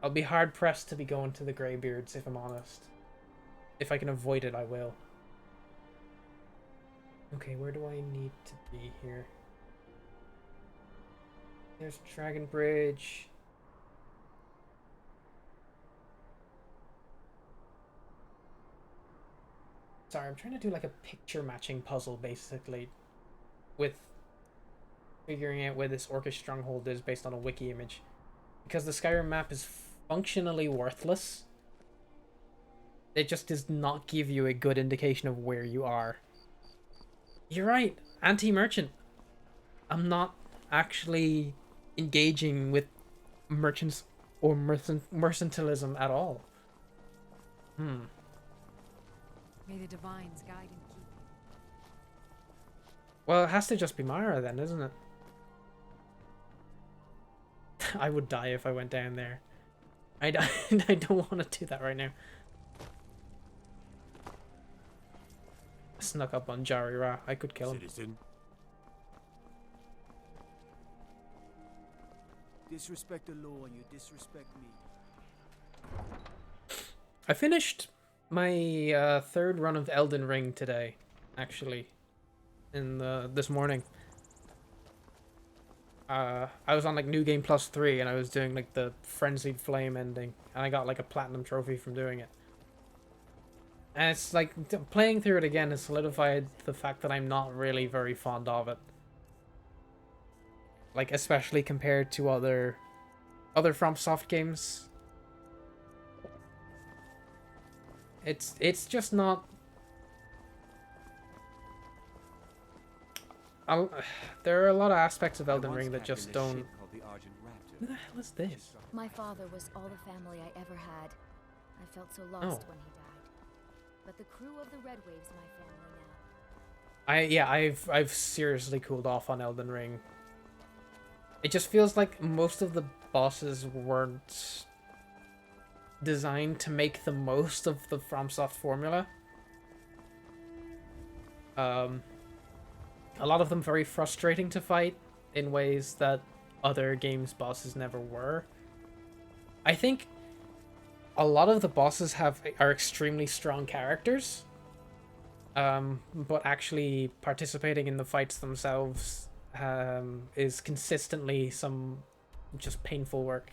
I'll be hard pressed to be going to the Greybeards if I'm honest. If I can avoid it, I will. Okay, where do I need to be here? There's Dragon Bridge. Sorry, I'm trying to do like a picture matching puzzle basically with figuring out where this Orcish stronghold is based on a wiki image. Because the Skyrim map is functionally worthless. It just does not give you a good indication of where you are. You're right, anti-merchant. I'm not actually engaging with merchants or mercantilism at all. May the divines guide and keep. Well, it has to just be Mara then, isn't it? I would die if I went down there. I don't want to do that right now. I snuck up on Jarira. I could kill him. Citizen. Disrespect the law and you disrespect me. I finished my third run of Elden Ring today, actually, this morning. I was on like New Game Plus 3 and I was doing like the Frenzied Flame ending, and I got like a platinum trophy from doing it. And it's like playing through it again has solidified the fact that I'm not really very fond of it. Like especially compared to other FromSoft games. It's just not. There are a lot of aspects of Elden Ring that just don't. Who the hell is this? My father was all the family I ever had. I felt so lost when he died. But the crew of the Red Wave's my family now. I've seriously cooled off on Elden Ring. It just feels like most of the bosses weren't designed to make the most of the FromSoft formula. A lot of them very frustrating to fight in ways that other games' bosses never were. I think a lot of the bosses are extremely strong characters, but actually participating in the fights themselves is consistently some just painful work.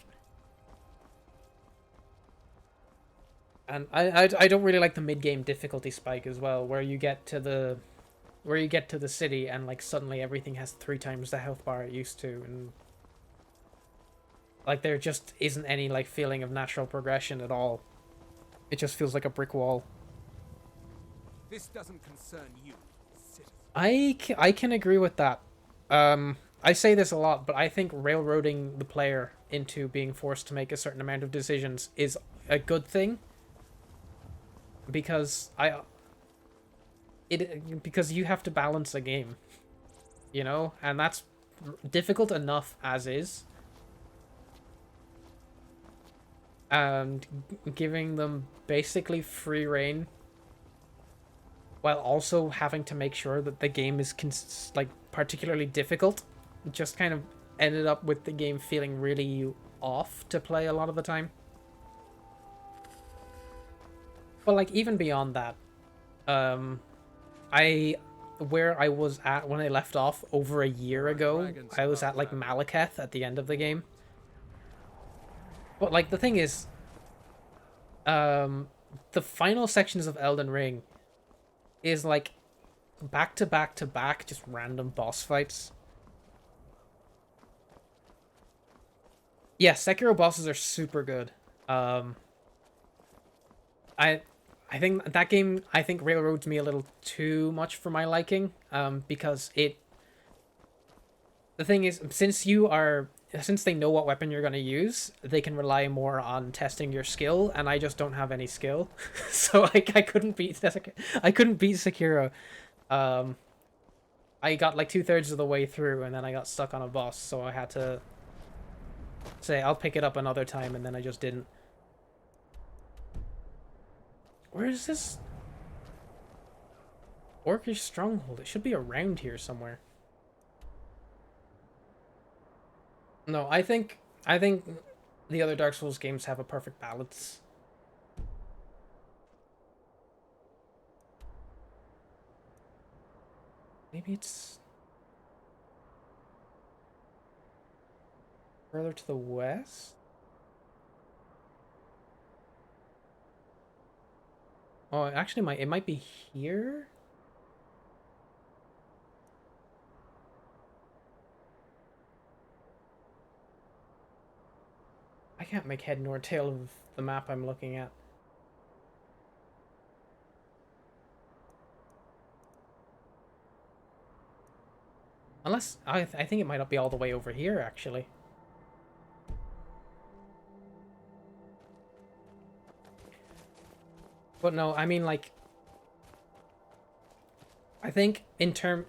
And I don't really like the mid-game difficulty spike as well, where you get to the city and like suddenly everything has 3 times the health bar it used to, and like there just isn't any like feeling of natural progression at all. It just feels like a brick wall. This doesn't concern you, citizen. I can agree with that. I say this a lot, but I think railroading the player into being forced to make a certain amount of decisions is a good thing. Because because you have to balance a game, you know, and that's difficult enough as is. And giving them basically free reign, while also having to make sure that the game is like particularly difficult, just kind of ended up with the game feeling really off to play a lot of the time. But like even beyond that, where I was at when I left off over a year ago, I was at like Malekith at the end of the game. But like the thing is, the final sections of Elden Ring is like back to back to back, just random boss fights. Yeah, Sekiro bosses are super good. I think that game, railroads me a little too much for my liking, because the thing is, since they know what weapon you're going to use, they can rely more on testing your skill, and I just don't have any skill. So I couldn't beat Sekiro. I got like 2/3 of the way through, and then I got stuck on a boss, so I had to Say, I'll pick it up another time, and then I just didn't. Where is this? Orcish stronghold. It should be around here somewhere. No, I think the other Dark Souls games have a perfect balance. Maybe it's further to the west? Oh, actually, it might be here? I can't make head nor tail of the map I'm looking at. Unless, I think it might not be all the way over here, actually. But no, I mean, like, I think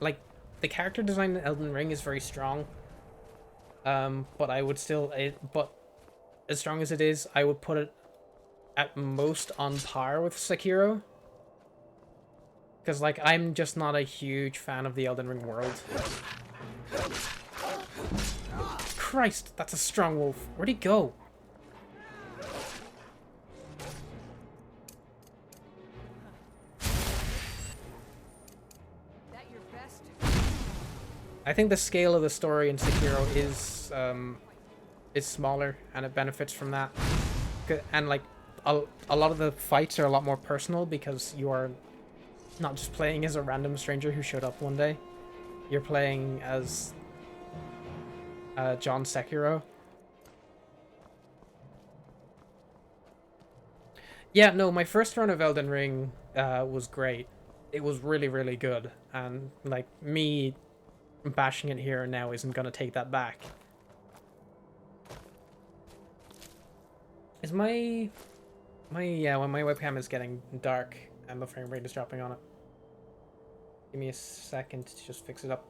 like, the character design in Elden Ring is very strong. But I would still, but as strong as it is, I would put it at most on par with Sekiro. Because, like, I'm just not a huge fan of the Elden Ring world. Christ, that's a strong wolf. Where'd he go? I think the scale of the story in Sekiro is smaller, and it benefits from that. And like a lot of the fights are a lot more personal because you are not just playing as a random stranger who showed up one day. You're playing as John Sekiro. Yeah, no, my first run of Elden Ring was great. It was really, really good, and like me bashing it here and now isn't gonna take that back. Is my when my webcam is getting dark and the frame rate is dropping on it. Give me a second to just fix it up.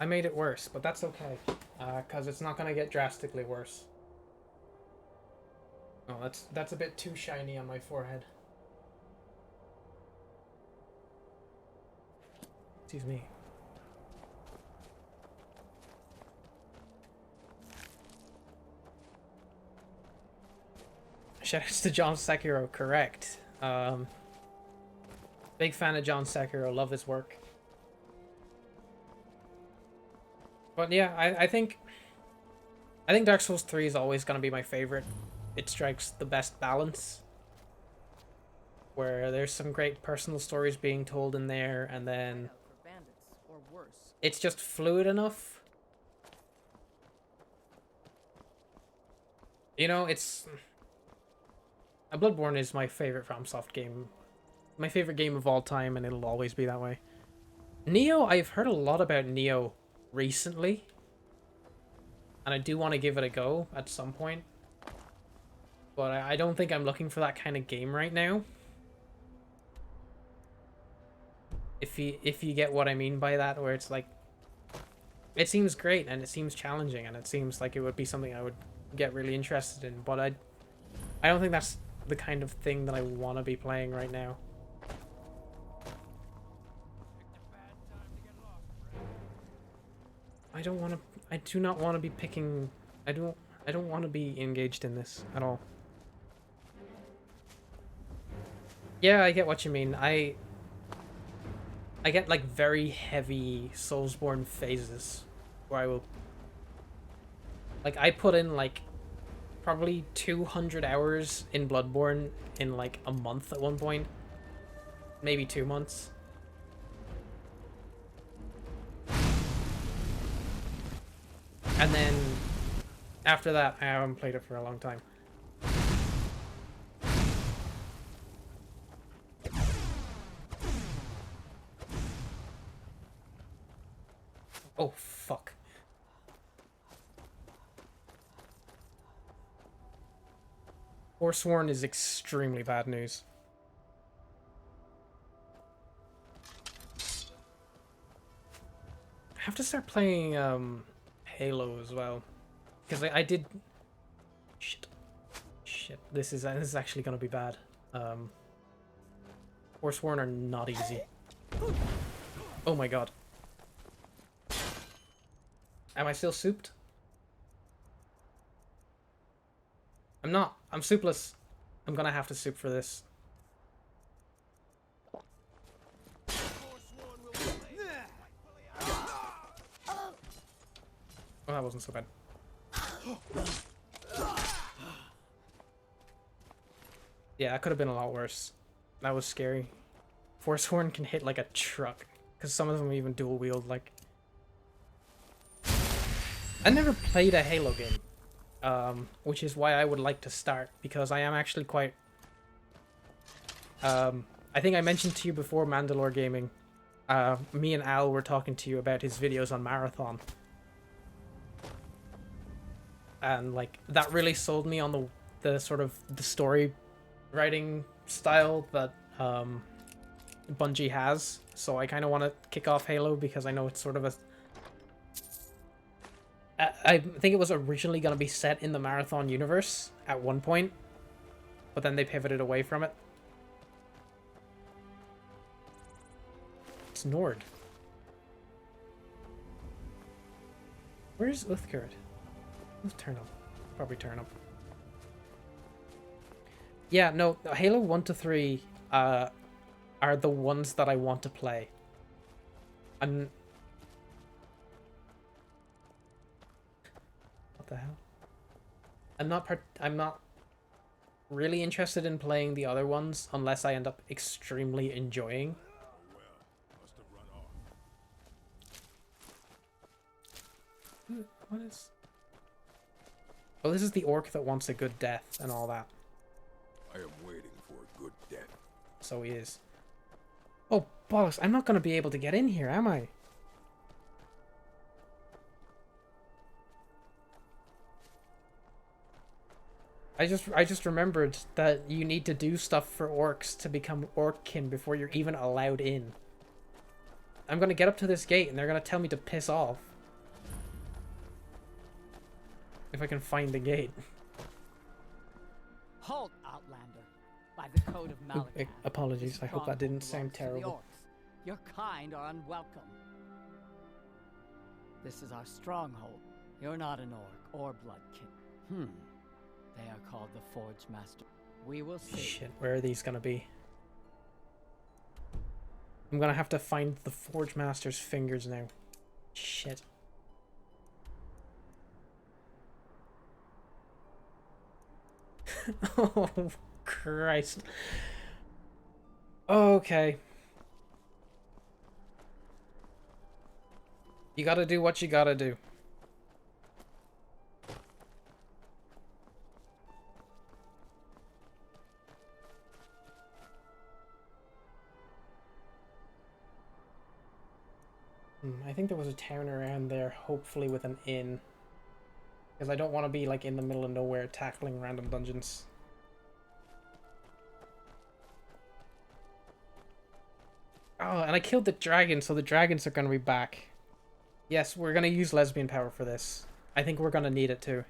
I made it worse, but that's okay, because it's not gonna get drastically worse. Oh, that's a bit too shiny on my forehead. Excuse me. Shoutouts to John Sekiro, correct. Big fan of John Sekiro, love his work. But yeah, I think Dark Souls 3 is always going to be my favorite. It strikes the best balance, where there's some great personal stories being told in there, and then it's just fluid enough. You know, Bloodborne is my favorite FromSoft game. My favorite game of all time, and it'll always be that way. Neo, I've heard a lot about Neo recently, and I do want to give it a go at some point, but I don't think I'm looking for that kind of game right now. If you get what I mean by that, where it's like, it seems great and it seems challenging and it seems like it would be something I would get really interested in, but I don't think that's the kind of thing that I want to be playing right now. I do not want to be picking. I don't want to be engaged in this at all. Yeah, I get what you mean. I get like very heavy Soulsborne phases where I will, like, I put in like probably 200 hours in Bloodborne in like a month at one point, maybe 2 months. And then after that, I haven't played it for a long time. Forsworn is extremely bad news. I have to start playing Halo as well, because I did. Shit. This is actually gonna be bad. Forsworn are not easy. Oh my god. Am I still souped? I'm not. I'm soupless. I'm gonna have to soup for this. Oh, that wasn't so bad. Yeah, that could have been a lot worse. That was scary. Forsworn can hit like a truck, because some of them even dual wield like. I never played a Halo game, which is why I would like to start, because I am actually quite. I think I mentioned to you before Mandalore Gaming. Me and Al were talking to you about his videos on Marathon. And like that really sold me on the sort of the story writing style that Bungie has. So I kind of want to kick off Halo because I know it's sort of a. I think it was originally going to be set in the Marathon universe at one point, but then they pivoted away from it. It's Nord. Where's Uthgard? Let's turn up. Probably turn up. Yeah, no, Halo 1 to 3 are the ones that I want to play. What the hell? I'm not really interested in playing the other ones unless I end up extremely enjoying. What is... Oh, this is the orc that wants a good death and all that. I am waiting for a good death. So he is. Oh, bollocks. I'm not going to be able to get in here, am I? I just remembered that you need to do stuff for orcs to become orckin before you're even allowed in. I'm going to get up to this gate and they're going to tell me to piss off. If I can find the gate. Halt, Outlander. By the code of Malekith. Apologies, I hope that didn't sound terrible. Your kind are unwelcome. This is our stronghold. You're not an orc or bloodkin. They are called the Forge Master. We will see. Shit, where are these gonna be? I'm gonna have to find the Forge Master's fingers now. Shit. Oh, Christ. Okay. You gotta do what you gotta do. I think there was a town around there, hopefully with an inn. Because I don't want to be like in the middle of nowhere tackling random dungeons. Oh, and I killed the dragon, so the dragons are going to be back. Yes, we're going to use lesbian power for this. I think we're going to need it too.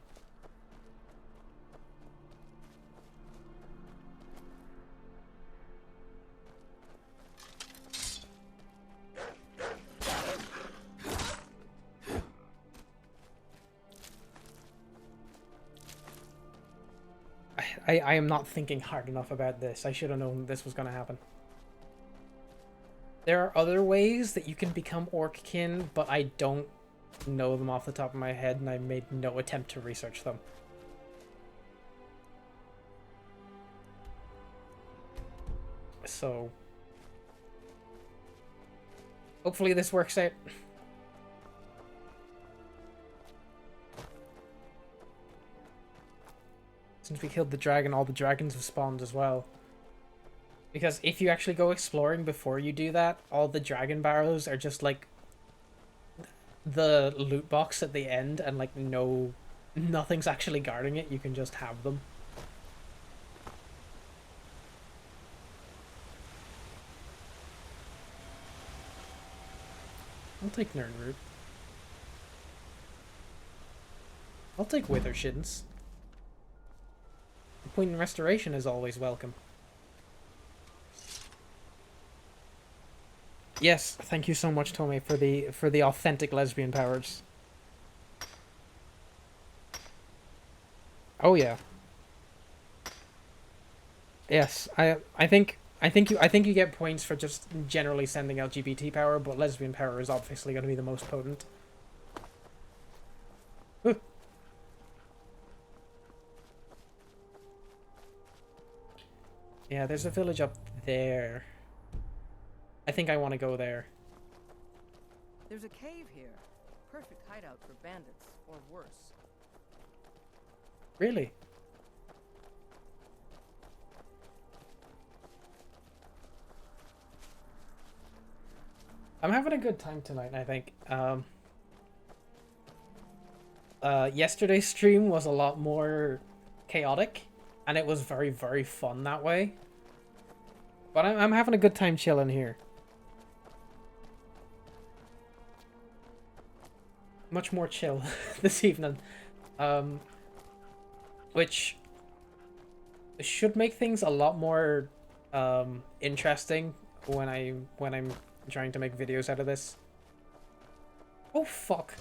I am not thinking hard enough about this. I should have known this was going to happen. There are other ways that you can become orckin, but I don't know them off the top of my head, and I made no attempt to research them. So, hopefully this works out. Since we killed the dragon, all the dragons have spawned as well. Because if you actually go exploring before you do that, all the dragon barrows are just like the loot box at the end, and like nothing's actually guarding it. You can just have them. I'll take Nernroot. I'll take Withershins. The point in restoration is always welcome. Yes, thank you so much, Tomei, for the authentic lesbian powers. Oh yeah. Yes, I think you get points for just generally sending LGBT power, but lesbian power is obviously going to be the most potent. Ooh. Yeah, there's a village up there. I think I want to go there. There's a cave here. Perfect hideout for bandits, or worse. Really? I'm having a good time tonight, I think. Yesterday's stream was a lot more chaotic, and it was very, very fun that way. But I'm having a good time chilling here. Much more chill this evening. Which should make things a lot more interesting when I'm trying to make videos out of this. Oh fuck.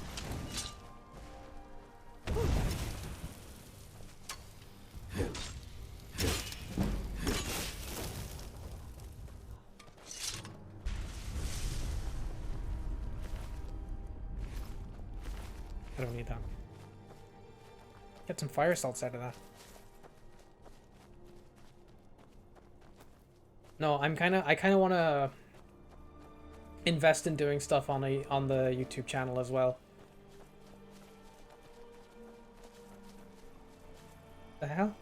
I don't need that. Get some fire salts out of that. No, I kind of want to invest in doing stuff on the YouTube channel as well. The hell?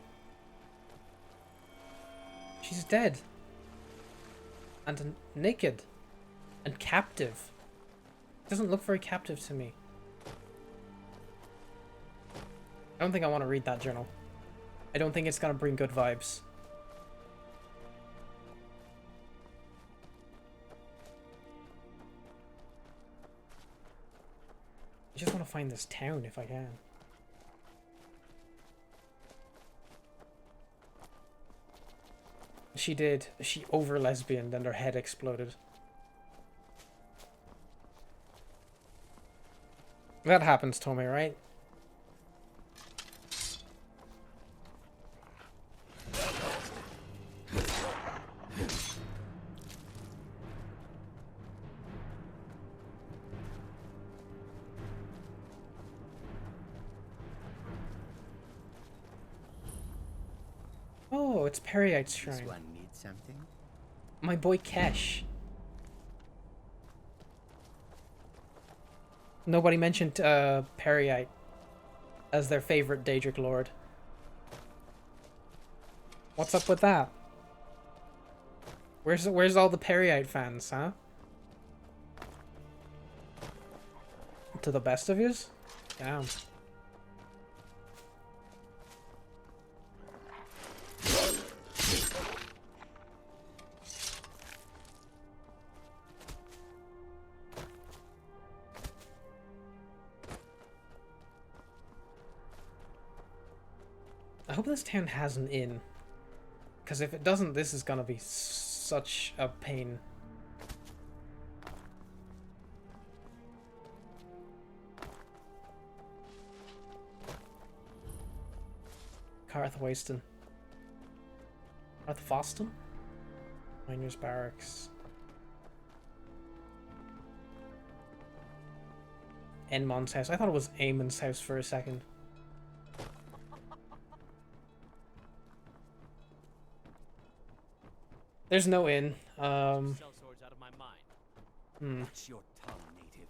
She's dead. And naked. And captive. Doesn't look very captive to me. I don't think I want to read that journal. I don't think it's gonna bring good vibes. I just want to find this town if I can. She did. She over-lesbianed and her head exploded. That happens, Tomei, right? Oh, it's Periite's shrine. This one needs something? My boy Kesh. Nobody mentioned Periite as their favorite Daedric Lord. What's up with that? Where's all the Periite fans, huh? To the best of yous? Damn. I hope this town has an inn. Because if it doesn't, this is gonna be such a pain. Carth Waston. Carth Foston? Miners Barracks. Enmon's house. I thought it was Eamon's house for a second. There's no inn. Sell swords out of my mind. Watch your tongue, native.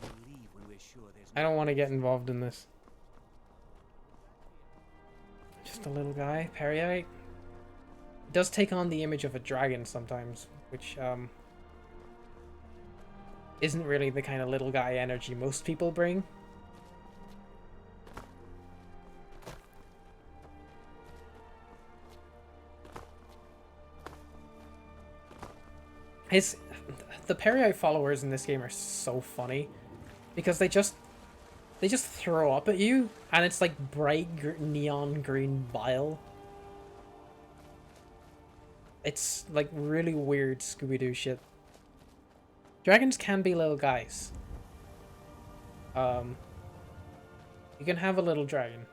We'll leave when we're sure there's I don't want to get involved in this. Just a little guy. Periite. Does take on the image of a dragon sometimes, which isn't really the kind of little guy energy most people bring. the Perrite followers in this game are so funny because they just throw up at you and it's like bright neon green bile. It's like really weird Scooby-Doo shit. Dragons can be little guys. You can have a little dragon.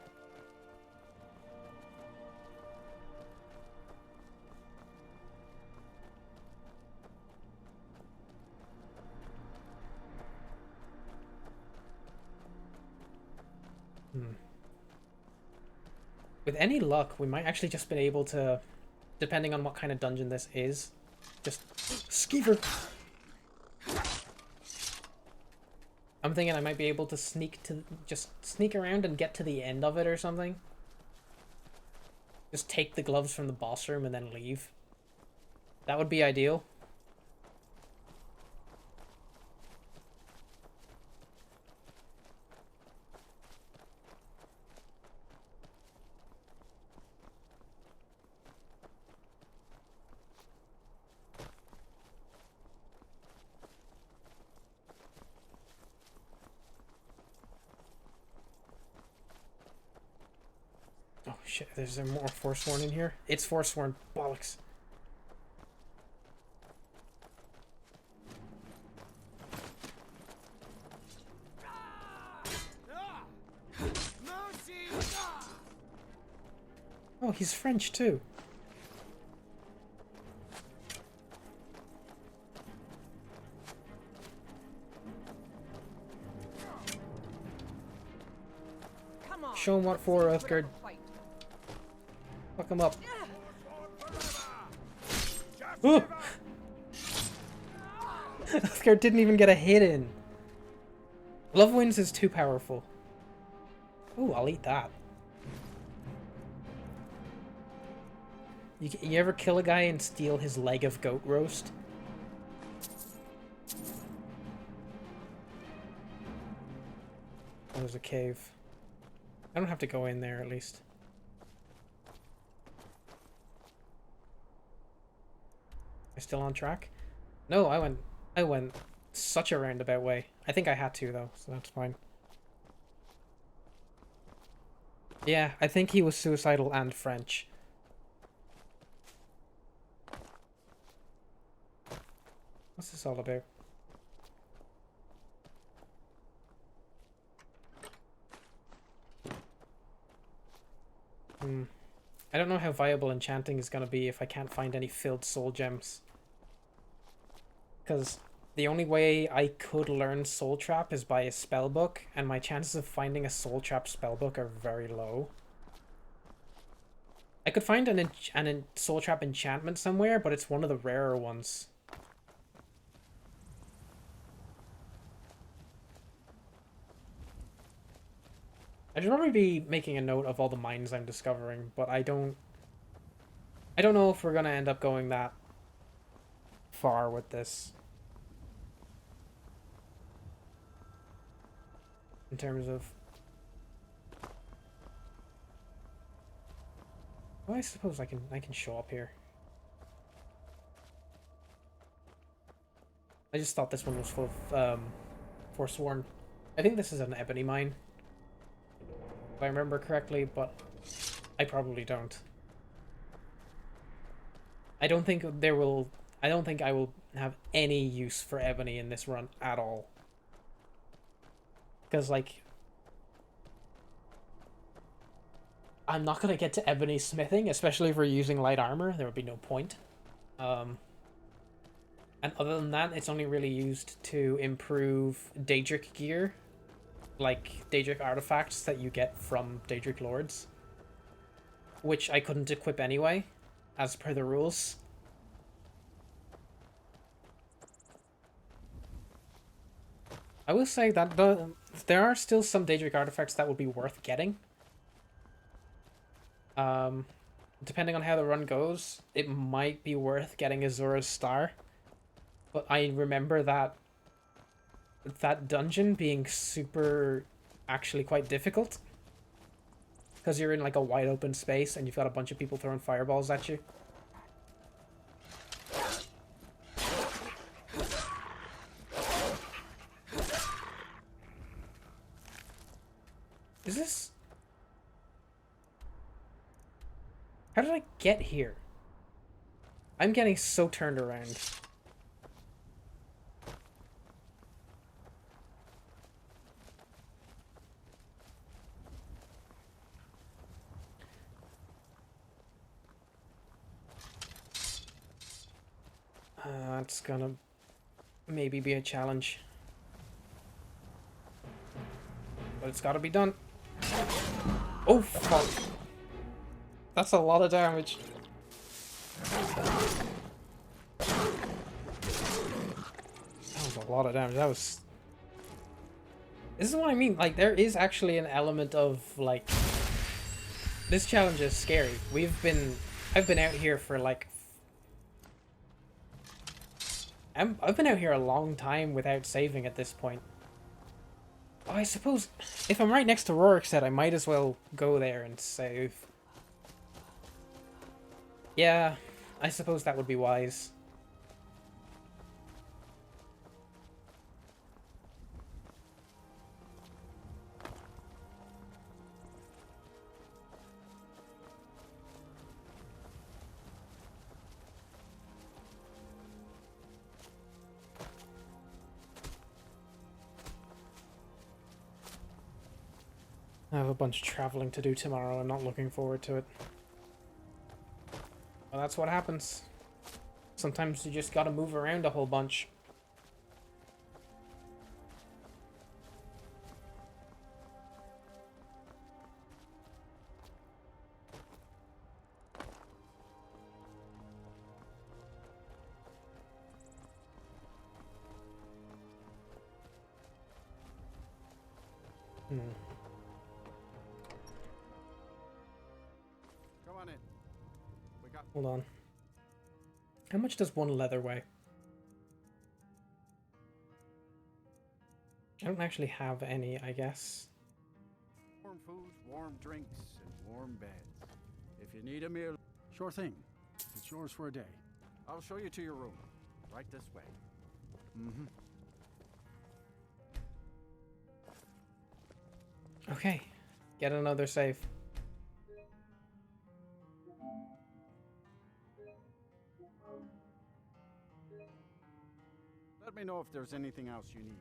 With any luck, we might actually just be able to, depending on what kind of dungeon this is, just skeever. I'm thinking I might be able to just sneak around and get to the end of it or something. Just take the gloves from the boss room and then leave. That would be ideal. Oh shit, is there more Forsworn in here? It's Forsworn. Bollocks. Oh, he's French too. Show him what for, Uthgard. Fuck him up. Ooh! Uthgard didn't even get a hit in. Love Winds is too powerful. Ooh, I'll eat that. You ever kill a guy and steal his leg of goat roast? Oh, there's a cave. I don't have to go in there, at least. Am I still on track? No, I went such a roundabout way. I think I had to, though, so that's fine. Yeah, I think he was suicidal and French. What's this all about? I don't know how viable enchanting is going to be if I can't find any filled soul gems. Because the only way I could learn Soul Trap is by a spellbook, and my chances of finding a Soul Trap spellbook are very low. I could find an Soul Trap enchantment somewhere, but it's one of the rarer ones. I should probably be making a note of all the mines I'm discovering, but I don't know if we're gonna end up going that far with this. In terms of... Well, I suppose I can show up here. I just thought this one was full of Forsworn. I think this is an ebony mine, if I remember correctly, but I probably don't. I don't think I will have any use for ebony in this run at all. Because, like, I'm not going to get to ebony smithing, especially if we're using light armor. There would be no point. And other than that, it's only really used to improve Daedric gear. Like, Daedric artifacts that you get from Daedric lords. Which I couldn't equip anyway, as per the rules. I will say that there are still some Daedric artifacts that would be worth getting. Depending on how the run goes, it might be worth getting Azura's Star. But I remember that dungeon being actually quite difficult. Because you're in like a wide open space and you've got a bunch of people throwing fireballs at you. did I get here? I'm getting so turned around. That's gonna maybe be a challenge. But it's gotta be done. Oh, fuck. That's a lot of damage. That was a lot of damage. That was... This is what I mean. Like, there is actually an element of, like... This challenge is scary. I've been out here for, like... I've been out here a long time without saving at this point. Oh, I suppose if I'm right next to Rorikstead, I might as well go there and save. Yeah, I suppose that would be wise. I have a bunch of traveling to do tomorrow. I'm not looking forward to it. Well, that's what happens. Sometimes you just gotta move around a whole bunch. Come on in. We got... Hold on. How much does one leather weigh? I don't actually have any, I guess. Warm food, warm drinks, and warm beds. If you need a meal... Sure thing. It's yours for a day. I'll show you to your room. Right this way. Mm-hmm. Okay. Get another save. Let me know if there's anything else you need.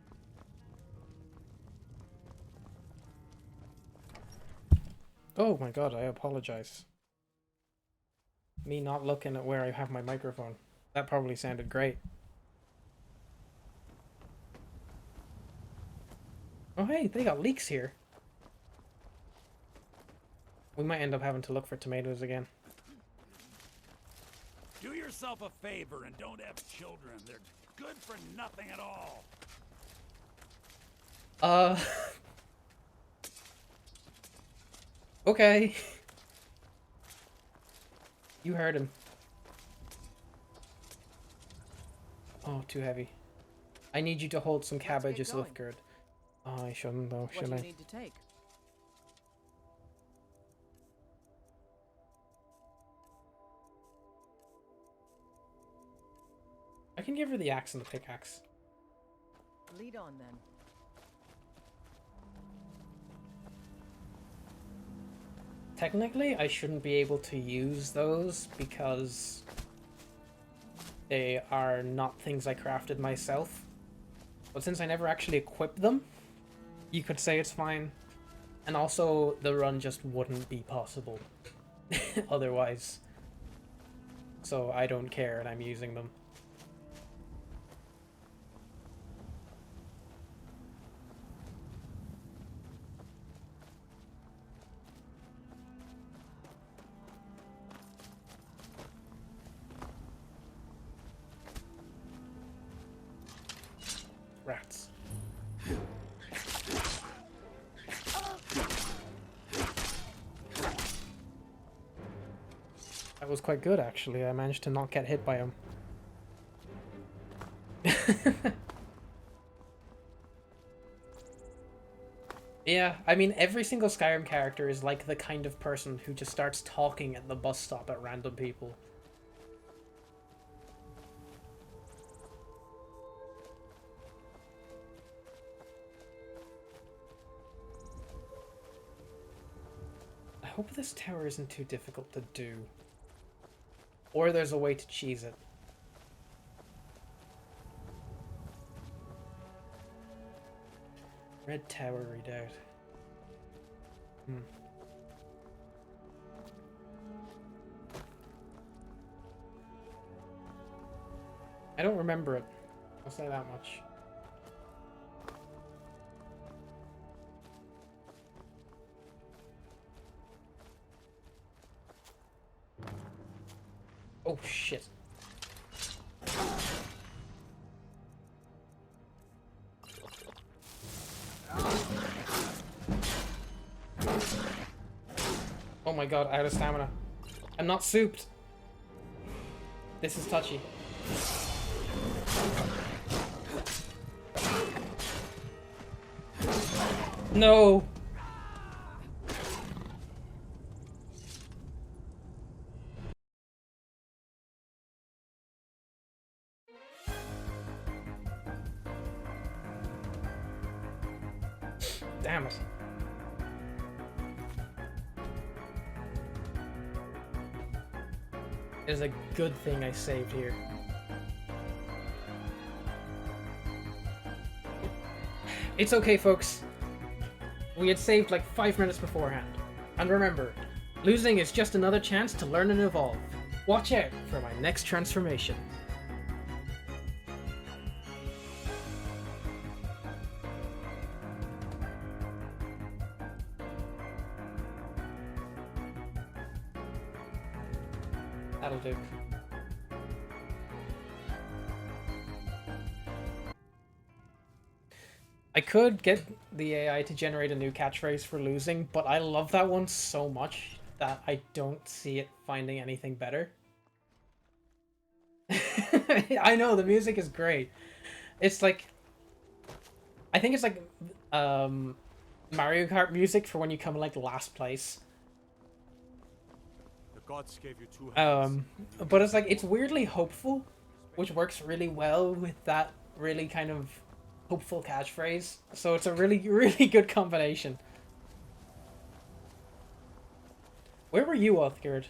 Oh my god, I apologize. Me not looking at where I have my microphone. That probably sounded great. Oh hey, they got leeks here. We might end up having to look for tomatoes again. Do yourself a favor and don't have children. They're good for nothing at all. Okay. You heard him. Oh, too heavy. I need you to hold some cabbages, Lufgard. Oh, I shouldn't though, should I? What do you need to take? I can give her the axe and the pickaxe. Lead on then. Technically, I shouldn't be able to use those because they are not things I crafted myself. But since I never actually equipped them, you could say it's fine. And also, the run just wouldn't be possible otherwise. So I don't care and I'm using them. Rats. That was quite good, actually. I managed to not get hit by him. Yeah, I mean, every single Skyrim character is like the kind of person who just starts talking at the bus stop at random people. I hope this tower isn't too difficult to do. Or there's a way to cheese it. Red Tower Redoubt. I don't remember it. I'll say that much. Oh shit. Oh my god, out of stamina. I'm not souped. This is touchy. No! Damn it. It is a good thing I saved here. It's okay, folks. We had saved like 5 minutes beforehand. And remember, losing is just another chance to learn and evolve. Watch out for my next transformation. That'll do. I could get the AI to generate a new catchphrase for losing, but I love that one so much that I don't see it finding anything better. I know, the music is great. It's like... I think it's like Mario Kart music for when you come like last place. The gods gave you 2 hands. But it's like, it's weirdly hopeful, which works really well with that really kind of hopeful catchphrase. So it's a really, really good combination. Where were you, Othgard,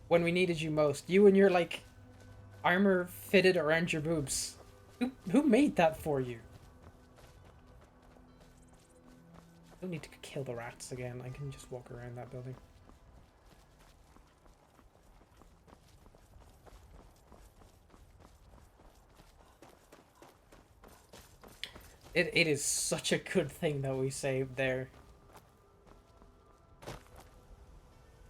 when we needed you most? You and your, like, armor fitted around your boobs. Who made that for you? I don't need to kill the rats again. I can just walk around that building. It is such a good thing that we saved there.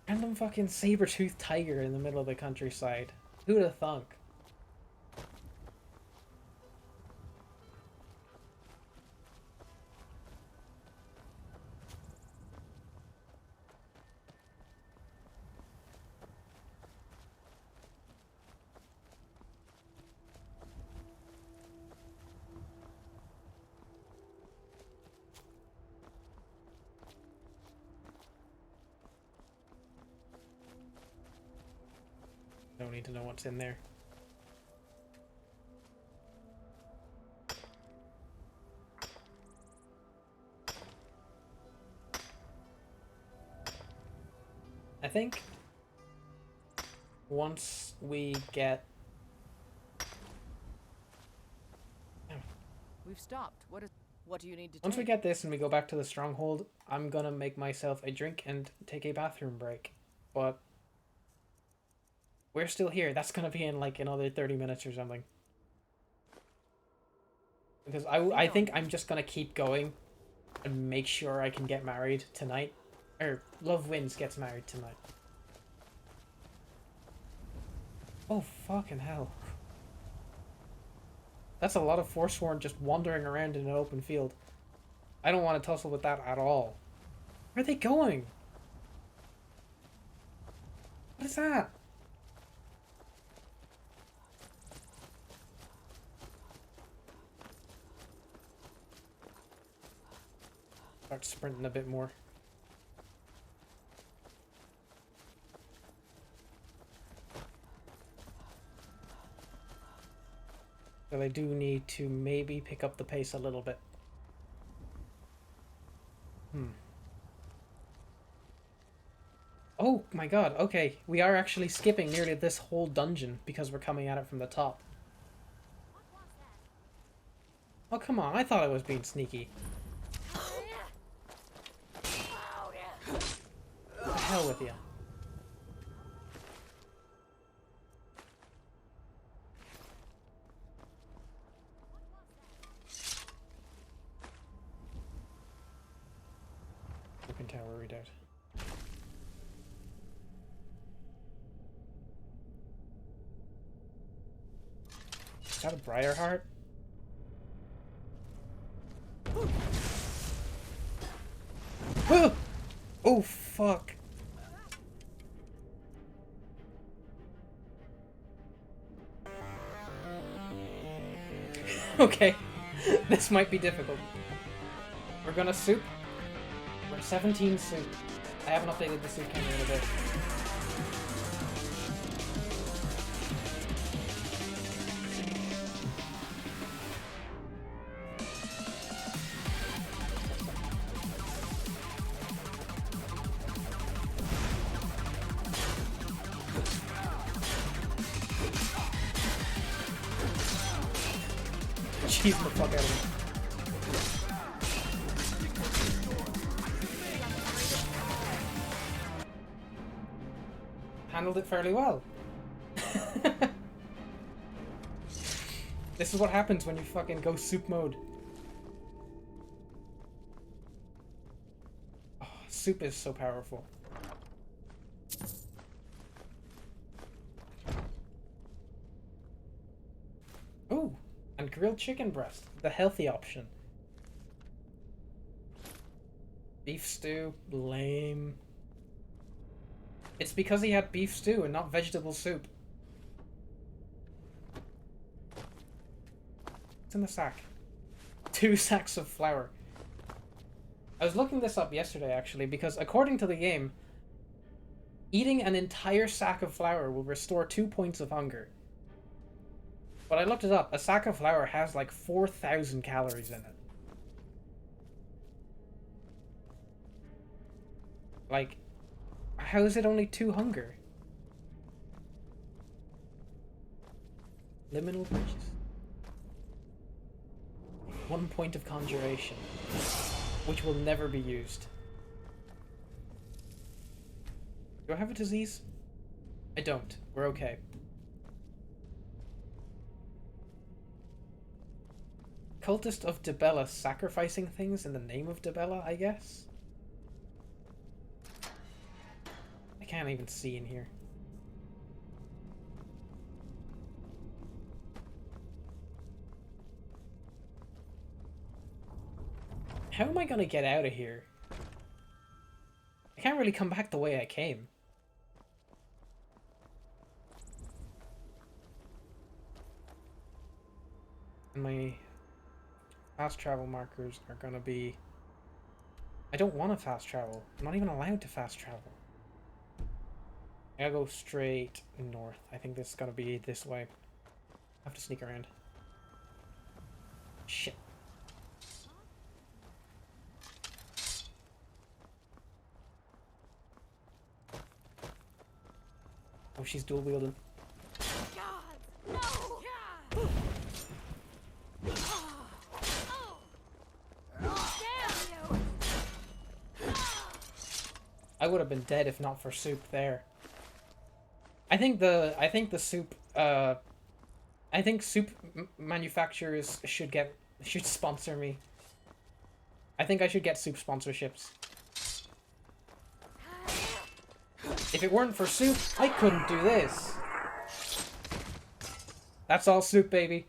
Random fucking saber-toothed tiger in the middle of the countryside. Who'd have thunk? Don't need to know what's in there. I think once we get... We've stopped. What do you need to Once we take? get this and we go back to the stronghold, I'm gonna make myself a drink and take a bathroom break. But we're still here. That's gonna be in like another 30 minutes or something. Because I think I'm just gonna keep going and make sure I can get married tonight. Or Love Wins gets married tonight. Oh, fucking hell. That's a lot of Forsworn just wandering around in an open field. I don't want to tussle with that at all. Where are they going? What is that? Start sprinting a bit more. But I do need to maybe pick up the pace a little bit. Oh, my god, okay. We are actually skipping nearly this whole dungeon because we're coming at it from the top. Oh, come on. I thought I was being sneaky. The hell with you. Open tower redoubt. Is that a briar heart? Oh, fuck. Okay. This might be difficult. We're gonna soup. We're at 17 soup. I haven't updated the soup counter in a bit. Jeez, the fuck out of me. Handled it fairly well. This is what happens when you fucking go soup mode. Oh, soup is so powerful. Ooh, and grilled chicken breast, the healthy option. Beef stew, lame. It's because he had beef stew and not vegetable soup. What's in the sack? 2 sacks of flour. I was looking this up yesterday, actually, because according to the game, eating an entire sack of flour will restore 2 points of hunger. But I looked it up. A sack of flour has like 4,000 calories in it. Like, how is it only 2 hunger? Liminal purchase. 1 point of conjuration, which will never be used. Do I have a disease? I don't. We're okay. Cultist of Dibella sacrificing things in the name of Dibella, I guess? I can't even see in here. How am I gonna get out of here? I can't really come back the way I came. And my fast travel markers are gonna be... I don't want to fast travel. I'm not even allowed to fast travel. I gotta go straight north. I think this is gonna be this way. I have to sneak around. Shit. Oh, she's dual wielding. I would have been dead if not for soup there. I think soup manufacturers should sponsor me. I think I should get soup sponsorships. If it weren't for soup, I couldn't do this. That's all soup, baby.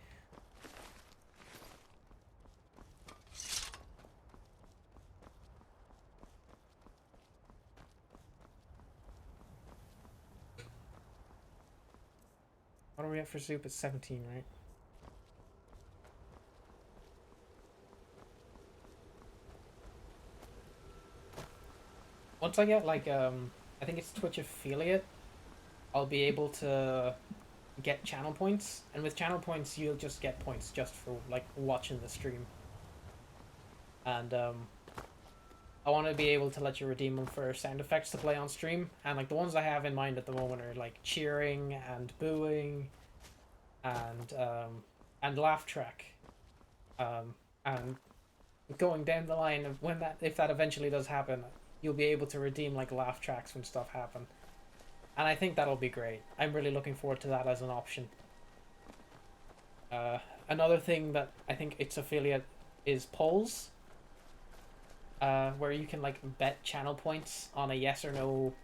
What are we at for soup? It's 17, right? Once I get like I think it's Twitch affiliate, I'll be able to get channel points, and with channel points you'll just get points just for like watching the stream. And I want to be able to let you redeem them for sound effects to play on stream, and like the ones I have in mind at the moment are like cheering and booing, and laugh track, and going down the line of when that if that eventually does happen, you'll be able to redeem like laugh tracks when stuff happen, and I think that'll be great. I'm really looking forward to that as an option. Another thing that I think its affiliate is polls. Where you can like bet channel points on a yes or no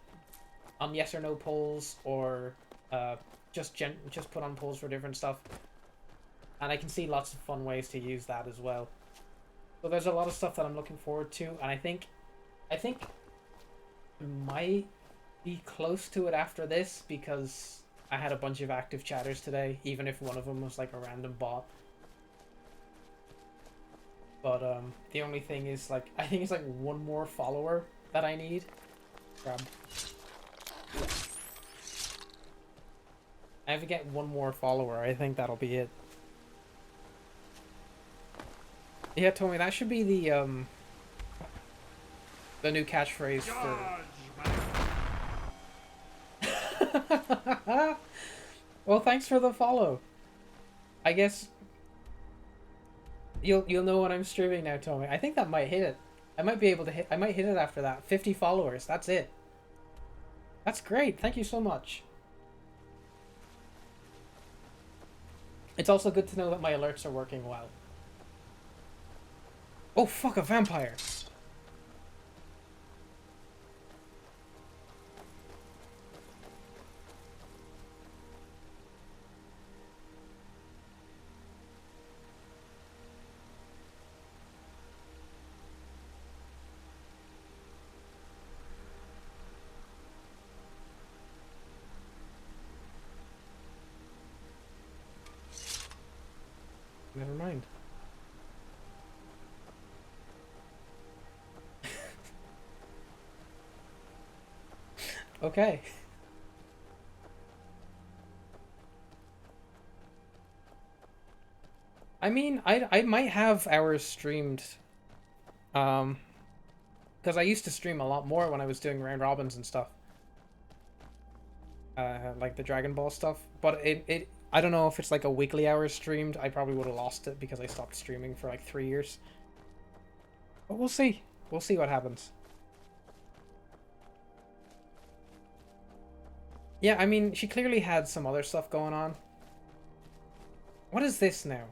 polls, or just put on polls for different stuff, and I can see lots of fun ways to use that as well. So there's a lot of stuff that I'm looking forward to, and I think I might be close to it after this, because I had a bunch of active chatters today, even if one of them was like a random bot. But the only thing is, like, I think it's like one more follower that I need. Grab. I have to get one more follower. I think that'll be it. Yeah, Tommy, that should be the new catchphrase for. Well, thanks for the follow. I guess you'll know when I'm streaming now, Tommy. I think that might hit it. I might be able to hit. I might hit it after that. 50 followers. That's it. That's great. Thank you so much. It's also good to know that my alerts are working well. Oh, fuck, a vampire. Never mind. Okay. I mean, I might have hours streamed. Because I used to stream a lot more when I was doing round robins and stuff. Like the Dragon Ball stuff. But I don't know if it's like a weekly hours streamed. I probably would have lost it because I stopped streaming for like 3 years. But we'll see. We'll see what happens. Yeah, I mean, she clearly had some other stuff going on. What is this now?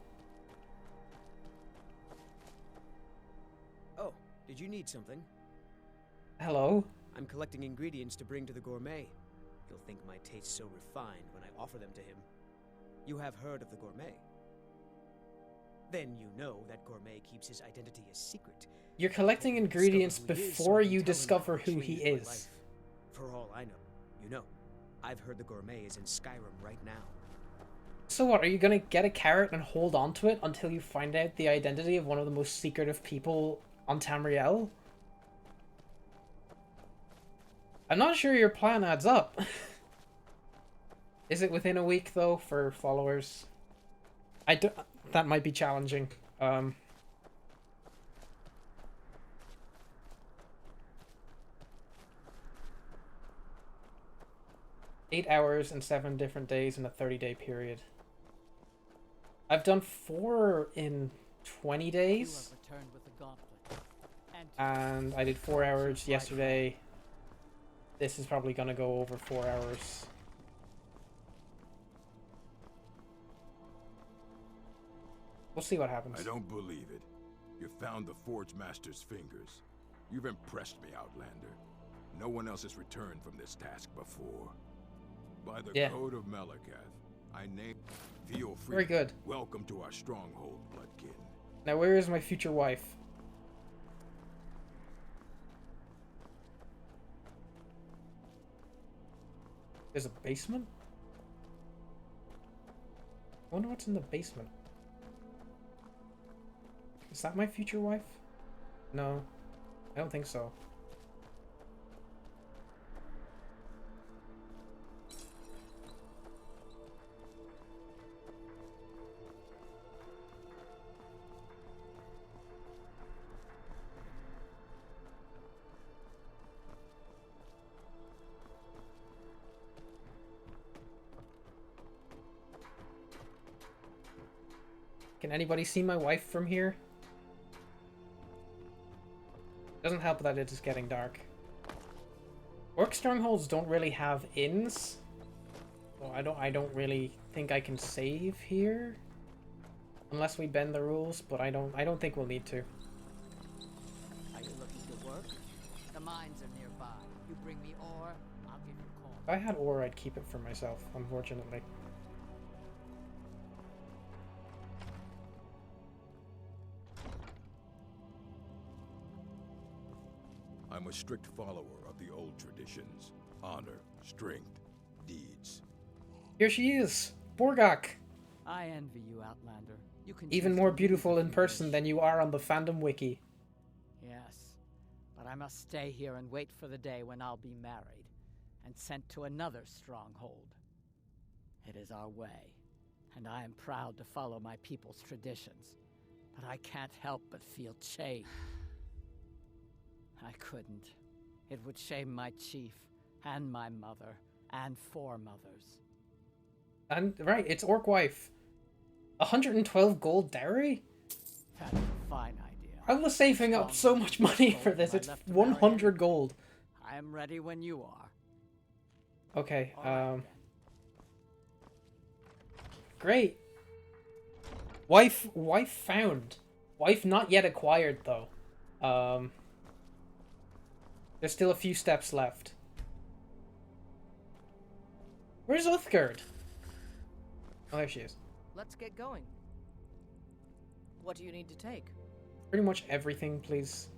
Oh, did you need something? Hello? I'm collecting ingredients to bring to the gourmet. He'll think my taste's so refined when I offer them to him. You have heard of the gourmet? Then you know that gourmet keeps his identity a secret. You're collecting ingredients before you discover who he is. For all I know, you know, I've heard the gourmet is in Skyrim right now. So what, are you gonna get a carrot and hold on to it until you find out the identity of one of the most secretive people on Tamriel? I'm not sure your plan adds up. Is it within a week, though, for followers? That might be challenging. 8 hours and 7 different days in a 30-day period. I've done 4 in 20 days. And I did 4 hours yesterday. This is probably gonna go over 4 hours. We'll see what happens. I don't believe it. You found the Forge Master's fingers. You've impressed me, Outlander. No one else has returned from this task before. By the code of Malakath, I name. Feel free. Very good. Welcome to our stronghold, Bloodkin. Now, where is my future wife? There's a basement? I wonder what's in the basement. Is that my future wife? No, I don't think so. Can anybody see my wife from here? Doesn't help that it is getting dark. Orc strongholds don't really have inns. So I don't really think I can save here. Unless we bend the rules, but I don't think we'll need to. Are you looking to work? The mines are nearby. You bring me ore, I'll give you corn. If I had ore, I'd keep it for myself, unfortunately. I'm a strict follower of the old traditions. Honor, strength, deeds. Here she is! Borgak! I envy you, Outlander. You can Even more beautiful in person than you are on the fandom wiki. Yes, but I must stay here and wait for the day when I'll be married and sent to another stronghold. It is our way, and I am proud to follow my people's traditions, but I can't help but feel shame. I couldn't. It would shame my chief, and my mother, and foremothers. And, right, it's Orc Wife. 112 gold dowry? That's a fine idea. I was saving up so much money for this, it's 100 gold. I am ready when you are. Okay, great. Wife found. Wife not yet acquired, though. There's still a few steps left. Where's Uthgard? Oh, there she is. Let's get going. What do you need to take? Pretty much everything, please.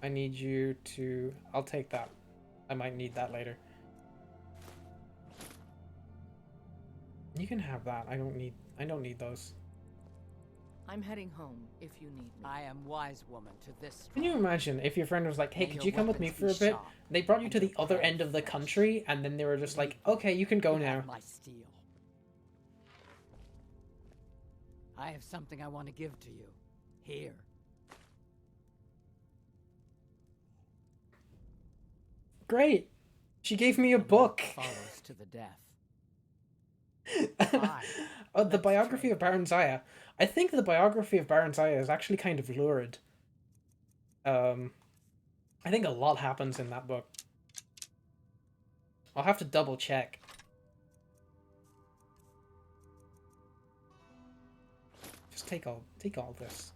I need you to... I'll take that. I might need that later. You can have that. I don't need those. I'm heading home if you need me. I am wise woman to this. Can you imagine if your friend was like, hey, could you come with me for a bit? They brought you to the other end of the country, and then they were just like, okay, you can go now. My steel. I have something I want to give to you. Here. Great. She gave me a book. Follows to the death. Oh, the biography of Baron Zaya. I think the biography of Baron Zaya is actually kind of lurid. I think a lot happens in that book. I'll have to double check. Just take all this.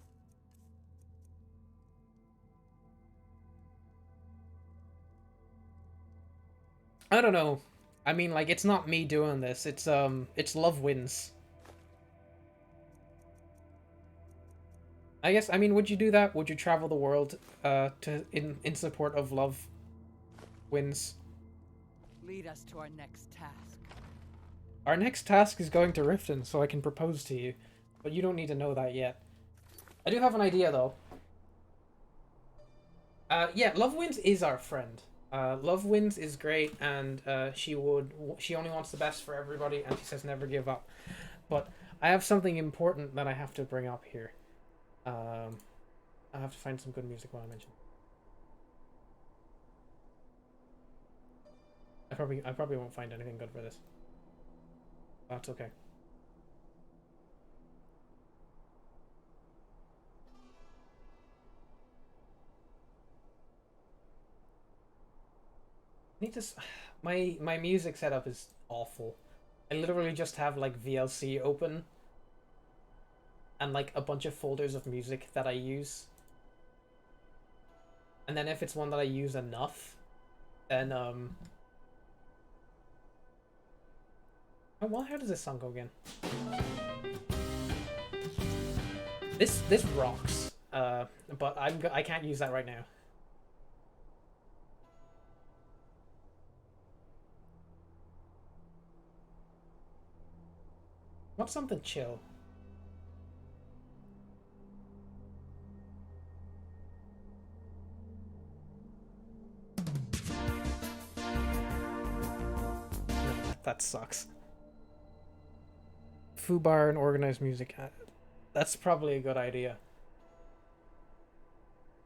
I don't know. I mean, like, it's not me doing this. It's Love Wins. I guess, I mean, would you do that? Would you travel the world in support of Love Wins? Lead us to our next task. Our next task is going to Riften, so I can propose to you. But you don't need to know that yet. I do have an idea, though. Yeah, Love Wins is our friend. Love Wins is great, and she only wants the best for everybody, and she says never give up. But I have something important that I have to bring up here. I have to find some good music while I mention. I probably won't find anything good for this. That's okay. I need to. My music setup is awful. I literally just have like VLC open. And like a bunch of folders of music that I use. And then if it's one that I use enough, then well, how does this song go again? This rocks. But I can't use that right now. What's something chill? That sucks. Foobar and organized music. That's probably a good idea.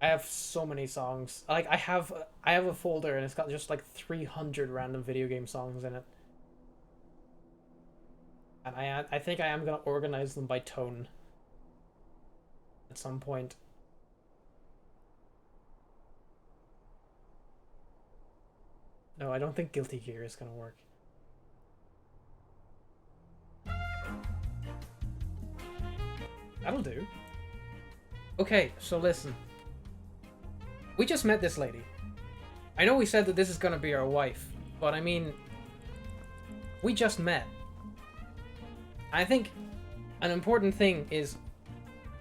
I have so many songs. Like I have a folder and it's got just like 300 random video game songs in it. And I think I am gonna organize them by tone at some point. No, I don't think Guilty Gear is gonna work. That'll do. Okay, so listen. We just met this lady. I know we said that this is gonna be our wife, but I mean, we just met. I think an important thing is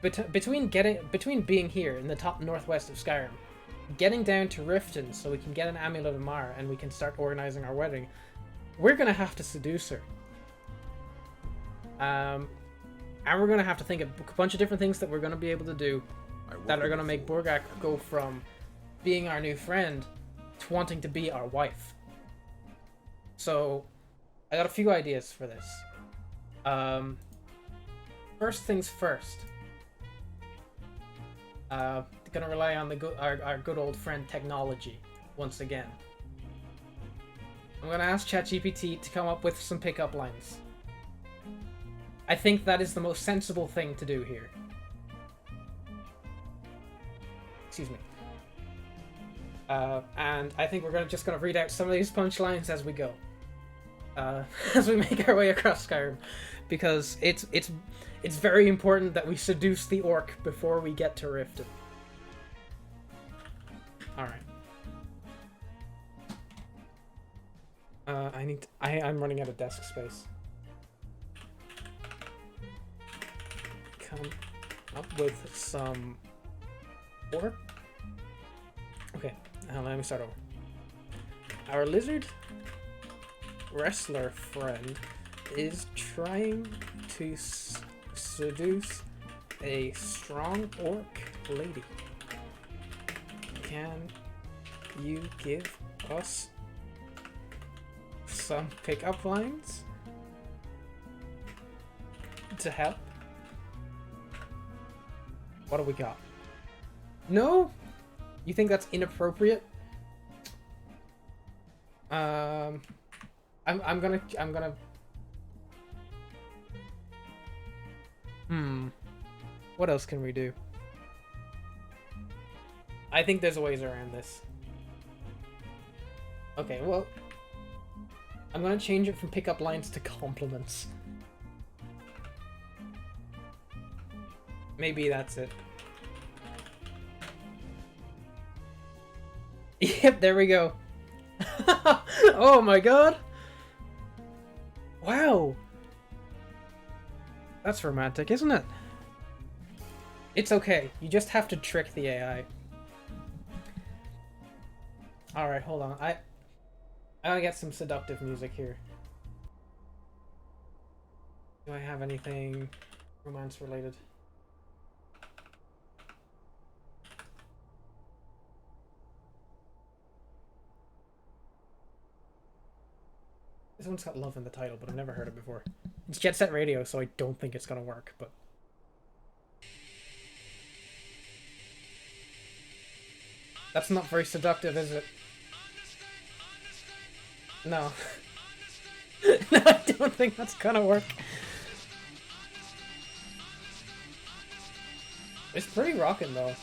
between being here in the top northwest of Skyrim, getting down to Riften so we can get an Amulet of Mar and we can start organizing our wedding, we're gonna have to seduce her. And we're gonna have to think of a bunch of different things that we're gonna be able to do that are gonna make Borgak go from being our new friend to wanting to be our wife. So, I got a few ideas for this. First things first. Gonna rely on our good old friend technology once again. I'm gonna ask ChatGPT to come up with some pickup lines. I think that is the most sensible thing to do here. Excuse me. And I think we're just gonna read out some of these punchlines as we go. As we make our way across Skyrim, because it's very important that we seduce the orc before we get to Riften. All right. I'm running out of desk space. Come up with some orc. Okay, now let me start over. Our lizard wrestler friend is trying to seduce a strong orc lady. Can you give us some pickup lines to help? What do we got? No? You think that's inappropriate? I'm gonna what else can we do? I think there's ways around this. Okay, well, I'm gonna change it from pickup lines to compliments. Maybe that's it. Yep, there we go. Oh my god! Wow! That's romantic, isn't it? It's okay. You just have to trick the AI. Alright, hold on. I gotta get some seductive music here. Do I have anything romance related? This one's got love in the title, but I've never heard it before. It's Jet Set Radio, so I don't think it's gonna work, but... That's not very seductive, is it? No. No, I don't think that's gonna work. It's pretty rockin' though.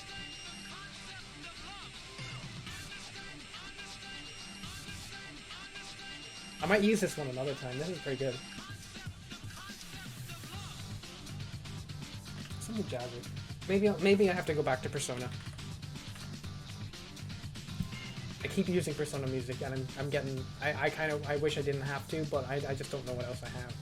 I might use this one another time. This is pretty good. Something jazzy. Maybe I have to go back to Persona. I keep using Persona music, and I'm getting. I wish I didn't have to, but I just don't know what else I have.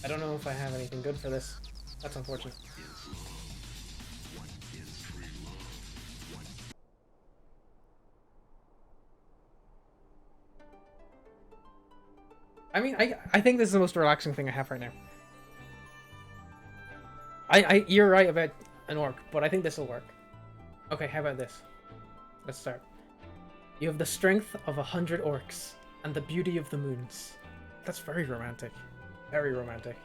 I don't know if I have anything good for this. That's unfortunate. I mean, I think this is the most relaxing thing I have right now. You're right about an orc, but I think this will work. Okay, how about this? Let's start. You have the strength of 100 orcs and the beauty of the moons. That's very romantic. Very romantic.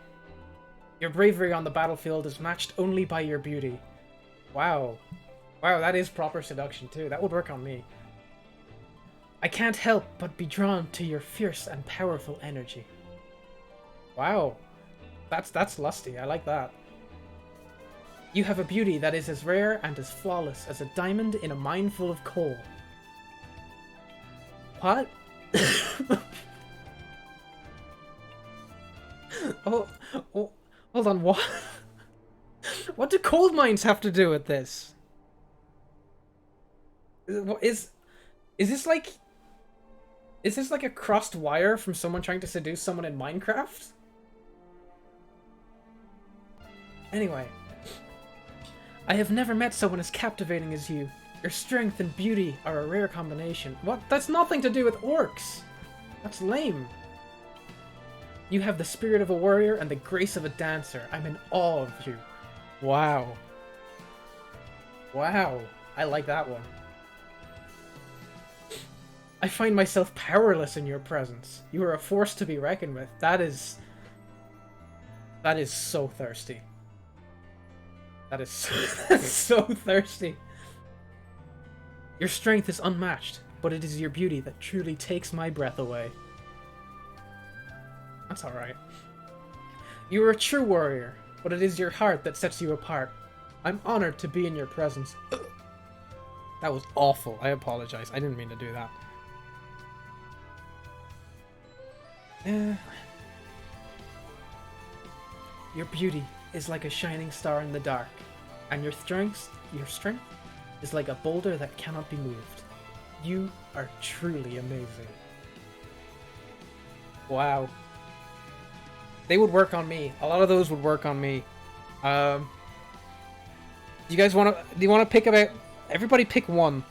Your bravery on the battlefield is matched only by your beauty. Wow. Wow, that is proper seduction too. That would work on me. I can't help but be drawn to your fierce and powerful energy. Wow. That's lusty. I like that. You have a beauty that is as rare and as flawless as a diamond in a mine full of coal. What? oh, hold on, what? What do coal mines have to do with this? Is this like... Is this like a crossed wire from someone trying to seduce someone in Minecraft? Anyway. I have never met someone as captivating as you. Your strength and beauty are a rare combination. What? That's nothing to do with orcs. That's lame. You have the spirit of a warrior and the grace of a dancer. I'm in awe of you. Wow. Wow. I like that one. I find myself powerless in your presence. You are a force to be reckoned with. That is so thirsty. That's so thirsty. Your strength is unmatched, but it is your beauty that truly takes my breath away. That's alright. You are a true warrior, but it is your heart that sets you apart. I'm honored to be in your presence. That was awful. I apologize. I didn't mean to do that. Your beauty is like a shining star in the dark, and your strength is like a boulder that cannot be moved. You are truly amazing. Wow. They would work on me. A lot of those would work on me. Do you guys want to? Do you want to pick about? Everybody pick one.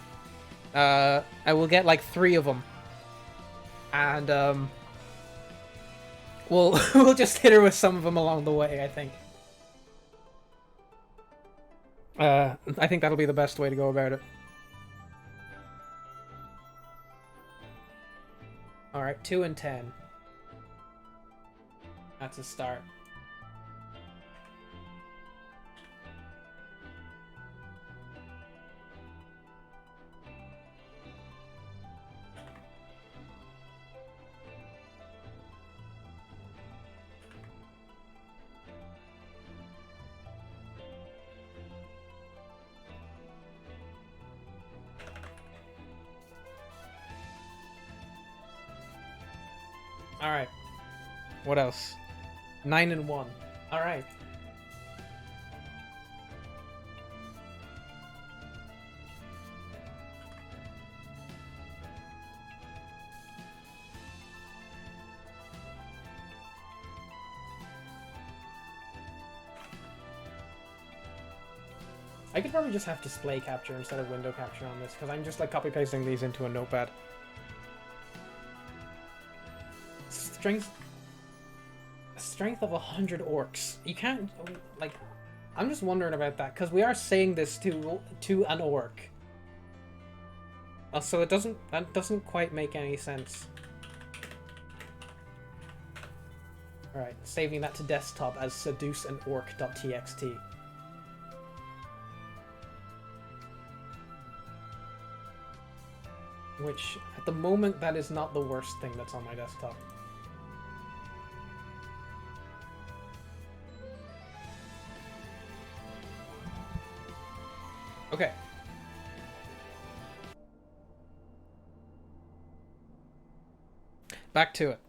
I will get like 3 of them, and we'll just hit her with some of them along the way. I think. I think that'll be the best way to go about it. Alright, 2 and 10. That's a start. Alright. What else? 9 and 1. Alright. I could probably just have display capture instead of window capture on this, because I'm just like copy pasting these into a notepad. Strength of 100 orcs. You can't, like, I'm just wondering about that, because we are saying this to an orc. So that doesn't quite make any sense. Alright, saving that to desktop as seduceanorc.txt. Which, at the moment, that is not the worst thing that's on my desktop. Okay. Back to it.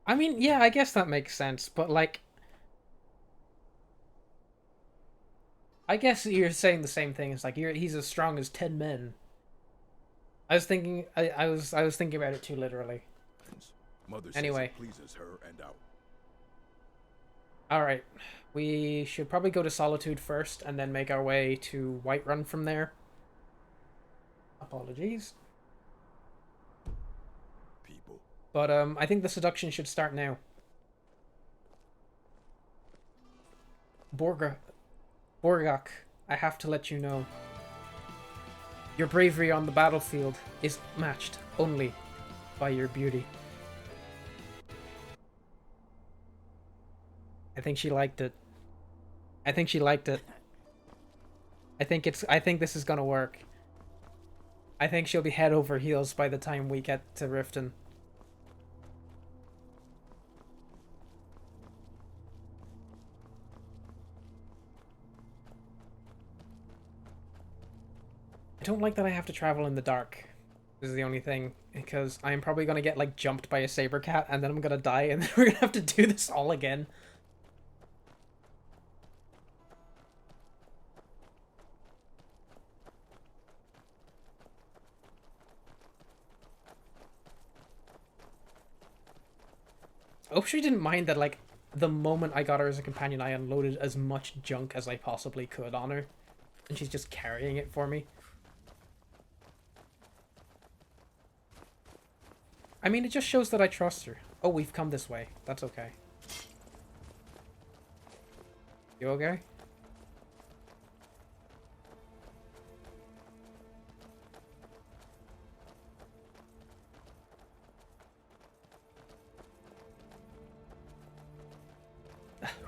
I mean, yeah, I guess that makes sense, but like... I guess you're saying the same thing. It's like he's as strong as 10 men. I was thinking I was thinking about it too literally. Mother anyway, says it pleases her and out. All right. We should probably go to Solitude first and then make our way to Whiterun from there. Apologies. People. But I think the seduction should start now. Borgak, I have to let you know. Your bravery on the battlefield is matched only by your beauty. I think she liked it. I think she liked it. I think this is gonna work. I think she'll be head over heels by the time we get to Riften. I don't like that I have to travel in the dark. This is the only thing, because I'm probably gonna get like jumped by a saber cat and then I'm gonna die and then we're gonna have to do this all again. I hope she didn't mind that, like, the moment I got her as a companion, I unloaded as much junk as I possibly could on her. And she's just carrying it for me. I mean, it just shows that I trust her. Oh, we've come this way. That's okay. You okay?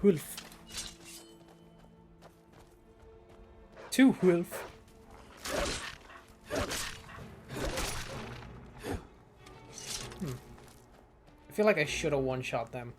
Wolf. Two wolf. I feel like I should have one-shot them.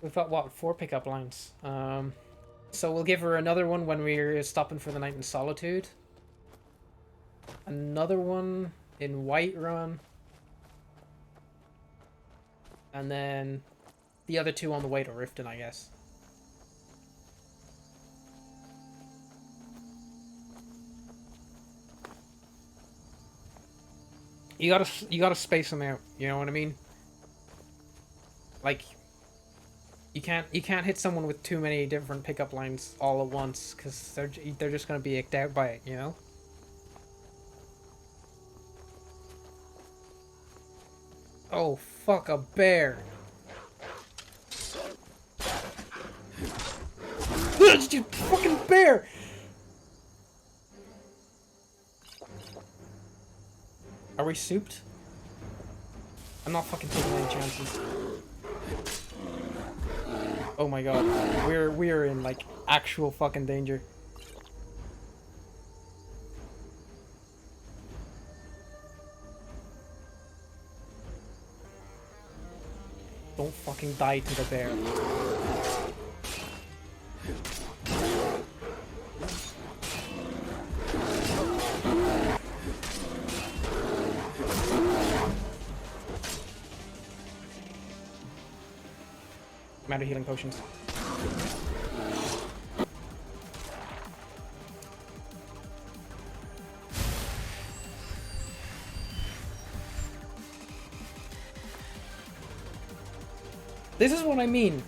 We've got, what, 4 pickup lines. So we'll give her another one when we're stopping for the night in Solitude. Another one in Whiterun. And then the other 2 on the way to Riften, I guess. You gotta space them out, you know what I mean? Like, you can't hit someone with too many different pickup lines all at once, because they're just gonna be icked out by it, you know? Oh, fuck, a bear! You fucking bear! Are we souped? I'm not fucking taking any chances. Oh my god, we're in like actual fucking danger. Don't fucking die to the bear. I'm out of healing potions. This is what I mean.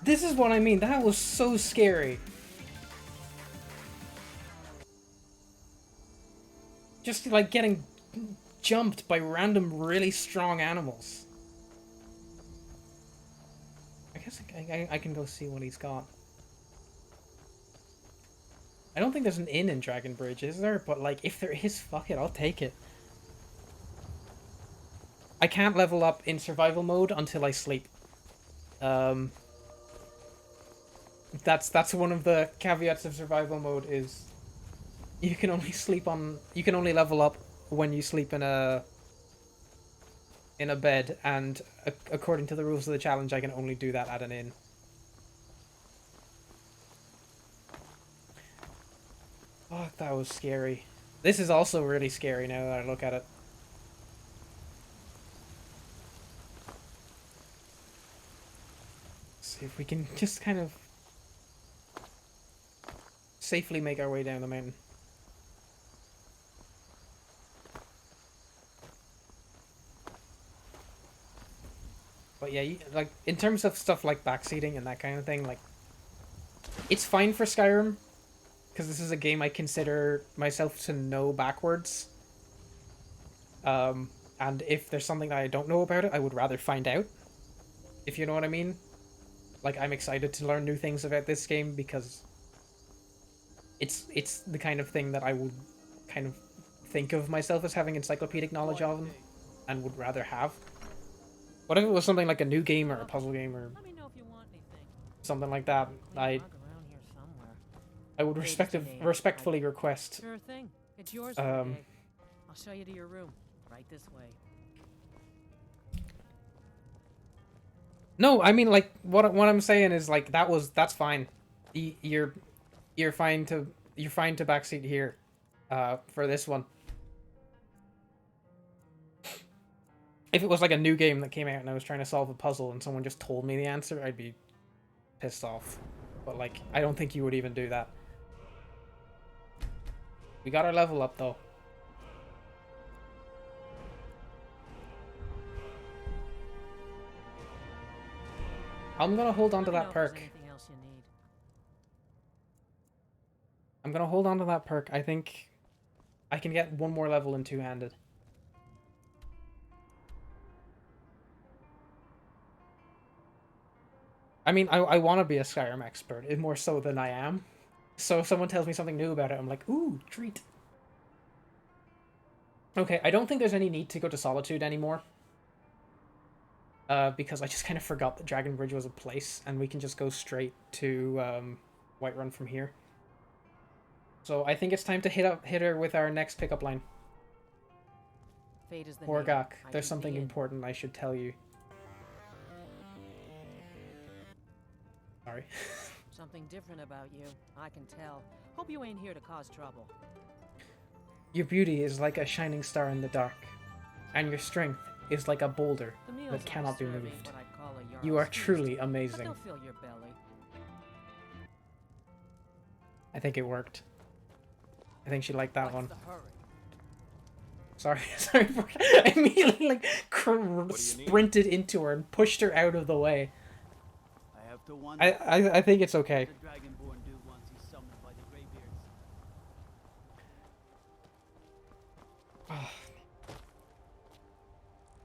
This is what I mean. That was so scary. Just like getting jumped by random really strong animals. I guess I can go see what he's got. I don't think there's an inn in Dragon Bridge, is there? But like, if there is, fuck it, I'll take it. I can't level up in survival mode until I sleep. That's one of the caveats of survival mode is you can only level up when you sleep in a bed, and according to the rules of the challenge, I can only do that at an inn. Fuck, that was scary. This is also really scary now that I look at it. See if we can just kind of safely make our way down the mountain. But yeah, like, in terms of stuff like backseating and that kind of thing, like, it's fine for Skyrim, because this is a game I consider myself to know backwards. And if there's something that I don't know about it, I would rather find out if you know what I mean. Like, I'm excited to learn new things about this game because it's the kind of thing that I would kind of think of myself as having encyclopedic knowledge of and would rather have. What if it was something like a new game or a puzzle game or something like that? I would respectfully request. Sure thing. It's yours for a day. I'll show you to your room. Right this way. No, I mean, like, what I'm saying is, like, that's fine. You're fine to backseat here, for this one. If it was like a new game that came out and I was trying to solve a puzzle and someone just told me the answer, I'd be pissed off. But, like, I don't think you would even do that. We got our level up, though. I'm gonna hold on to that perk. I'm gonna hold on to that perk. I think I can get one more level in two-handed. I mean, I want to be a Skyrim expert, more so than I am. So if someone tells me something new about it, I'm like, ooh, treat. Okay, I don't think there's any need to go to Solitude anymore. Because I just kind of forgot that Dragon Bridge was a place, and we can just go straight to Whiterun from here. So I think it's time to hit her with our next pickup line. Fate is the Morgok, there's something important I should tell you. Sorry. Something different about you, I can tell. Hope you ain't here to cause trouble. Your beauty is like a shining star in the dark, and your strength is like a boulder that cannot be moved. You are truly amazing. Fill your belly. I think it worked. I think she liked that one. Sorry, sorry. I immediately like sprinted into her and pushed her out of the way. I think it's okay.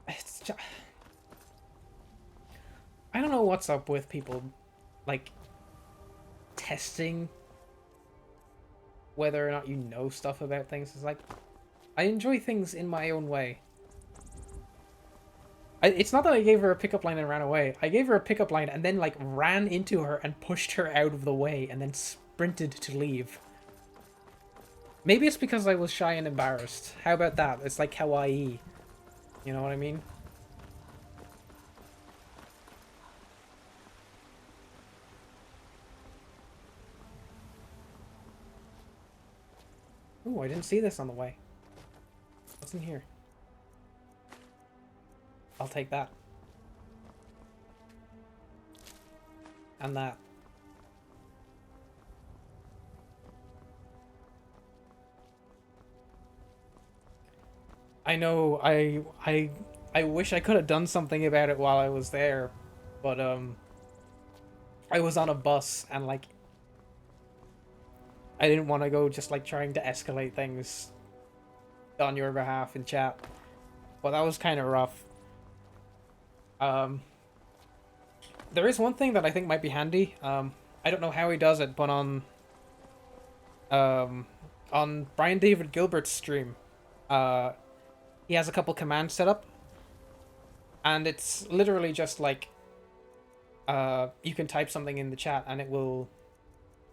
It's just... I don't know what's up with people, like, testing whether or not you know stuff about things. It's like, I enjoy things in my own way. It's not that I gave her a pickup line and ran away. I gave her a pickup line and then, like, ran into her and pushed her out of the way and then sprinted to leave. Maybe it's because I was shy and embarrassed. How about that? It's like kawaii. You know what I mean? Ooh, I didn't see this on the way. What's in here? I'll take that. And that. I know, I wish I could have done something about it while I was there, but, I was on a bus, and, like, I didn't want to go just, like, trying to escalate things on your behalf in chat. But that was kind of rough. There is one thing that I think might be handy. I don't know how he does it, but on Brian David Gilbert's stream, he has a couple commands set up, and it's literally just like, you can type something in the chat and it will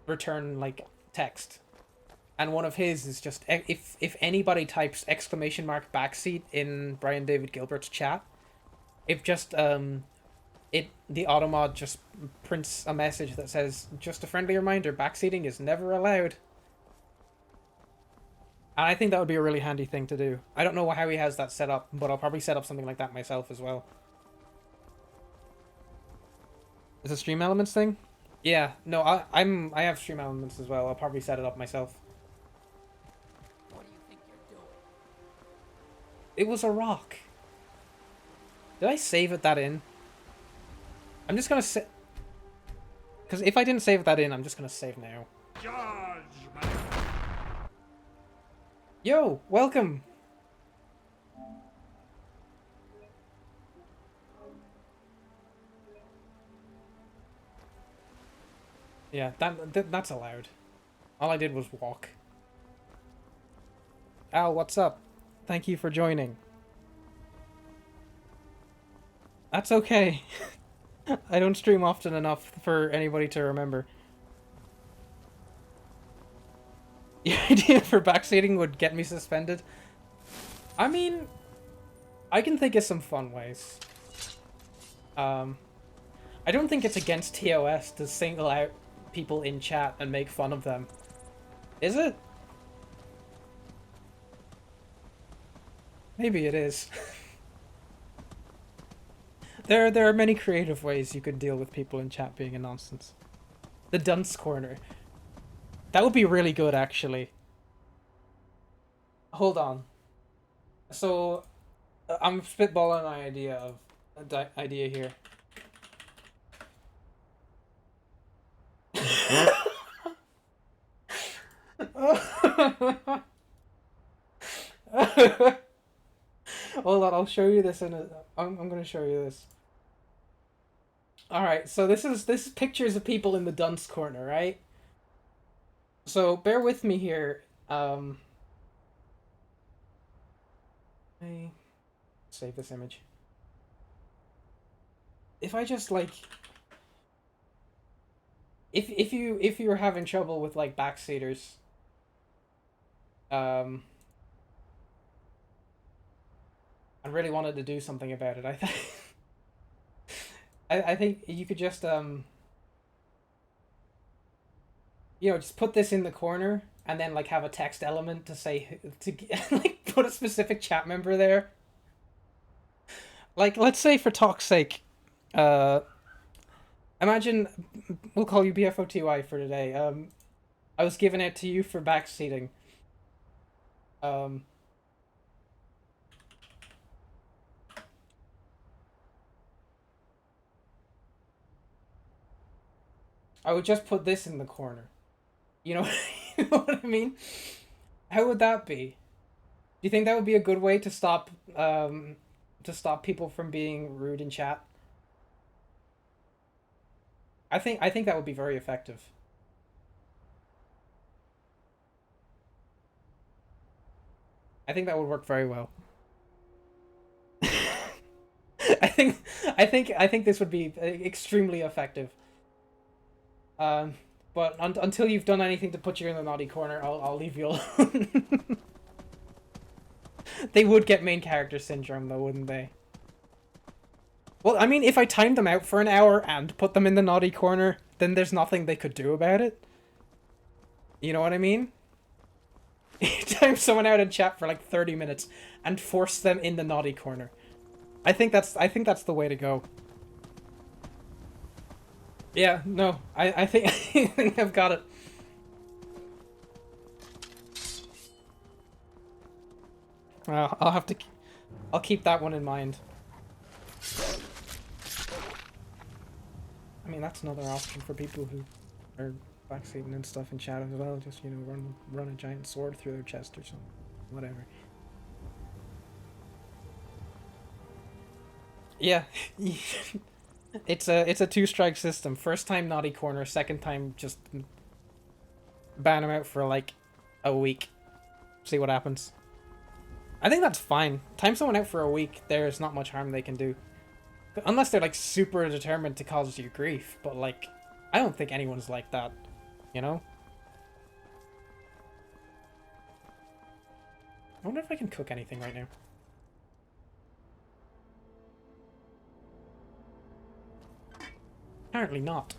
return, like, text. And one of his is just, if anybody types !backseat in Brian David Gilbert's chat, if just, the automod just prints a message that says, just a friendly reminder, backseating is never allowed. And I think that would be a really handy thing to do. I don't know how he has that set up, but I'll probably set up something like that myself as well. Is it Stream Elements thing? Yeah, no, I have Stream Elements as well. I'll probably set it up myself. What do you think you're doing? It was a rock. Did I save it that in? I'm just gonna say... Because if I didn't save that in, I'm just gonna save now. Judgment. Yo, welcome! Yeah, that's allowed. All I did was walk. Al, what's up? Thank you for joining. That's okay. I don't stream often enough for anybody to remember. Your idea for backseating would get me suspended? I mean, I can think of some fun ways. I don't think it's against TOS to single out people in chat and make fun of them. Is it? Maybe it is. There are many creative ways you could deal with people in chat being a nonsense. The dunce corner. That would be really good, actually. Hold on. So, I'm spitballing an idea here. Hold on, I'll show you this in a. I'm gonna show you this. All right, so this is pictures of people in the dunce corner, right? So bear with me here. I save this image. If I just like, if you're having trouble with like backseaters, and really wanted to do something about it, I think. I think you could just you know, just put this in the corner and then like have a text element to say like put a specific chat member there. Like, let's say for talk's sake, imagine we'll call you BFOTY for today. I was giving it to you for backseating. I would just put this in the corner. You know, you know what I mean? How would that be? Do you think that would be a good way to stop people from being rude in chat? I think that would be very effective. I think that would work very well. I think this would be extremely effective. But until you've done anything to put you in the naughty corner, I'll leave you alone. They would get main character syndrome though, wouldn't they? Well, I mean, if I timed them out for an hour and put them in the naughty corner, then there's nothing they could do about it. You know what I mean? Time someone out in chat for like 30 minutes and force them in the naughty corner. I think that's the way to go. Yeah, no, I think I think I've got it. I'll keep that one in mind. I mean, that's another option for people who are backseating and stuff in chat as well. Just, you know, run a giant sword through their chest or something. Whatever. Yeah. It's a two-strike system. First time naughty corner, second time just ban them out for like a week. See what happens. I think that's fine. Time someone out for a week, there's not much harm they can do. Unless they're like super determined to cause you grief, but like, I don't think anyone's like that, you know? I wonder if I can cook anything right now. Apparently not.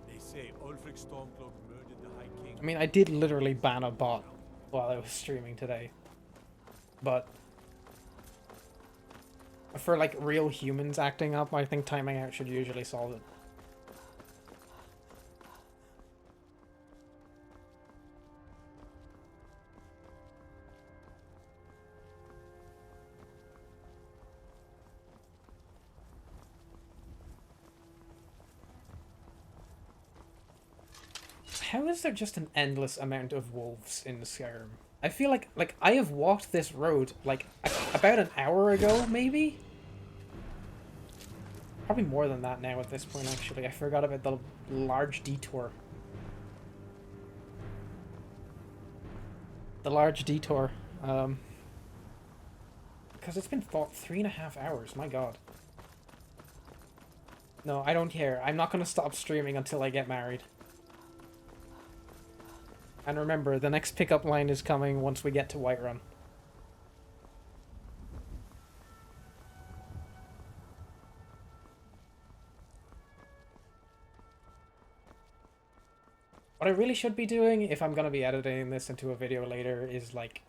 They say Ulfric Stormcloak murdered the High King. I mean, I did literally ban a bot while I was streaming today. But for like real humans acting up, I think timing out should usually solve it. How is there just an endless amount of wolves in Skyrim? I feel like I have walked this road like about an hour ago, maybe? Probably more than that now at this point, actually. I forgot about the large detour. The large detour. Because it's been 3.5 hours, my god. No, I don't care. I'm not going to stop streaming until I get married. And remember, the next pickup line is coming once we get to Whiterun. What I really should be doing, if I'm going to be editing this into a video later, is like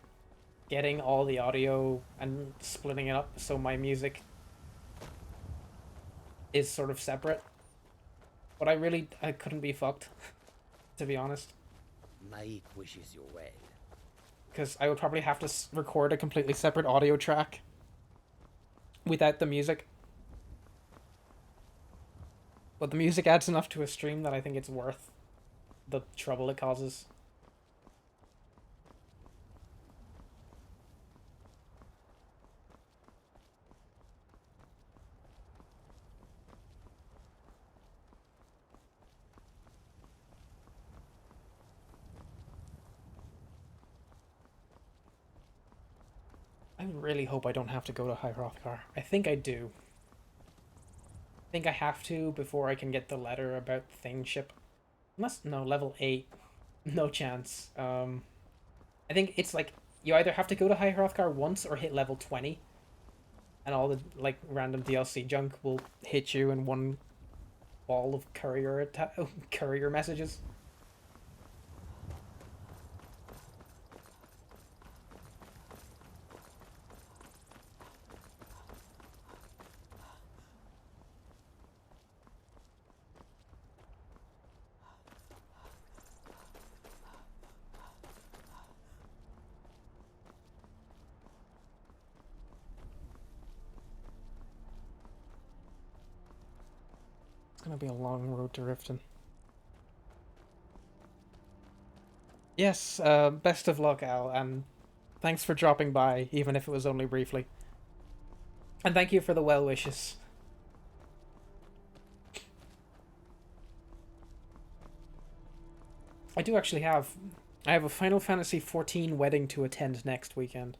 getting all the audio and splitting it up so my music is sort of separate. But I couldn't be fucked, to be honest. Naik wishes you well. Because I would probably have to record a completely separate audio track without the music. But the music adds enough to a stream that I think it's worth the trouble it causes. I really hope I don't have to go to High Hrothgar. I think I do. I think I have to before I can get the letter about Thingship. Unless, no, level 8. No chance. I think it's like, you either have to go to High Hrothgar once or hit level 20. And all the, like, random DLC junk will hit you in one ball of courier messages. It's gonna be a long road to Riften. Yes, best of luck, Al, and thanks for dropping by, even if it was only briefly. And thank you for the well wishes. I do actually have a Final Fantasy XIV wedding to attend next weekend.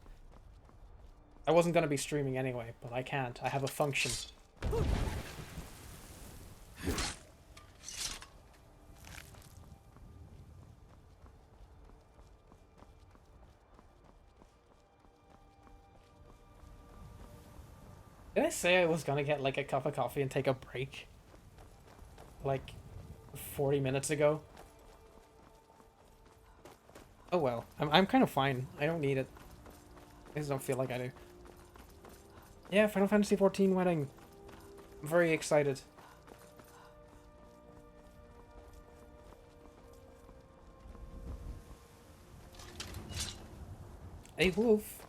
I wasn't going to be streaming anyway, but I can't. I have a function. Did I say I was gonna get like a cup of coffee and take a break? Like 40 minutes ago? Oh well, I'm kind of fine. I don't need it. I just don't feel like I do. Yeah, Final Fantasy XIV wedding. I'm very excited. Hey, wolf.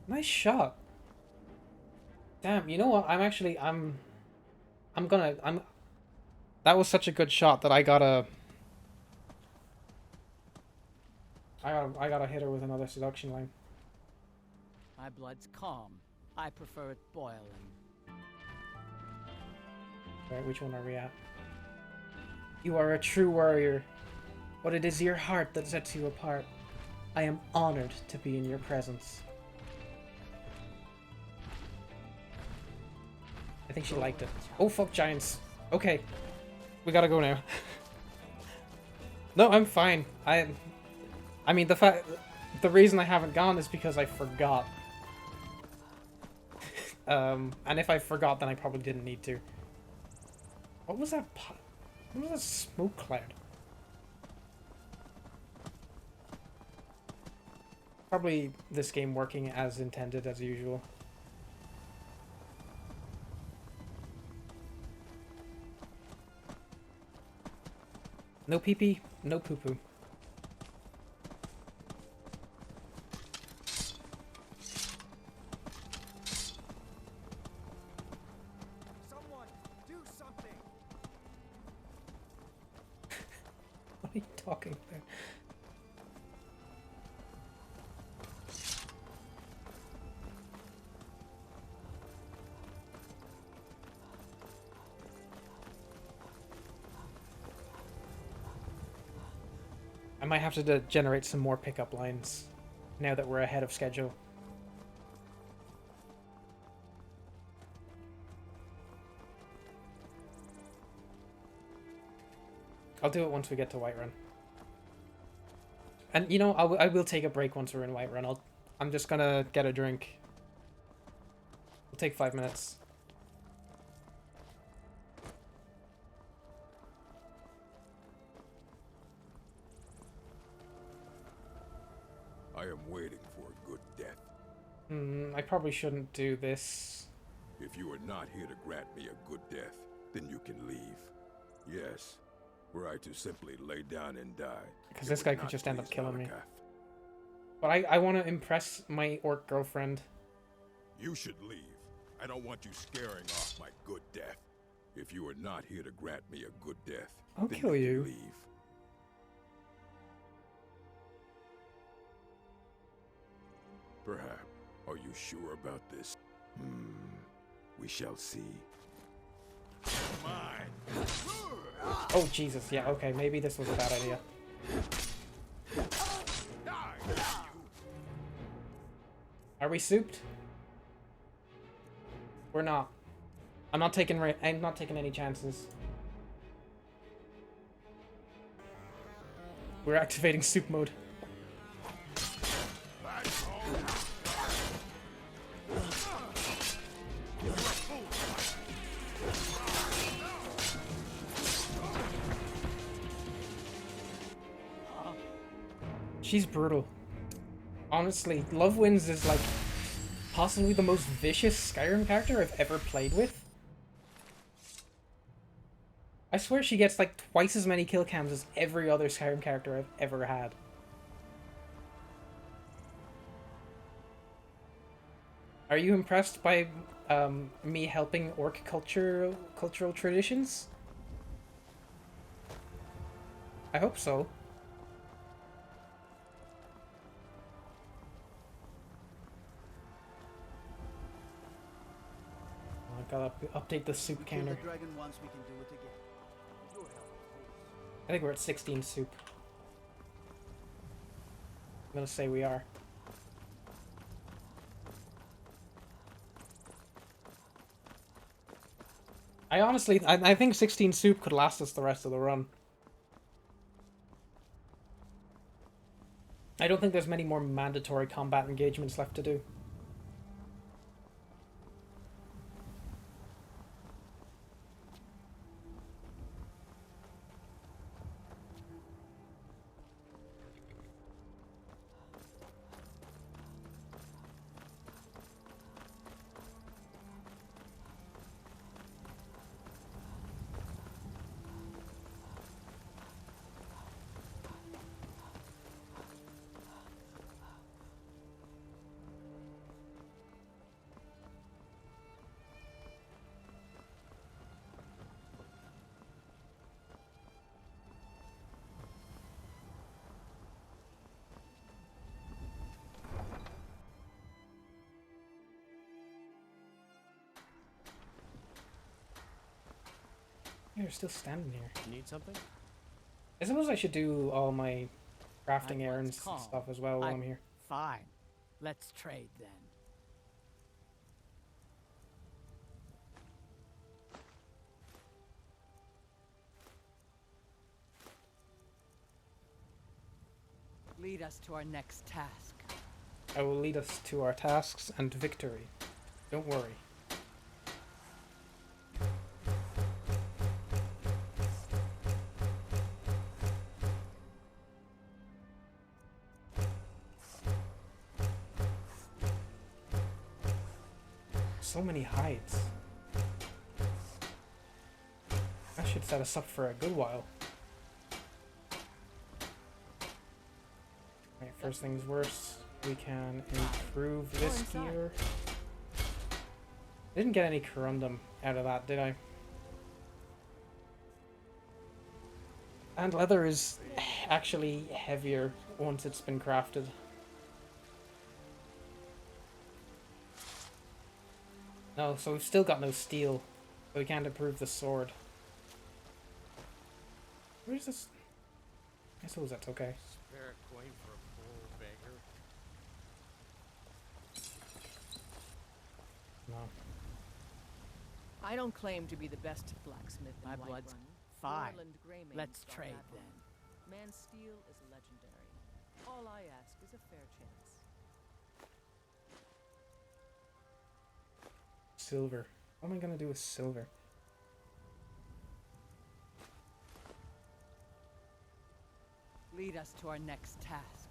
Nice shot. Damn, you know what? That was such a good shot that I gotta hit her with another seduction line. My blood's calm. I prefer it boiling. Right, which one are we at? You are a true warrior, but it is your heart that sets you apart. I am honored to be in your presence. I think she liked it. Oh fuck, giants. Okay. We gotta go now. No, I'm fine. I mean, the reason I haven't gone is because I forgot. And if I forgot, then I probably didn't need to. What was that? What was that smoke cloud? Probably this game working as intended as usual. No pee-pee, no poo-poo. Someone, do something. What are you talking about? might have to generate some more pickup lines now that we're ahead of schedule. I'll do it once we get to Whiterun. And you know, I will take a break once we're in Whiterun. I'm just gonna get a drink. It'll take 5 minutes. I am waiting for a good death. I probably shouldn't do this. If you are not here to grant me a good death, then you can leave. Yes, were I to simply lay down and die. Because this guy could just end up killing me. But I want to impress my orc girlfriend. You should leave. I don't want you scaring off my good death. If you are not here to grant me a good death, I'll then kill you. can leave. Perhaps. Are you sure about this? We shall see. Mine. Oh, Jesus. Yeah, okay. Maybe this was a bad idea. Are we souped? We're not. I'm not taking any chances. We're activating soup mode. She's brutal. Honestly, Love Wins is like possibly the most vicious Skyrim character I've ever played with. I swear she gets like twice as many kill cams as every other Skyrim character I've ever had. Are you impressed by me helping orc cultural traditions? I hope so. I gotta update the soup counter. I think we're at 16 soup. I'm gonna say we are. I think 16 soup could last us the rest of the run. I don't think there's many more mandatory combat engagements left to do. You're still standing here. Need something? I suppose I should do all my crafting errands and stuff as well while I'm here. Fine. Let's trade then. Lead us to our next task. I will lead us to our tasks and victory. Don't worry. So many hides. That should set us up for a good while. Alright, first things worst, we can improve this gear. I didn't get any corundum out of that, did I? And leather is actually heavier once it's been crafted. No, so we've still got no steel, so we can't improve the sword. Where's this? I suppose that's okay. Fair coin for a poor beggar. No. I don't claim to be the best blacksmith in My Whiterun. blood's fine. Moreland Greymane's Let's got trade that then. one. Man's steel is legendary. All I ask is a fair chance. Silver. What am I gonna do with silver? Lead us to our next task.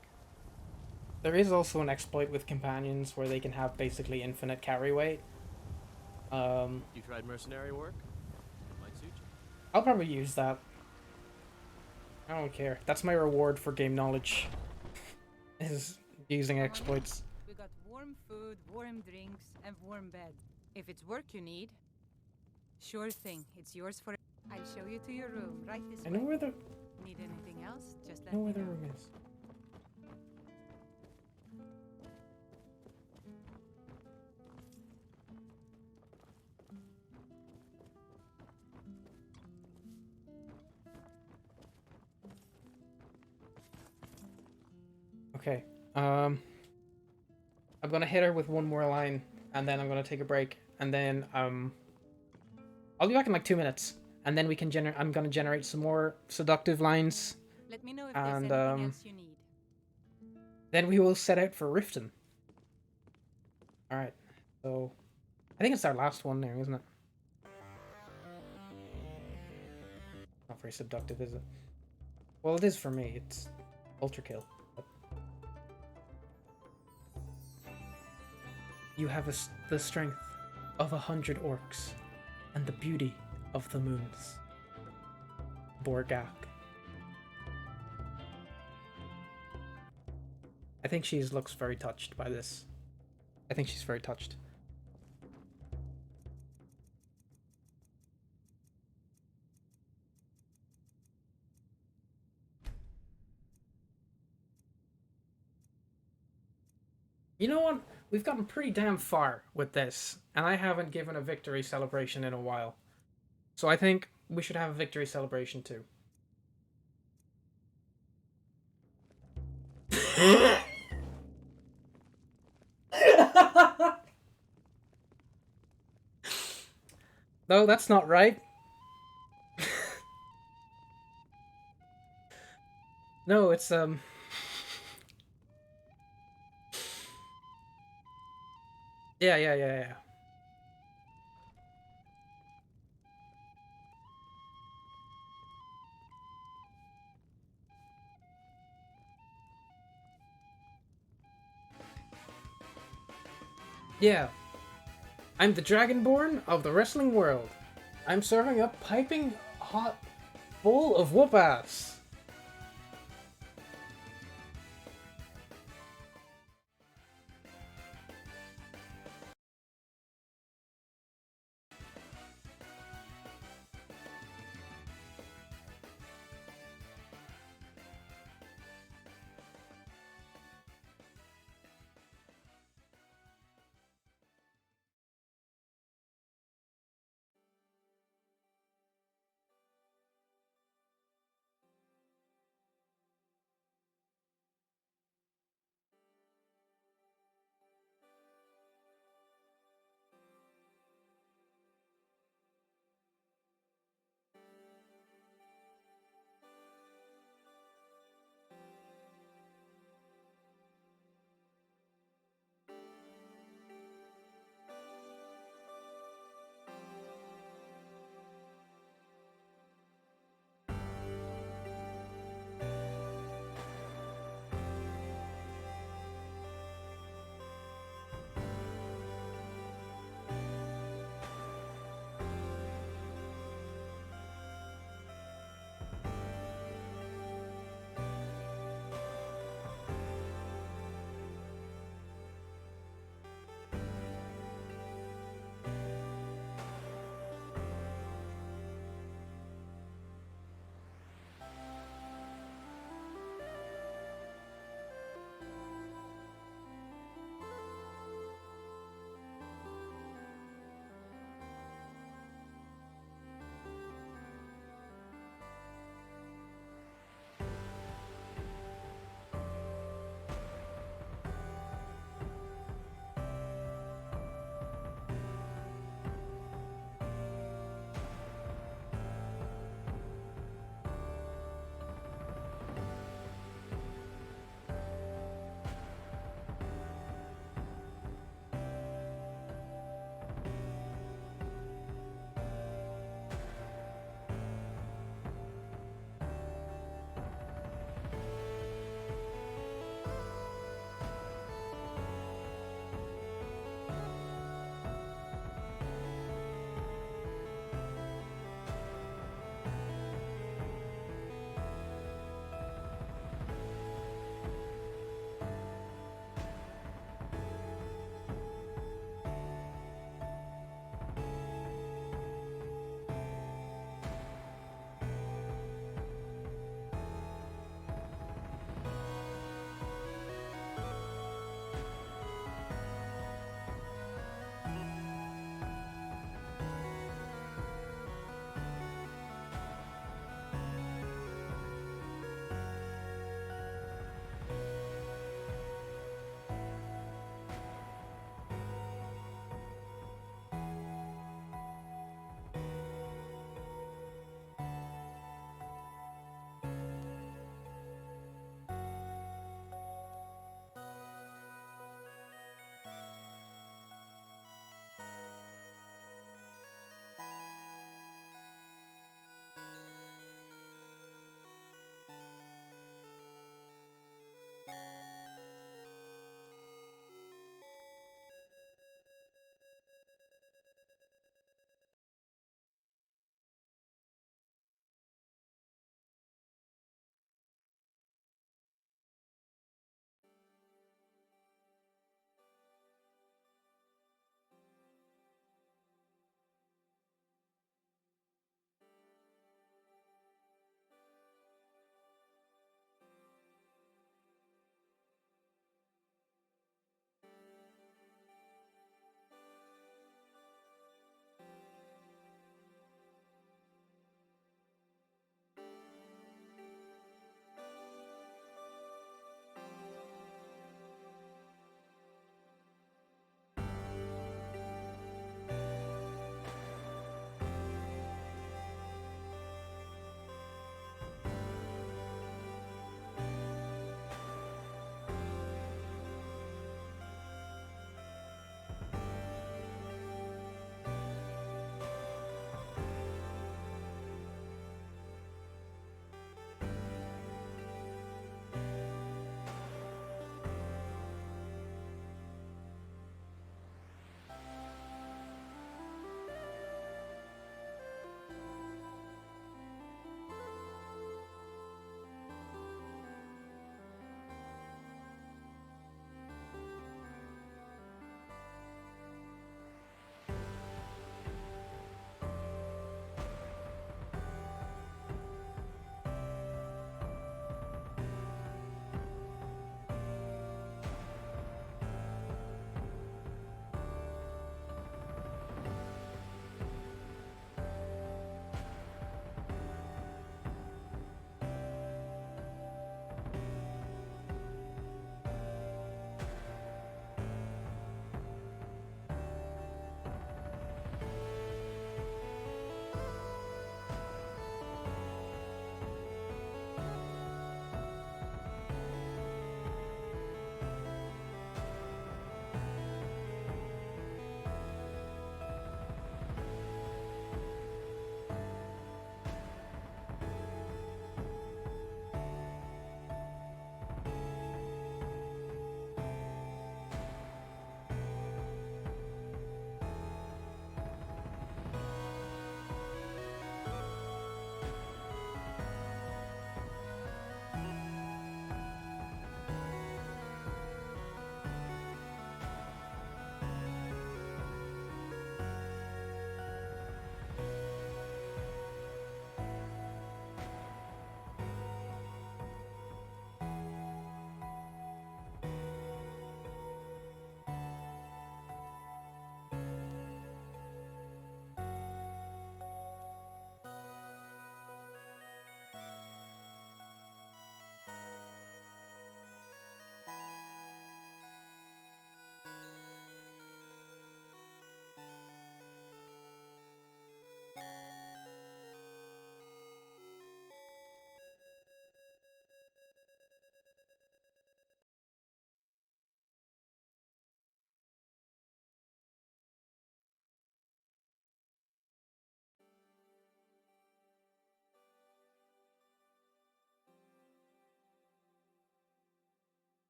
There is also an exploit with companions where they can have basically infinite carry weight. You tried mercenary work? It might suit you. I'll probably use that. I don't care. That's my reward for game knowledge. Is using exploits. We got warm food, warm drinks, and warm bed. If it's work you need, sure thing. It's yours for. I'll show you to your room right this way. I know where the. Need anything else? Just let I know me where the know. room is. Okay. I'm gonna hit her with one more line, and then I'm gonna take a break, and then I'll be back in like 2 minutes, and then we can generate. I'm gonna generate some more seductive lines, Let me know if and there's anything else you need. then we will set out for Riften. All right. So, I think it's our last one there, isn't it? Not very seductive, is it? Well, it is for me. It's ultra kill. But... You have the strength of 100 orcs, and the beauty of the moons. Borgak. I think she looks very touched by this. I think she's very touched. You know what? We've gotten pretty damn far with this, and I haven't given a victory celebration in a while. So I think we should have a victory celebration too. No, that's not right. No, it's Yeah. Yeah. I'm the Dragonborn of the wrestling world. I'm serving up piping hot bowl of whoop ass.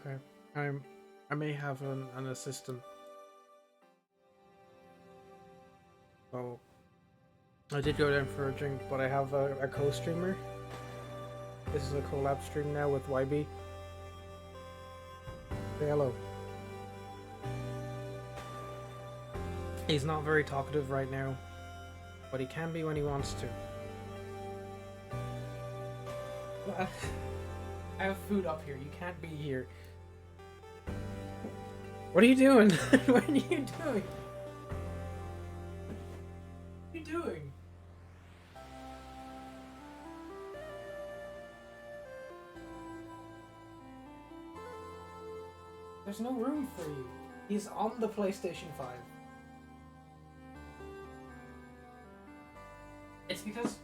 Okay. I may have an assistant. So I did go down for a drink, but I have a co-streamer. This is a collab stream now with YB. Say hello. He's not very talkative right now, but he can be when he wants to. I have food up here. You can't be here. What are you doing? What are you doing? What are you doing? There's no room for you. He's on the PlayStation 5. It's because...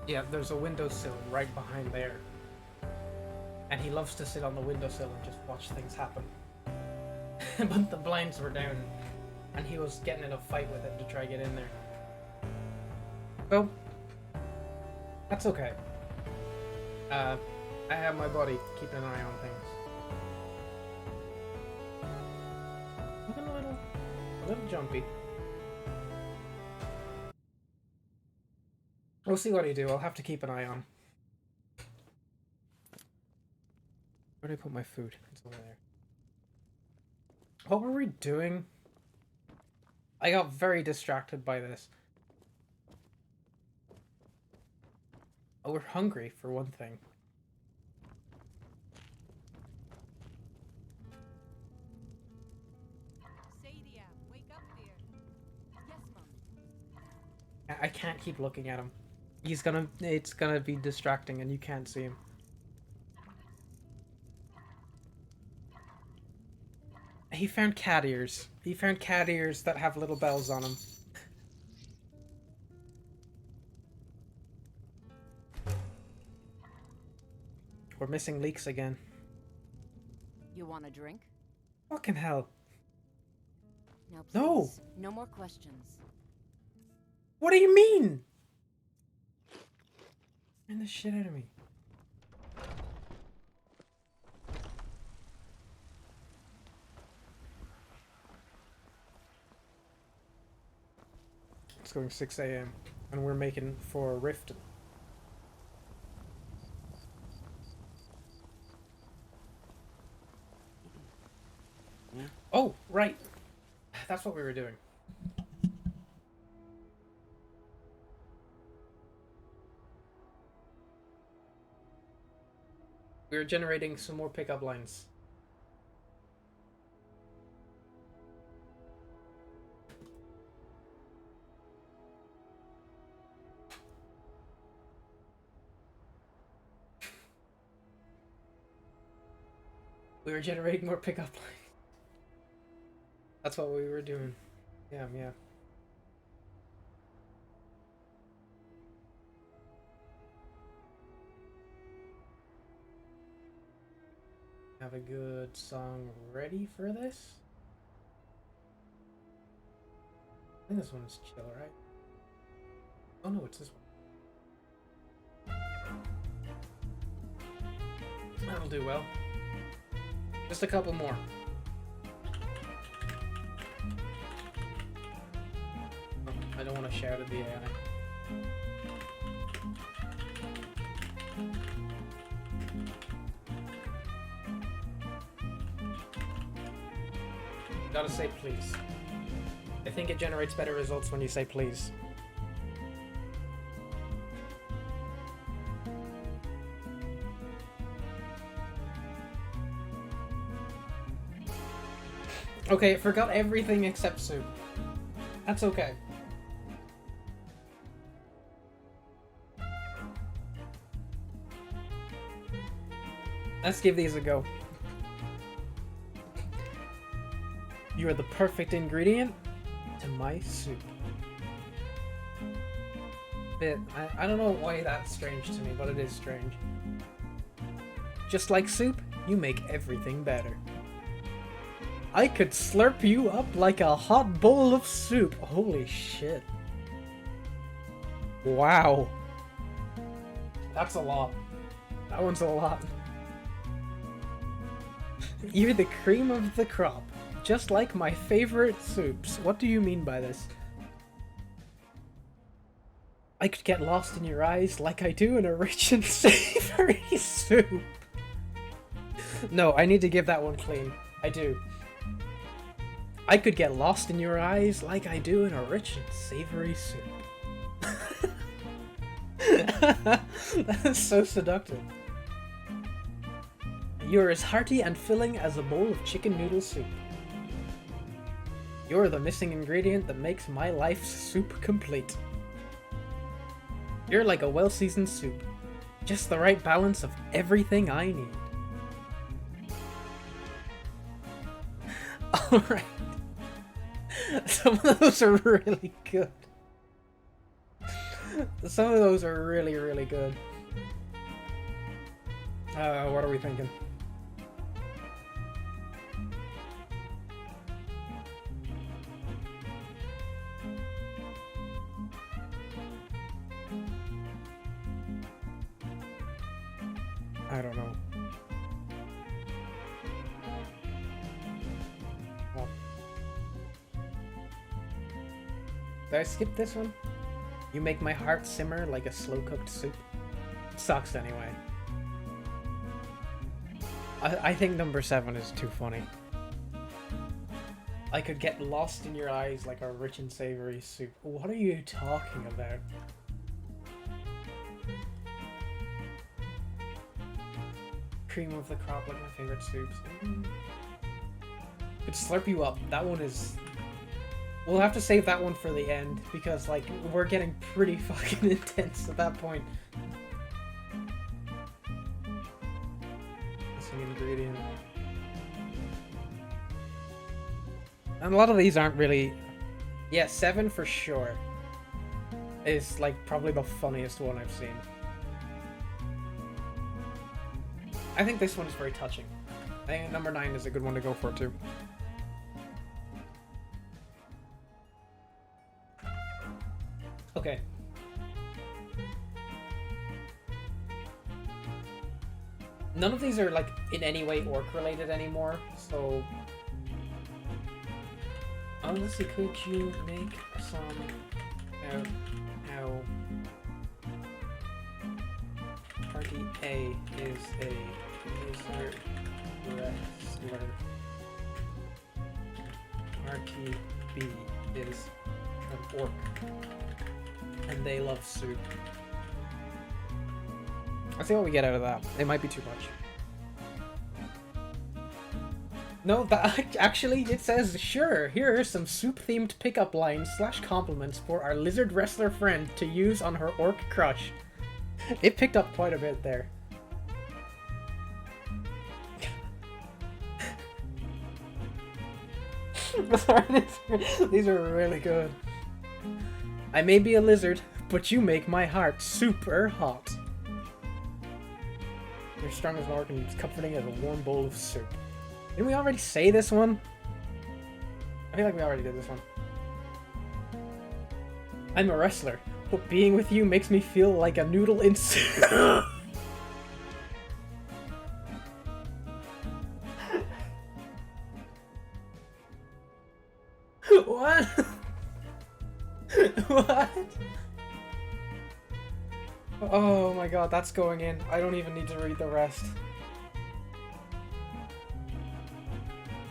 Yeah, there's a windowsill right behind there. And he loves to sit on the windowsill and just watch things happen. But the blinds were down, and he was getting in a fight with it to try to get in there. Well, that's okay. I have my buddy keeping an eye on things. Looking a little jumpy. We'll see what I do. I'll have to keep an eye on. Where did I put my food? It's over there. What were we doing? I got very distracted by this. Oh, we're hungry, for one thing. Sadia, wake up there. Yes, Mom. I can't keep looking at him. It's gonna be distracting and you can't see him. He found cat ears. He found cat ears that have little bells on them. We're missing leeks again. You want a drink? Fucking hell. No, please. No! No more questions. What do you mean? Man the shit out of me. It's going 6 a.m. and we're making for Rift. Oh, right. That's what we were doing. We were generating some more pickup lines. We were generating more pickup lines. That's what we were doing. Yeah. Have a good song ready for this? I think this one's chill, right? Oh no, it's this one. That'll do well. Just a couple more. I don't want to shout at the AI. Gotta say please. I think it generates better results when you say please. Okay, it forgot everything except soup. That's okay. Let's give these a go. You are the perfect ingredient to my soup. I don't know why that's strange to me, but it is strange. Just like soup, you make everything better. I could slurp you up like a hot bowl of soup. Holy shit. Wow. That's a lot. That one's a lot. You're the cream of the crop. Just like my favorite soups. What do you mean by this? I could get lost in your eyes like I do in a rich and savory soup. No, I need to give that one clean. I do. I could get lost in your eyes like I do in a rich and savory soup. That is so seductive. You're as hearty and filling as a bowl of chicken noodle soup. You're the missing ingredient that makes my life's soup complete. You're like a well-seasoned soup. Just the right balance of everything I need. Alright. Some of those are really good. Some of those are really, really good. What are we thinking? I don't know. Well. Did I skip this one? You make my heart simmer like a slow-cooked soup. It sucks anyway. I think number 7 is too funny. I could get lost in your eyes like a rich and savory soup. What are you talking about? Cream of the crop like my favorite soups. Could slurp you up. That one is... We'll have to save that one for the end, because, like, we're getting pretty fucking intense at that point. Missing ingredient. And a lot of these aren't really... Yeah, 7 for sure. Is, like, probably the funniest one I've seen. I think this one is very touching. I think number 9 is a good one to go for, too. Okay. None of these are, like, in any way orc-related anymore, so... Honestly, could you make some... How... Party A is a lizard wrestler. Party B is an orc. And they love soup. Let's see what we get out of that. It might be too much. No, that actually, it says, sure, here are some soup-themed pickup lines / compliments for our lizard wrestler friend to use on her orc crush. It picked up quite a bit there. These are really good. I may be a lizard, but you make my heart super hot. You're strong as an orc and it's comforting as a warm bowl of soup. Didn't we already say this one? I feel like we already did this one. I'm a wrestler, but being with you makes me feel like a noodle in soup. What? What? Oh my god, that's going in. I don't even need to read the rest.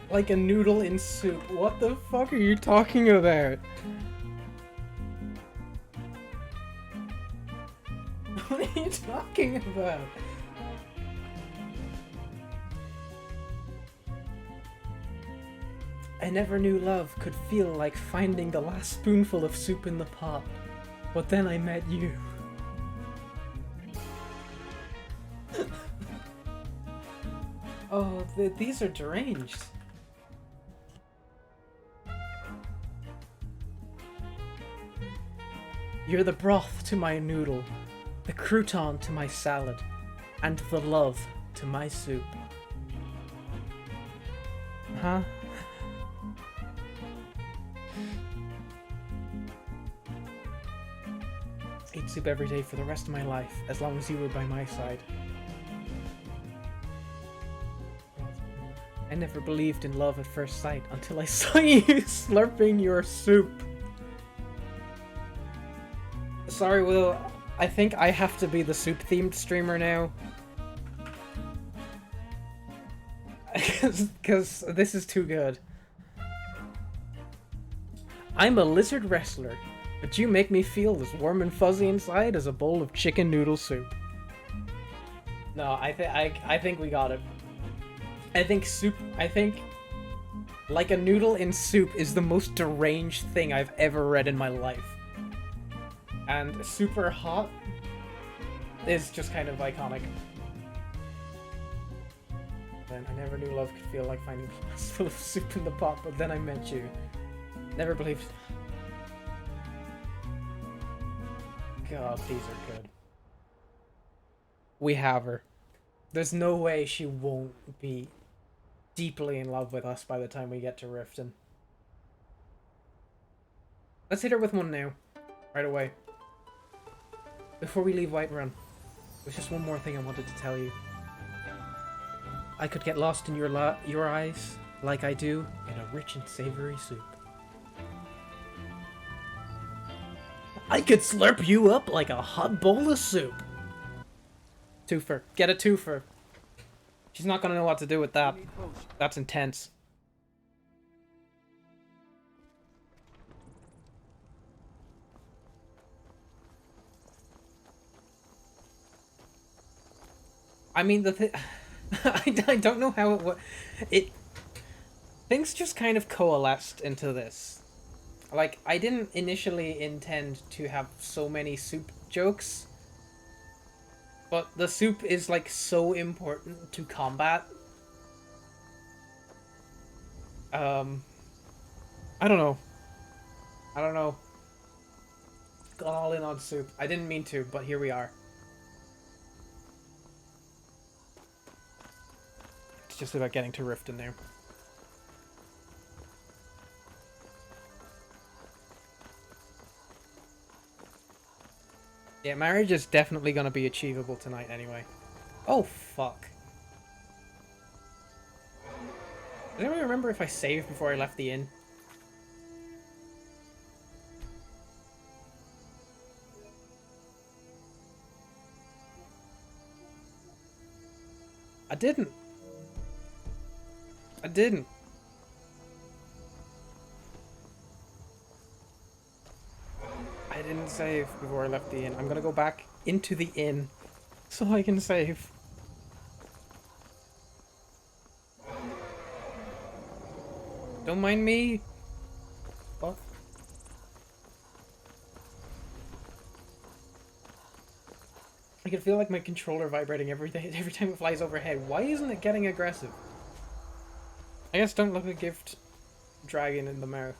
Like a noodle in soup. What the fuck are you talking about? What are you talking about? I never knew love could feel like finding the last spoonful of soup in the pot. But then I met you. Oh, these are deranged. You're the broth to my noodle, the crouton to my salad, and the love to my soup. Huh? Eat soup every day for the rest of my life, as long as you were by my side. I never believed in love at first sight until I saw you slurping your soup. Sorry, Will. I think I have to be the soup-themed streamer now. Because this is too good. I'm a lizard wrestler, but you make me feel as warm and fuzzy inside as a bowl of chicken noodle soup. No, I think we got it. I think like a noodle in soup is the most deranged thing I've ever read in my life. And super hot is just kind of iconic. Then I never knew love could feel like finding a glass full of soup in the pot, but then I met you. Never believed. God, these are good. We have her. There's no way she won't be deeply in love with us by the time we get to Riften. Let's hit her with one now. Right away. Before we leave Whiterun, there's just one more thing I wanted to tell you. I could get lost in your eyes, like I do in a rich and savory soup. I could slurp you up like a hot bowl of soup. Twofer. Get a twofer. She's not gonna know what to do with that. That's intense. I mean, the thing... I don't know how things just kind of coalesced into this. Like, I didn't initially intend to have so many soup jokes, but the soup is, like, so important to combat. I don't know. Got all in on soup. I didn't mean to, but here we are. It's just about getting to Riften now. Yeah, marriage is definitely gonna be achievable tonight anyway. Oh, fuck. Does anyone remember if I saved before I left the inn? I didn't. I didn't. I didn't save before I left the inn. I'm gonna go back into the inn so I can save. Don't mind me. Fuck. I can feel like my controller vibrating every time it flies overhead. Why isn't it getting aggressive? I guess don't look a gift dragon in the mouth.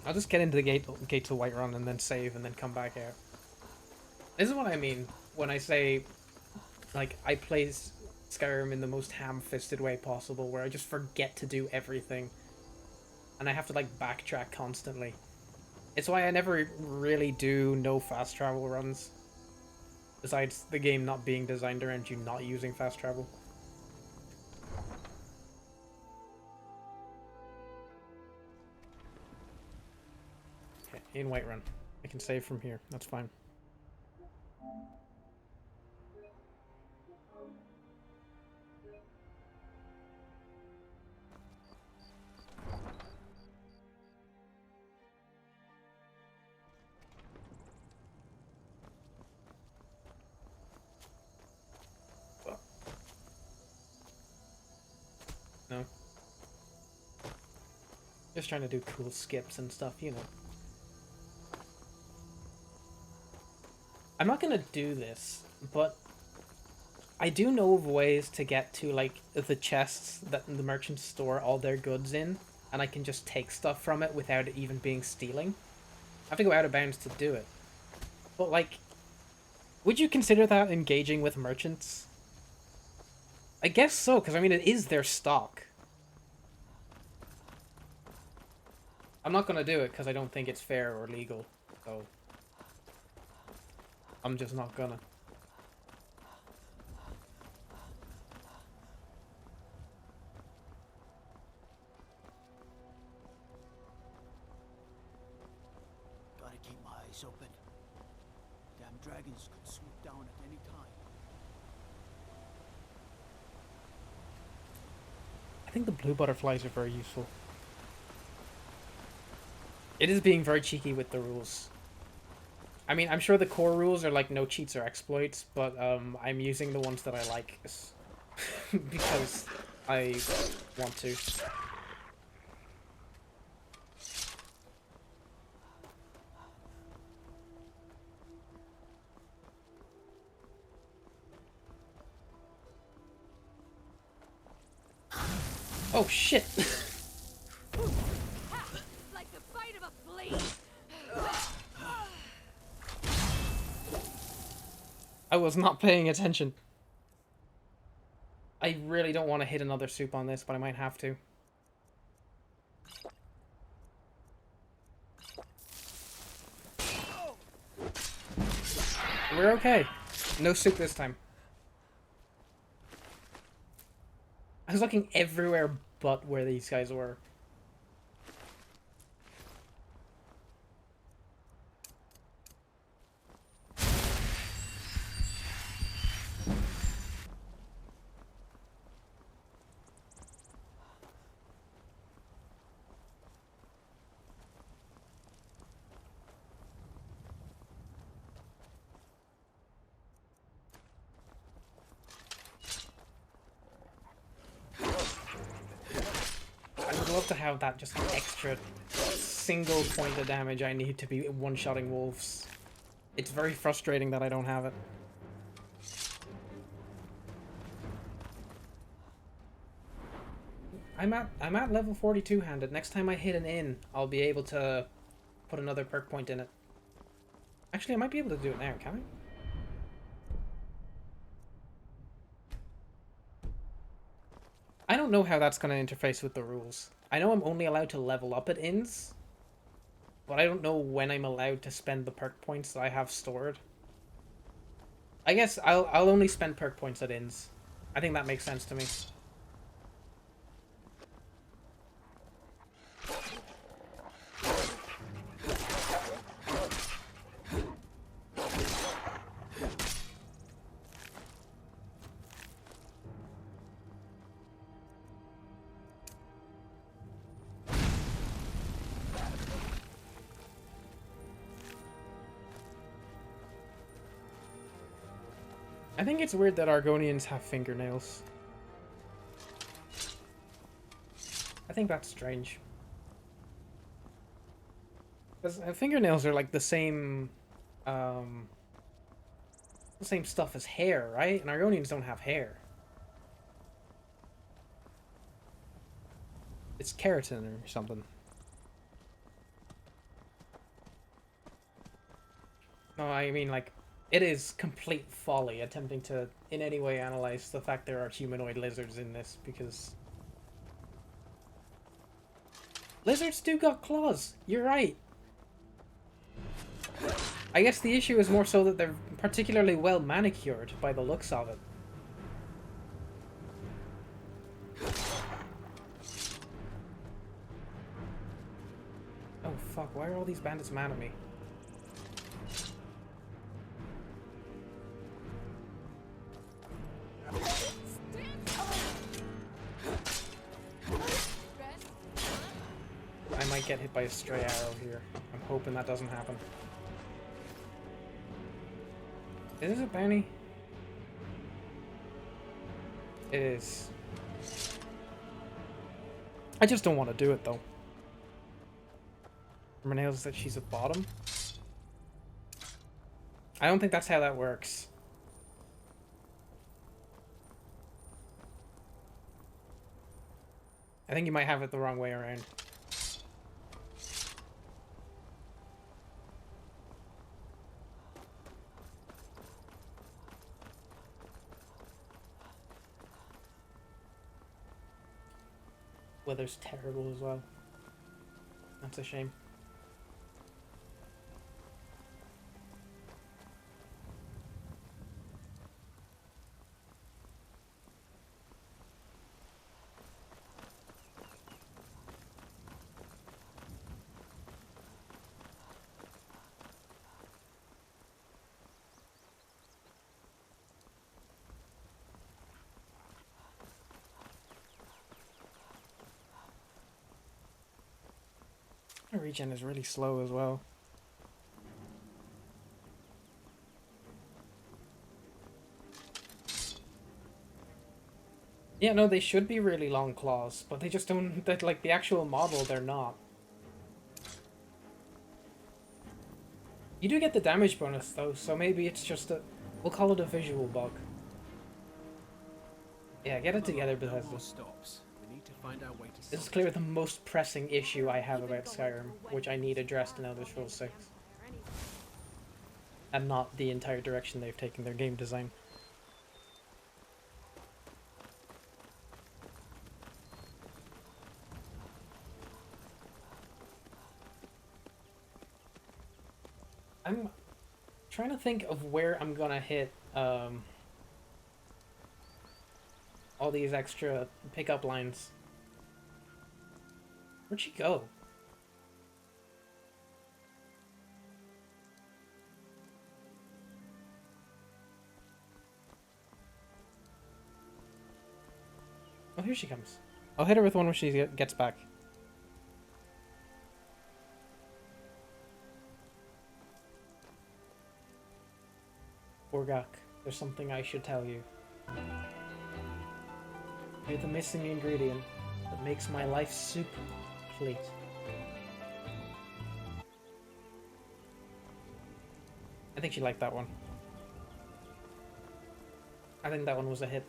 I'll just get into the gate to Whiterun and then save and then come back out. This is what I mean when I say, like, I play Skyrim in the most ham-fisted way possible, where I just forget to do everything. And I have to, like, backtrack constantly. It's why I never really do no fast travel runs. Besides the game not being designed around you not using fast travel. Okay, in Whiterun. I can save from here. That's fine. No. Just trying to do cool skips and stuff, you know. I'm not gonna do this, but I do know of ways to get to, like, the chests that the merchants store all their goods in, and I can just take stuff from it without it even being stealing. I have to go out of bounds to do it. But, like, Would you consider that engaging with merchants? I guess so, because I mean, it is their stock. I'm not gonna do it because I don't think it's fair or legal, so I'm just not gonna. Gotta keep my eyes open. Damn dragons could swoop down at any time. I think the blue butterflies are very useful. It is being very cheeky with the rules. I mean, I'm sure the core rules are like no cheats or exploits, but I'm using the ones that I like because I want to. Oh shit! Like the bite of a flea. I was not paying attention. I really don't want to hit another soup on this, but I might have to. We're okay. No soup this time. I was looking everywhere but where these guys were. I would love to have that just extra single point of damage I need to be one-shotting wolves. It's very frustrating that I don't have it. I'm at level 42 handed. Next time I hit an inn, I'll be able to put another perk point in it. Actually, I might be able to do it now, can I? I don't know how that's going to interface with the rules. I know I'm only allowed to level up at inns, but I don't know when I'm allowed to spend the perk points that I have stored. I guess I'll only spend perk points at inns. I think that makes sense to me. I think it's weird that Argonians have fingernails. I think that's strange. Because fingernails are like the same stuff as hair, right? And Argonians don't have hair. It's keratin or something. No, I mean like it is complete folly attempting to in any way analyze the fact there are humanoid lizards in this, because lizards do got claws. You're right. I guess the issue is more so that they're particularly well manicured by the looks of it. Oh fuck, why are all these bandits mad at me? I might get hit by a stray arrow here. I'm hoping that doesn't happen. Is this a bounty? It is. I just don't want to do it though. Renee said she's a bottom. I don't think that's how that works. I think you might have it the wrong way around. Weather's terrible as well. That's a shame. My regen is really slow as well. Yeah, no, they should be really long claws, but they just don't, that like the actual model, they're not. You do get the damage bonus though, so maybe it's just a, we'll call it a visual bug. Yeah, get it together, Bethesda. Stops. We need to find our way to This is clearly the most pressing issue I have about Skyrim, which I need addressed in Elder Scrolls 6. And not the entire direction they've taken their game design. I'm trying to think of where I'm gonna hit all these extra pickup lines. Where'd she go? Oh, here she comes. I'll hit her with one when she gets back. Borgak, there's something I should tell you. You're the missing ingredient that makes my life soup complete. I think she liked that one. I think that one was a hit.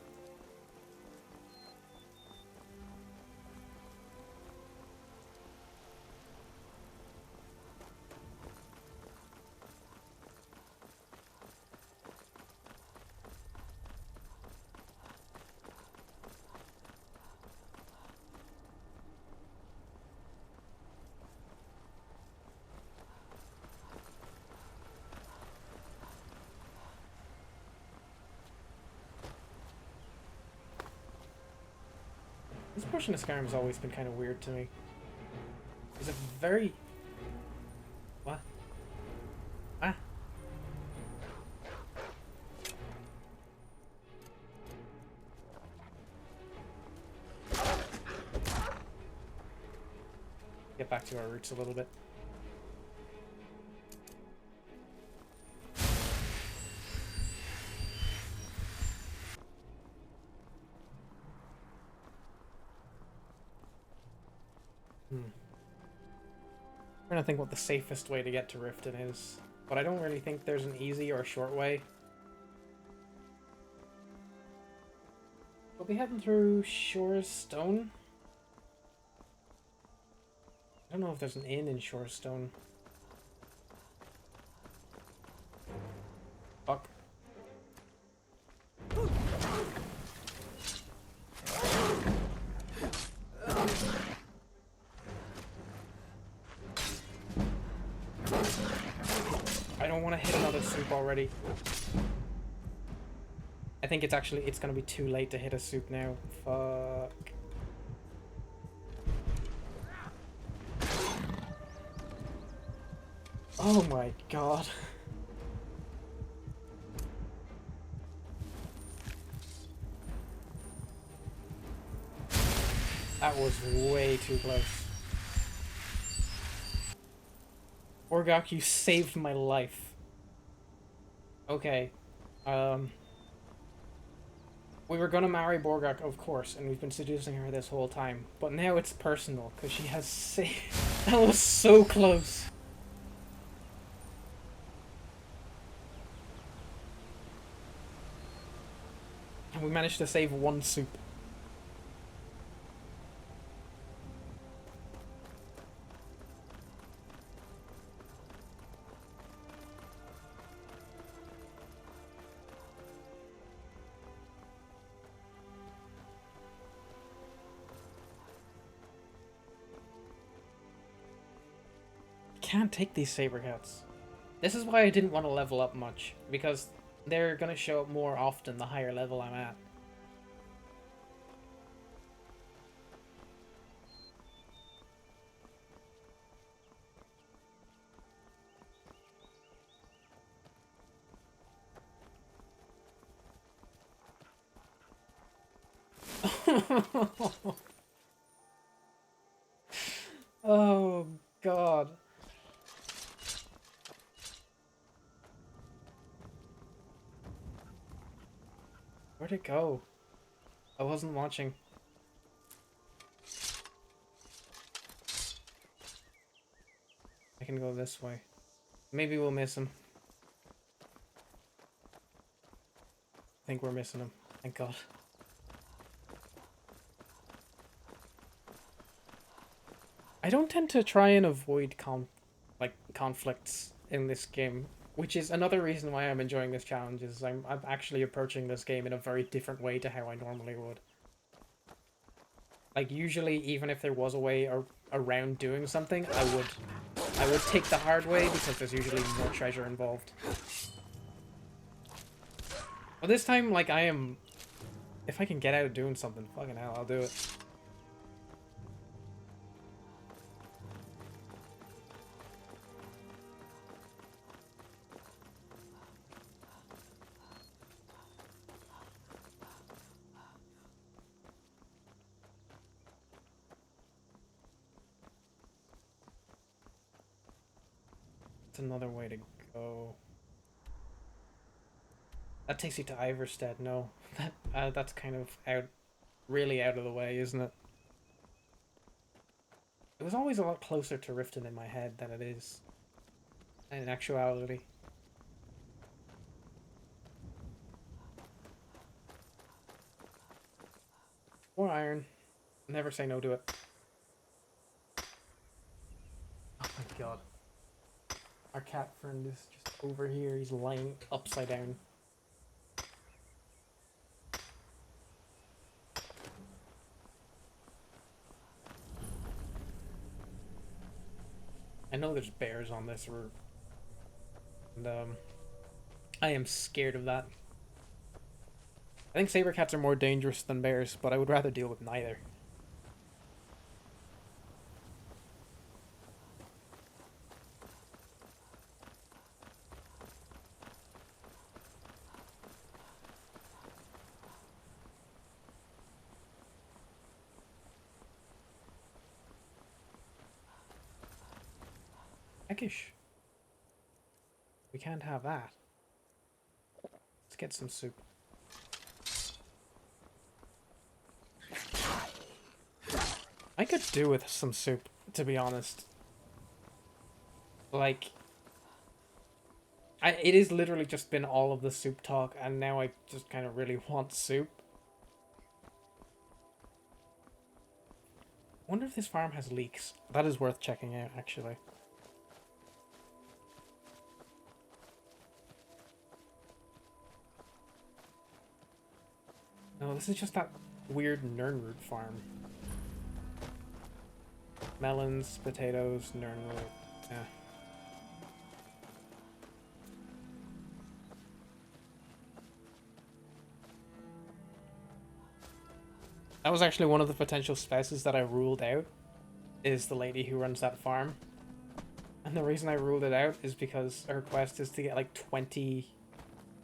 This portion of Skyrim has always been kind of weird to me. It's a very... What? Ah. Get back to our roots a little bit. I'm trying to think what the safest way to get to Riften is, but I don't really think there's an easy or a short way. We'll be heading through Shore's Stone. I don't know if there's an inn in Shore's Stone. Fuck. I don't want to hit another soup already. I think it's gonna be too late to hit a soup now. Fuck. Oh my god. That was way too close. Orgok, you saved my life. Okay. We were gonna marry Borgak, of course, and we've been seducing her this whole time. But now it's personal, because she has saved... That was so close. And we managed to save one soup. can't take these saber cats. This is why I didn't want to level up much, because they're gonna show up more often the higher level I'm at. Oh god. Where'd it go? I wasn't watching. I can go this way. Maybe we'll miss him. I think we're missing him. Thank god. I don't tend to try and avoid conflicts in this game, which is another reason why I'm enjoying this challenge. Is I'm actually approaching this game in a very different way to how I normally would. Like usually, even if there was a way around doing something, I would take the hard way because there's usually more treasure involved. But this time, like if I can get out doing something, fucking hell, I'll do it. Another way to go. That takes you to Iverstead. No, that's kind of really out of the way, isn't it? It was always a lot closer to Riften in my head than it is in actuality. More iron. Never say no to it. Oh my god. Our cat friend is just over here. He's lying upside down. I know there's bears on this route. And, I am scared of that. I think saber cats are more dangerous than bears, but I would rather deal with neither. Peckish. We can't have that. Let's get some soup. I could do with some soup, to be honest. Like, it has literally just been all of the soup talk, and now I just kind of really want soup. I wonder if this farm has leaks. That is worth checking out, actually. No, this is just that weird Nernroot farm. Melons, potatoes, Nernroot. Yeah. That was actually one of the potential spouses that I ruled out, is the lady who runs that farm. And the reason I ruled it out is because her quest is to get like 20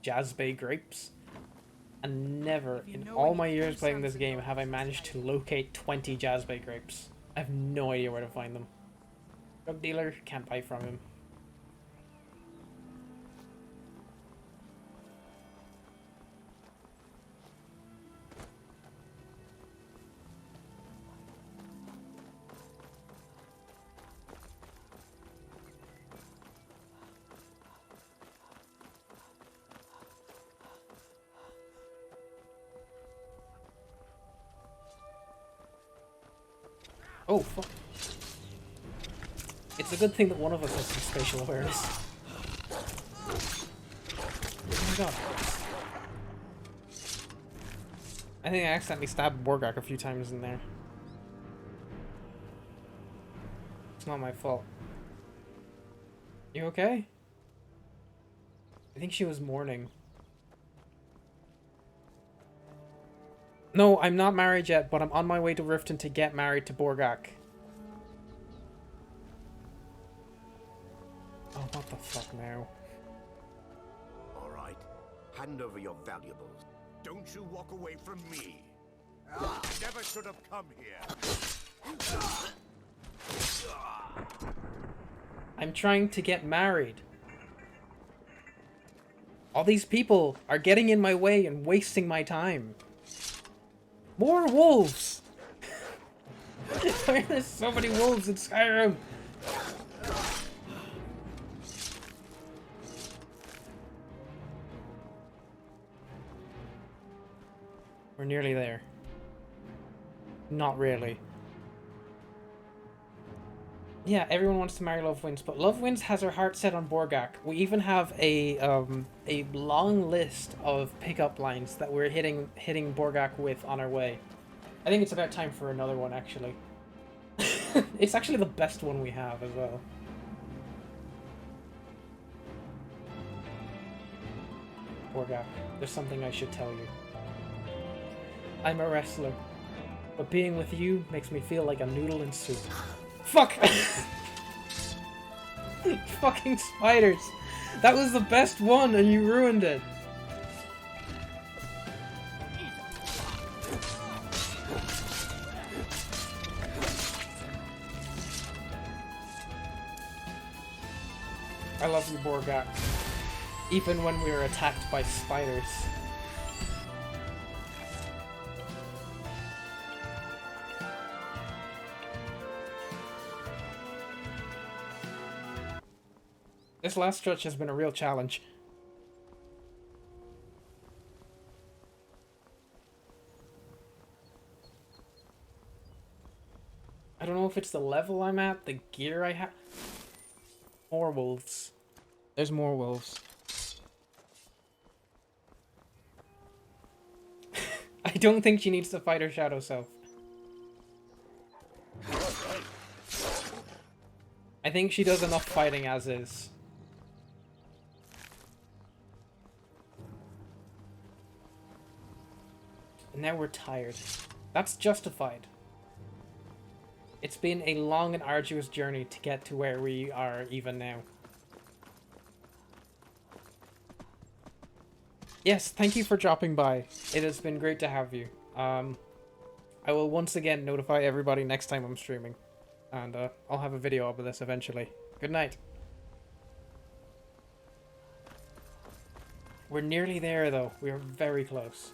Jazbay grapes. And never, in all my years playing this game, have I managed to locate 20 Jazbay grapes. I have no idea where to find them. Drug dealer, can't buy from him. Oh, fuck. It's a good thing that one of us has some spatial awareness. Oh my god. I think I accidentally stabbed Borgak a few times in there. It's not my fault. You okay? I think she was mourning. No, I'm not married yet, but I'm on my way to Riften to get married to Borgak. Oh, what the fuck now? All right. Hand over your valuables. Don't you walk away from me. Never should have come here. I'm trying to get married. All these people are getting in my way and wasting my time. More wolves! Why are there so many wolves in Skyrim? We're nearly there. Not really. Yeah, everyone wants to marry Love Wins, but Love Wins has her heart set on Borgak. We even have a long list of pickup lines that we're hitting Borgak with on our way. I think it's about time for another one, actually. It's actually the best one we have as well. Borgak, there's something I should tell you. I'm a wrestler, but being with you makes me feel like a noodle in soup. Fuck! Fucking spiders! That was the best one and you ruined it! I love you, Borgak. Even when we were attacked by spiders. This last stretch has been a real challenge. I don't know if it's the level I'm at, the gear I have. More wolves. There's more wolves. I don't think she needs to fight her shadow self. I think she does enough fighting as is. And now we're tired. That's justified. It's been a long and arduous journey to get to where we are even now. Yes, thank you for dropping by. It has been great to have you. I will once again notify everybody next time I'm streaming. And I'll have a video of this eventually. Good night. We're nearly there though. We are very close.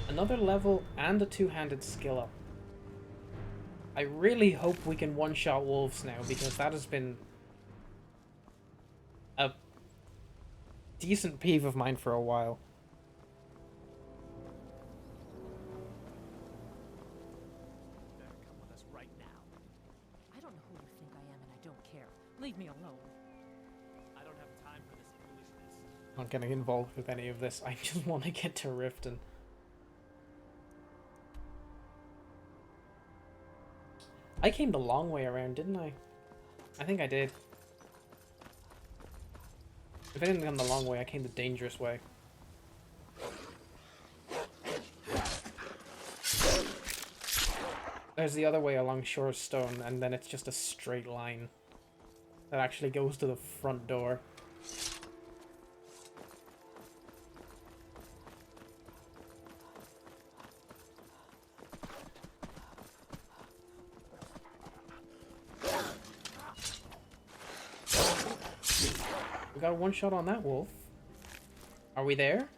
Another level and a two-handed skill up. I really hope we can one-shot wolves now, because that has been a decent peeve of mine for a while. Come with us right now. I don't know who you think I am, and I don't care. Leave me alone. I don't have time for this foolishness. I'm not getting involved with any of this. I just want to get to Riften. I came the long way around, didn't I? I think I did. If I didn't come the long way, I came the dangerous way. There's the other way along Shore's Stone, and then it's just a straight line that actually goes to the front door. We got a one shot on that wolf. Are we there?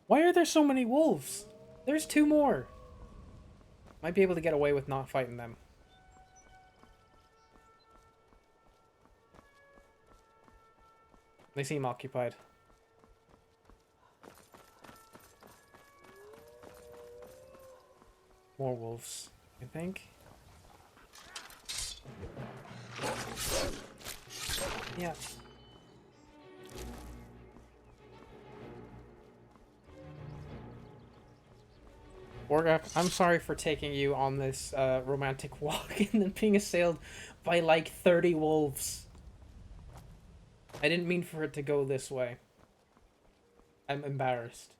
Why are there so many wolves? There's two more. Might be able to get away with not fighting them. They seem occupied. More wolves, I think. Yeah. Orgak, I'm sorry for taking you on this romantic walk and then being assailed by like 30 wolves. I didn't mean for it to go this way. I'm embarrassed.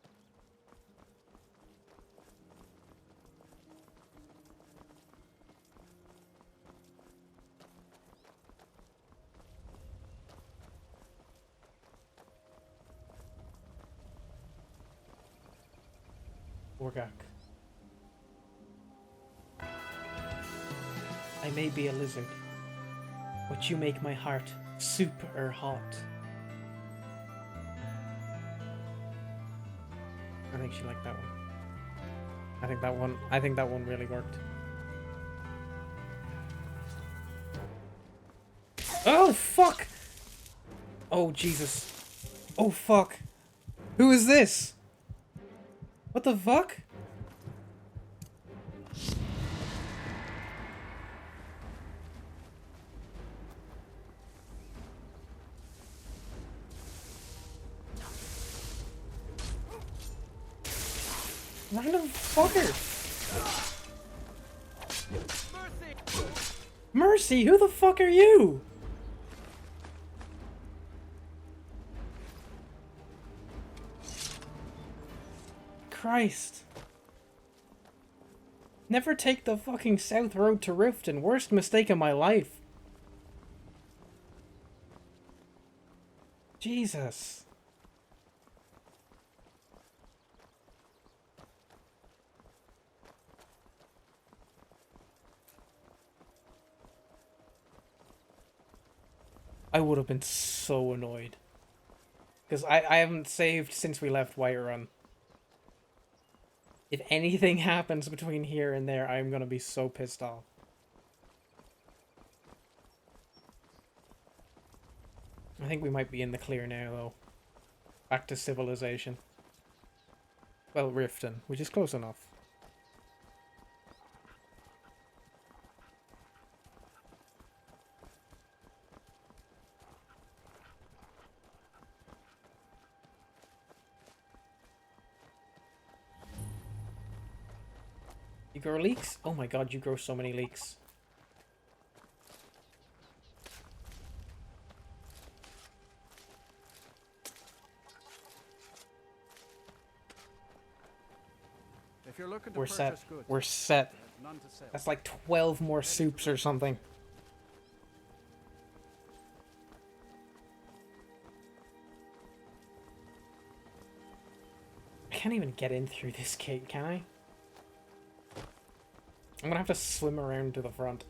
Orgak. I may be a lizard, but you make my heart super hot. I think she liked that one. I think that one really worked. Oh fuck! Oh Jesus. Oh fuck. Who is this? What the fuck? Random fucker! Mercy, who the fuck are you? Christ. Never take the fucking south road to Riften. Worst mistake of my life. Jesus. I would have been so annoyed. Because I haven't saved since we left Whiterun. If anything happens between here and there, I'm gonna be so pissed off. I think we might be in the clear now, though. Back to civilization. Well, Riften, which is close enough. You grow leeks? Oh my god, you grow so many leeks. If you're looking to We're set. purchase goods, We're set. there's none to sell. That's like 12 more soups or something. I can't even get in through this gate, can I? I'm gonna have to swim around to the front.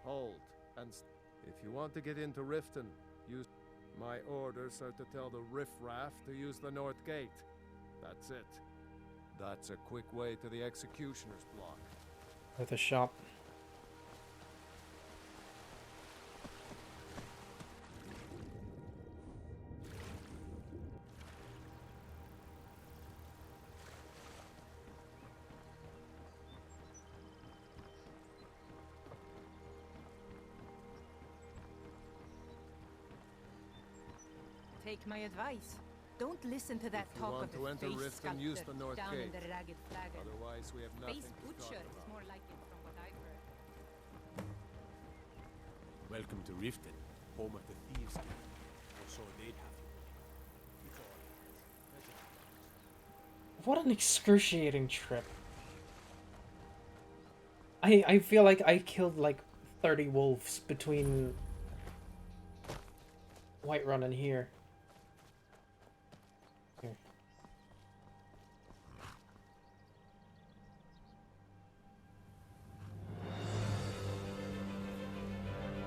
Hold. And if you want to get into Riften, use... My orders are to tell the riffraff to use the north gate. That's it. That's a quick way to the executioner's block. Or the shop. Take my advice. Don't listen to that If you talk want of to the enter face Riften, use sculptor the north down gate. in the ragged flagon. Otherwise, we have nothing Face to talk butcher is about. more like it from what I've heard. Welcome to Riften, home of the Thieves Guild. Or so they'd have you. It's all What an excruciating trip. I feel like I killed like 30 wolves between Whiterun and here. Here.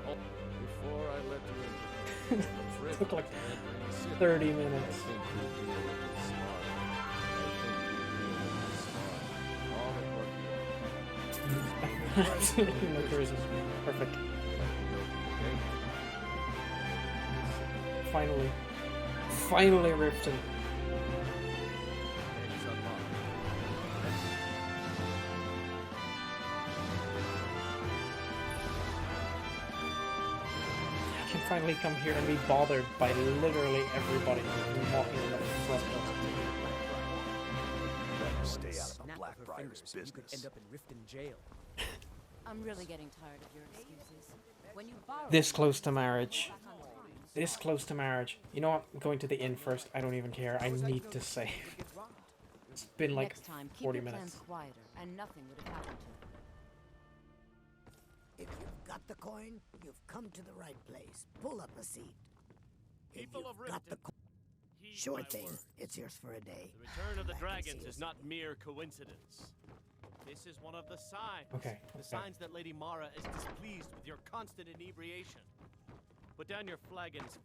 Oh, before I let you in, It took like 30 minutes. Absolutely no charisma. Perfect. Finally. Finally Riften. finally come here and be bothered by literally everybody walking in the front door. Stay out of Snap the of her Blackbriar's fingers, you could business. end up in Riften jail. I'm really getting tired of your excuses. When you borrow This close to marriage. This close to marriage. You know what? I'm going to the inn first. I don't even care. I need to save. It's been like next time, keep 40 your minutes. plans quieter, and nothing would have happened to you. If you've got the coin, you've come to the right place. Pull up a seat. If People of you've got the Riften, coin, sure thing. It's yours for a day. The return of the I can dragons see is not mere coincidence. This is one of the signs. Okay, The signs that Lady Mara is displeased with your constant inebriation. Put down your flagons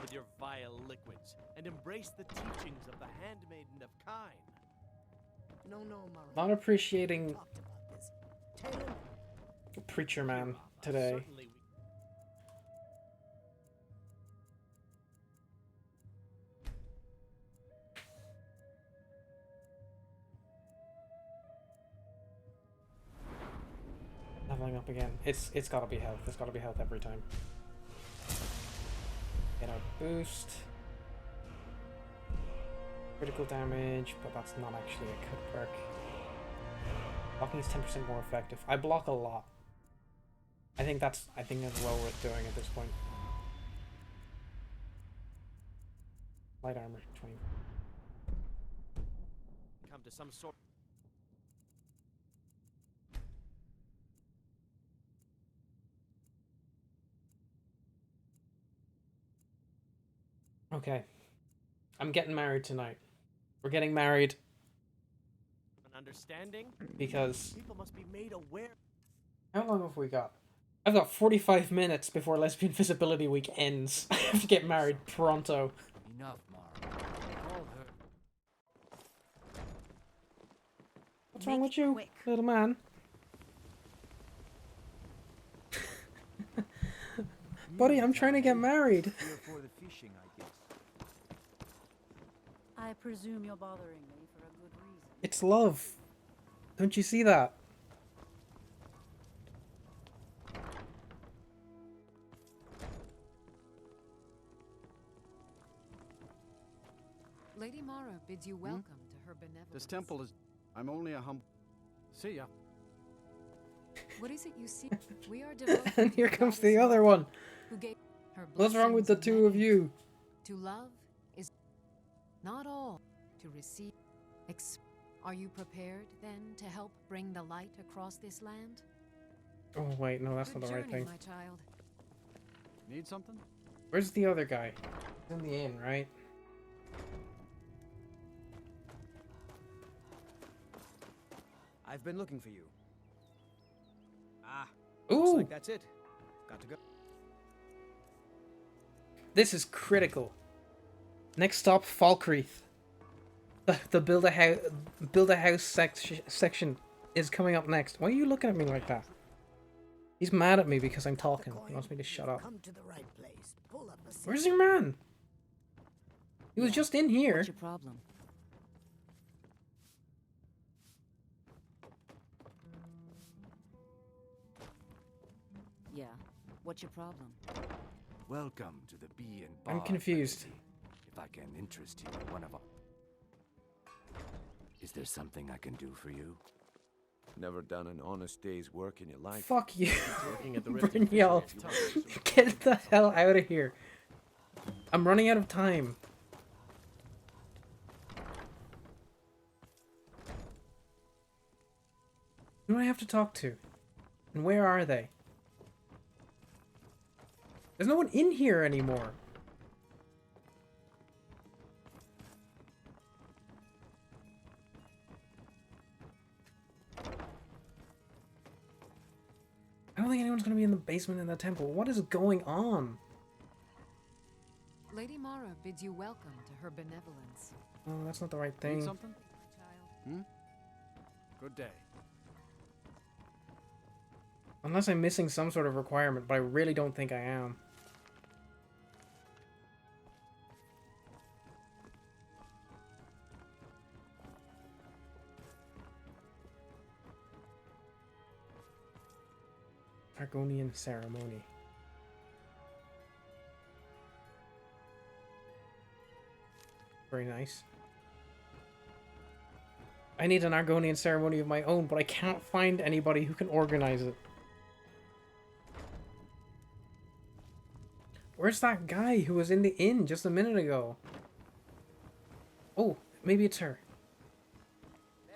with your vile liquids and embrace the teachings of the handmaiden of Kine. No, Mara. Not appreciating Talked about this. Taylor, Preacher Man today. Certainly we Leveling up again. It's gotta be health. It's gotta be health every time. Get a boost. Critical damage, but that's not actually a good perk. Blocking is 10% more effective. I block a lot. I think that's well worth doing at this point. Light armor, 20. come to some sort. Okay. I'm getting married tonight. We're getting married An understanding? because... People must be made aware. How long have we got? I've got 45 minutes before Lesbian Visibility Week ends. I have to get married pronto. Enough, Mara. Call her. What's wrong with you, little man? Buddy, I'm trying to get married. Here for the fishing, I guess. I presume you're bothering me for a good reason. It's love. Don't you see that? Lady Mara bids you welcome to her benevolence. This temple is... I'm only a humble... See ya. What is it you see? We are devoted And to here the comes goddess the other one. who gave her What's wrong with the blessings two and of you? to love is not all to receive. Are you prepared then to help bring the light across this land? Oh wait, no, that's Good not the right journey, thing. my child. Need something? Where's the other guy? He's in the inn, right? I've been looking for you. Ah. Ooh! Looks like that's it. Got to go. This is critical. Next stop, Falkreath. The build a house section is coming up next. Why are you looking at me like that? He's mad at me because I'm talking. He wants me to shut up. come to the right place. Pull up a seat. Where's your man? He was just in here. What's your problem? Yeah. What's your problem? Welcome to the Bee and I'm Bar confused. Committee. If I can interest you in one of our... Is there something I can do for you? Never done an honest day's work in your life. Fuck you, Working at the Riften Brynjolf. Fishery is tough. Get the hell out of here. I'm running out of time. Who do I have to talk to? And where are they? There's no one in here anymore. I don't think anyone's gonna be in the basement in the temple. What is going on? Lady Mara bids you welcome to her benevolence. Oh, that's not the right Need thing. something? Good day. Unless I'm missing some sort of requirement, but I really don't think I am. Argonian ceremony. Very nice. I need an Argonian ceremony of my own, but I can't find anybody who can organize it. Where's that guy who was in the inn just a minute ago? Oh, maybe it's her.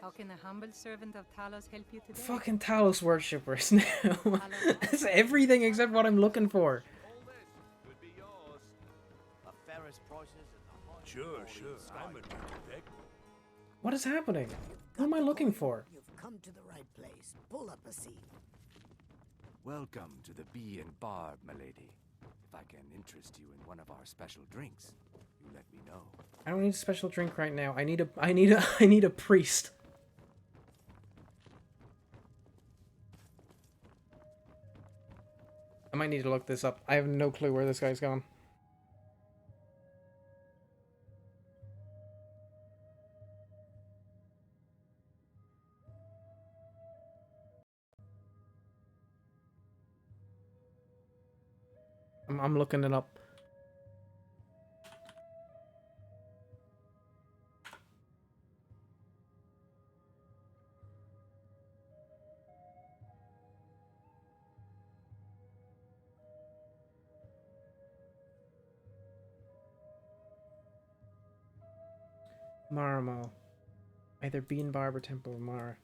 How can a humble servant of Talos help you today? Fucking Talos worshippers now. That's everything except what I'm looking for. Sure. I'm a detective. What is happening? What am I looking for? You've come to the right place. Pull up a seat. Welcome to the Bee and Barb, milady. If I can interest you in one of our special drinks, you let me know. I don't need a special drink right now. I need a priest. I might need to look this up. I have no clue where this guy's gone. I'm looking it up. Maramo. Either Bean Barber Temple or Mara.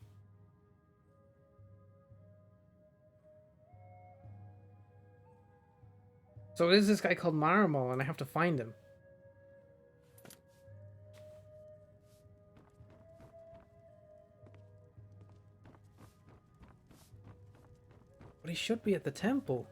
So it is this guy called Maramo, and I have to find him. But he should be at the temple.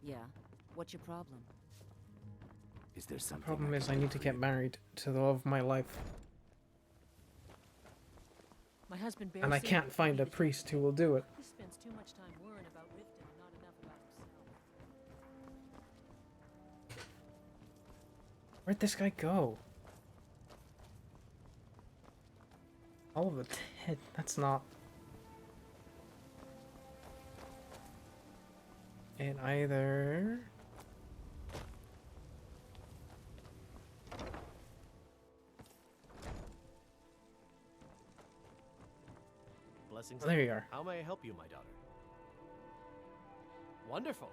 Yeah. What's your problem? Is there something? Problem is, I need to get married to the love of my life. My husband And I can't find a priest who will do it. He spends too much time worrying about Riften and not enough about himself. Where'd this guy go? All of the head. That's not. And either. Blessings. There you are. How may I help you, my daughter? Wonderful.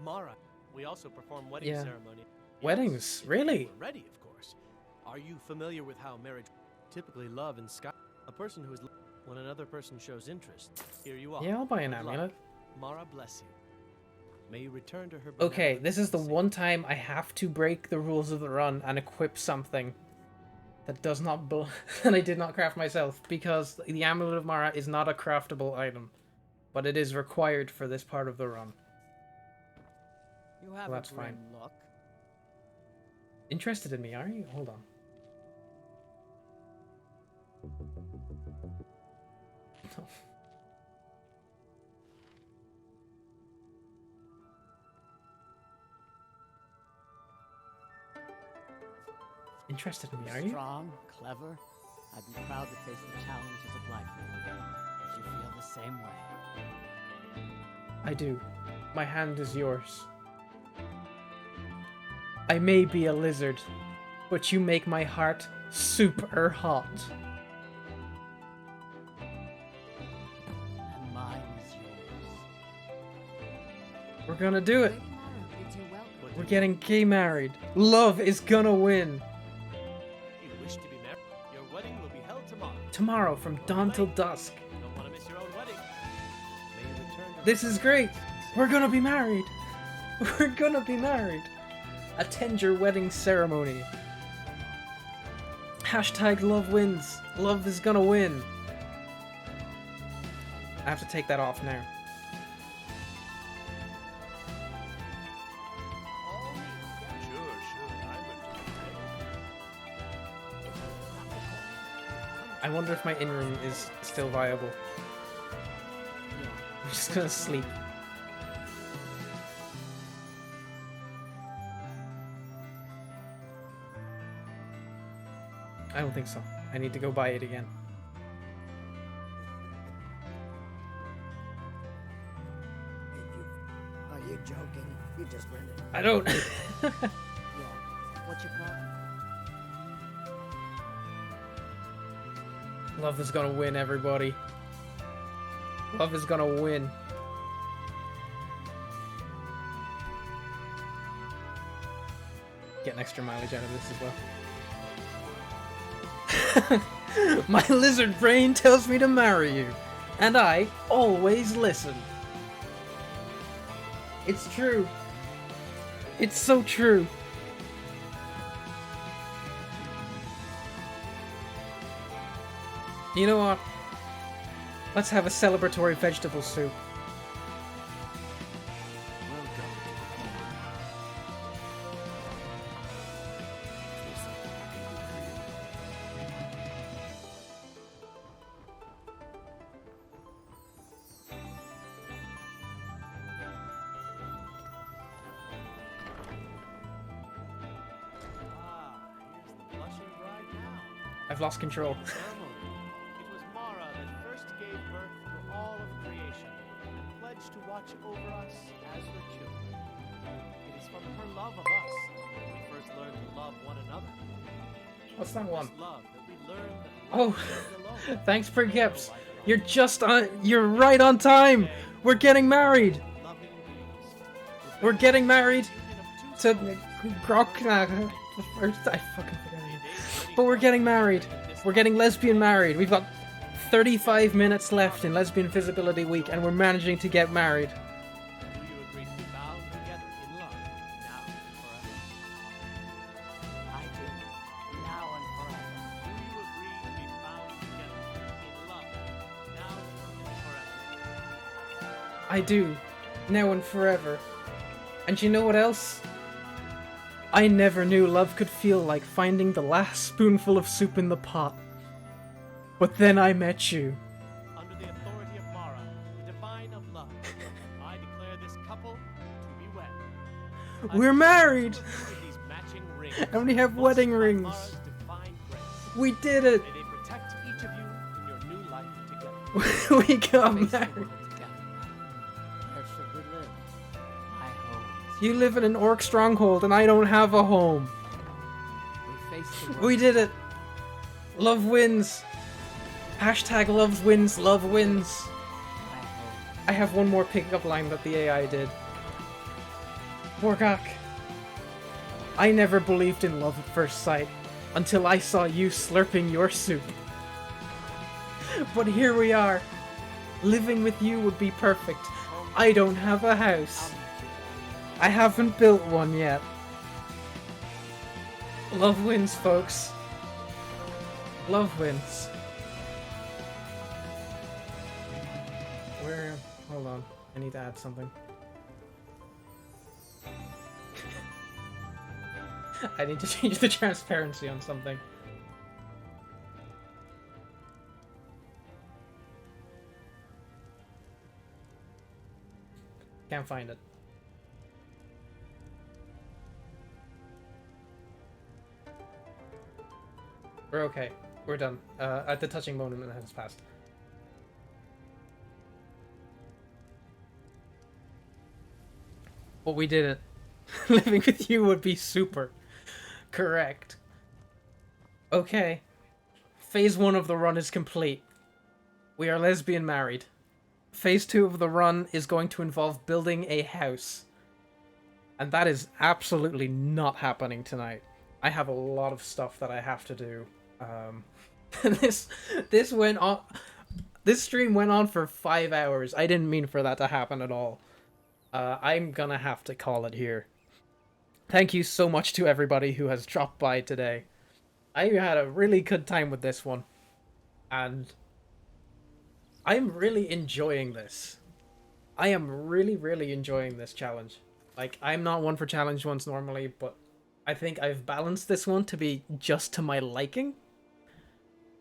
Mara, we also perform wedding ceremony. Weddings? Really? We're ready, of course. Are you familiar with how marriage typically love in Sky? A person who is when another person shows interest. Here you are. Yeah, I'll buy an Good luck. amulet. Mara bless you. May you return to her. Okay, this is the one time I have to break the rules of the run and equip something that does not that I did not craft myself, because the Amulet of Mara is not a craftable item, but it is required for this part of the run. You have That's a grim fine. look. Interested in me, are you? Hold on. Interested in me, are you? Strong, clever. I'd be proud to face the challenges of life with you. If you feel the same way. I do. My hand is yours. I may be a lizard, but you make my heart super hot. And mine is yours. We're gonna do it. We're getting gay married. Love is gonna win. You wish to be married? Your wedding will be held tomorrow. Tomorrow from dawn till dusk. Don't want to miss your own wedding. May you return to This is great. We're gonna be married. We're gonna be married. Attend your wedding ceremony. Hashtag love wins. Love is gonna win. I have to take that off now. I wonder if my in-room is still viable. I'm just gonna sleep. I don't think so. I need to go buy it again. only joking. You just rented. I don't. Yeah. What's your problem? Love is gonna win, everybody. Love is gonna win. Getting extra mileage out of this as well. My lizard brain tells me to marry you, and I always listen. It's true. It's so true. You know what? Let's have a celebratory vegetable soup. I've lost control. It was Mara that first gave birth to all of creation and pledged to watch over us as her children. It is from her love of us that we first learned to love one another. What's that one? This love that we learned that Oh, love is alone. thanks for gifts. You're just on. You're right on time. We're getting married. We're getting married to Grokna. The first, I fucking forgot. But we're getting married. We're getting lesbian married. We've got 35 minutes left in Lesbian Visibility Week, and we're managing to get married. Do you agree to be bound together in love, now and forever? I do. Now and forever. Do you agree to be bound together in love, now and forever? I do. Now and forever. And you know what else? I never knew love could feel like finding the last spoonful of soup in the pot. But then I met you. Under the authority of Mara, divine of love, I declare this couple to be wed. We're married! These matching rings, And we have wedding rings. Mara's divine grace. We did it! May they protect each of you in your new life together. We got married. Where should we live? My home. You live in an orc stronghold and I don't have a home. We face the We did it! Love wins! Hashtag love wins, love wins! I have one more pickup line that the AI did. Borgak, I never believed in love at first sight until I saw you slurping your soup. But here we are. Living with you would be perfect. I don't have a house. I haven't built one yet. Love wins, folks. Love wins. Where? Hold on. I need to add something. I need to change the transparency on something. Can't find it. We're okay. We're done. At the touching moment has passed. But we did it. Living with you would be super. Correct. Okay. Phase 1 of the run is complete. We are lesbian married. Phase 2 of the run is going to involve building a house. And that is absolutely not happening tonight. I have a lot of stuff that I have to do. This went on. This stream went on for 5 hours. I didn't mean for that to happen at all. I'm gonna have to call it here. Thank you so much to everybody who has dropped by today. I had a really good time with this one. And I'm really enjoying this. I am really, really enjoying this challenge. Like, I'm not one for challenge ones normally, but I think I've balanced this one to be just to my liking.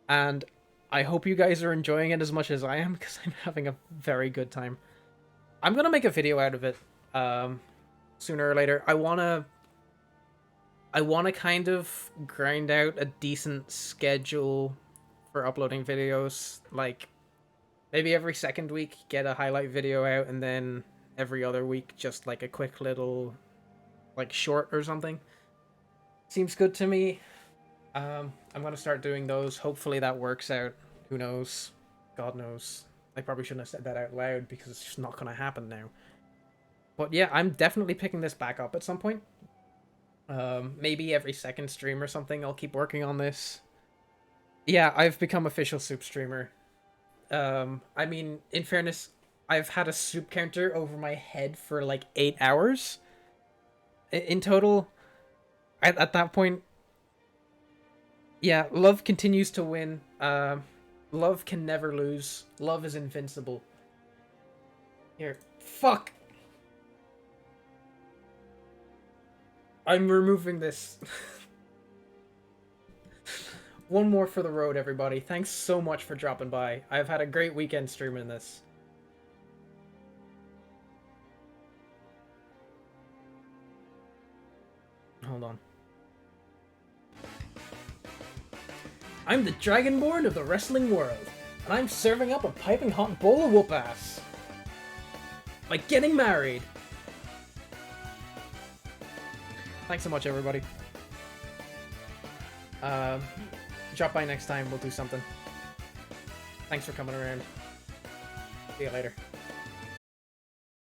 And I hope you guys are enjoying it as much as I am, because I'm having a very good time. I'm gonna make a video out of it sooner or later. I wanna kind of grind out a decent schedule for uploading videos. Like, maybe every second week, get a highlight video out, and then every other week, just like a quick little like short or something. Seems good to me. I'm gonna start doing those. Hopefully that works out. Who knows? God knows. I probably shouldn't have said that out loud because it's just not gonna happen now. But yeah, I'm definitely picking this back up at some point. Maybe every second stream or something. I'll keep working on this. Yeah, I've become official soup streamer. I mean, in fairness, I've had a soup counter over my head for like 8 hours. In total, at that point, yeah, love continues to win. Love can never lose. Love is invincible. Here. Fuck! I'm removing this. One more for the road, everybody. Thanks so much for dropping by. I've had a great weekend streaming this. Hold on. I'm the Dragonborn of the wrestling world, and I'm serving up a piping hot bowl of whoop ass. By getting married. Thanks so much, everybody. Drop by next time, we'll do something. Thanks for coming around. See you later.